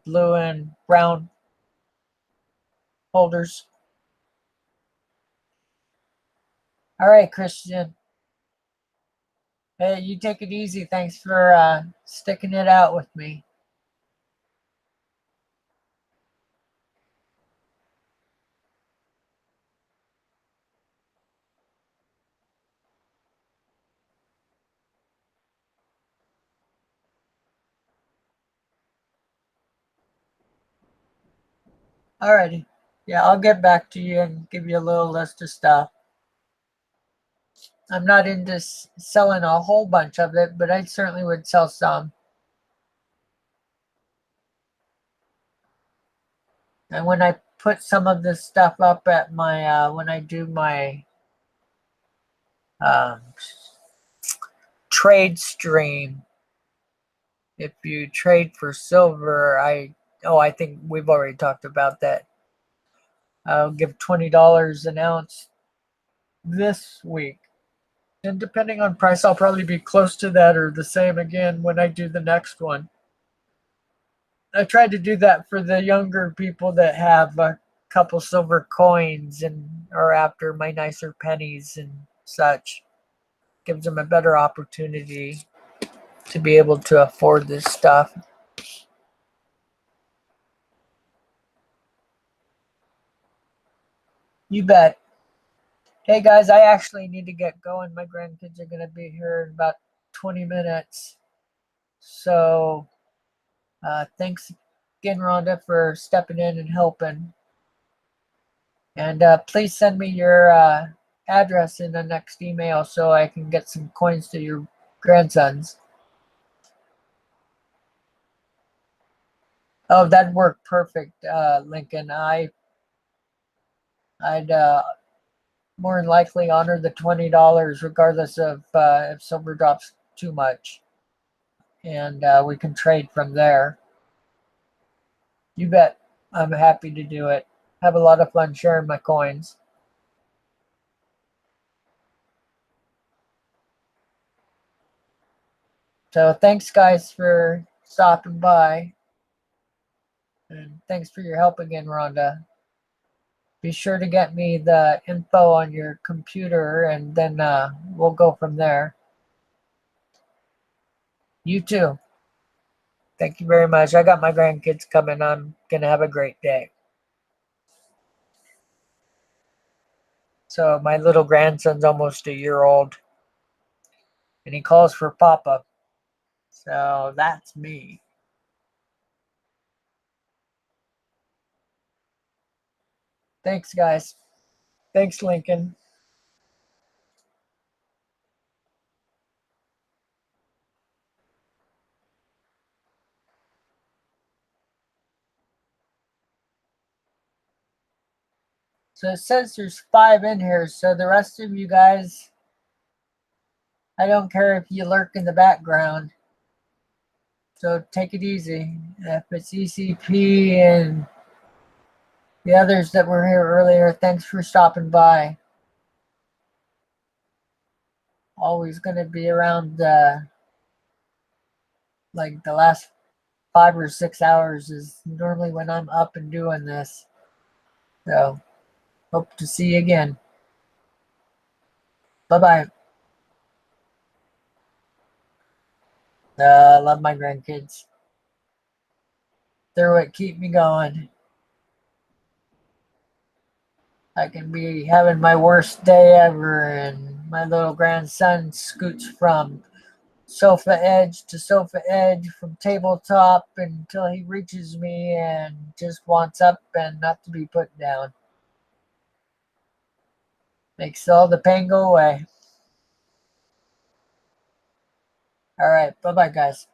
blue and brown holders? All right, Christian. Hey, you take it easy. Thanks for sticking it out with me. Alrighty. Yeah, I'll get back to you and give you a little list of stuff. I'm not into selling a whole bunch of it, but I certainly would sell some. And when I put some of this stuff up at my, when I do my um, trade stream, if you trade for silver, I think we've already talked about that. I'll give $20 an ounce this week. And depending on price, I'll probably be close to that or the same again when I do the next one. I tried to do that for the younger people that have a couple silver coins and are after my nicer pennies and such. Gives them a better opportunity to be able to afford this stuff. You bet. Hey guys, I actually need to get going. My grandkids are going to be here in about 20 minutes. So thanks again, Rhonda, for stepping in and helping. And please send me your address in the next email so I can get some coins to your grandsons. Oh, that'd work perfect, Lincoln. I'd more than likely honor the $20 regardless of if silver drops too much. And we can trade from there. You bet. I'm happy to do it. Have a lot of fun sharing my coins. So thanks guys for stopping by. And thanks for your help again, Rhonda. Be sure to get me the info on your computer and then we'll go from there. You too. Thank you very much. I got my grandkids coming. I'm going to have a great day. So my little grandson's almost a year old. And he calls for Papa. So that's me. Thanks, guys. Thanks, Lincoln. So it says there's 5 in here. So the rest of you guys, I don't care if you lurk in the background. So take it easy. If it's ECP and the others that were here earlier, thanks for stopping by. Always going to be around like the last 5 or 6 hours is normally when I'm up and doing this. So hope to see you again. Bye-bye. Love my grandkids. They're what keep me going. I can be having my worst day ever and my little grandson scoots from sofa edge to sofa edge, from tabletop until he reaches me and just wants up and not to be put down. Makes all the pain go away. All right, bye-bye, guys.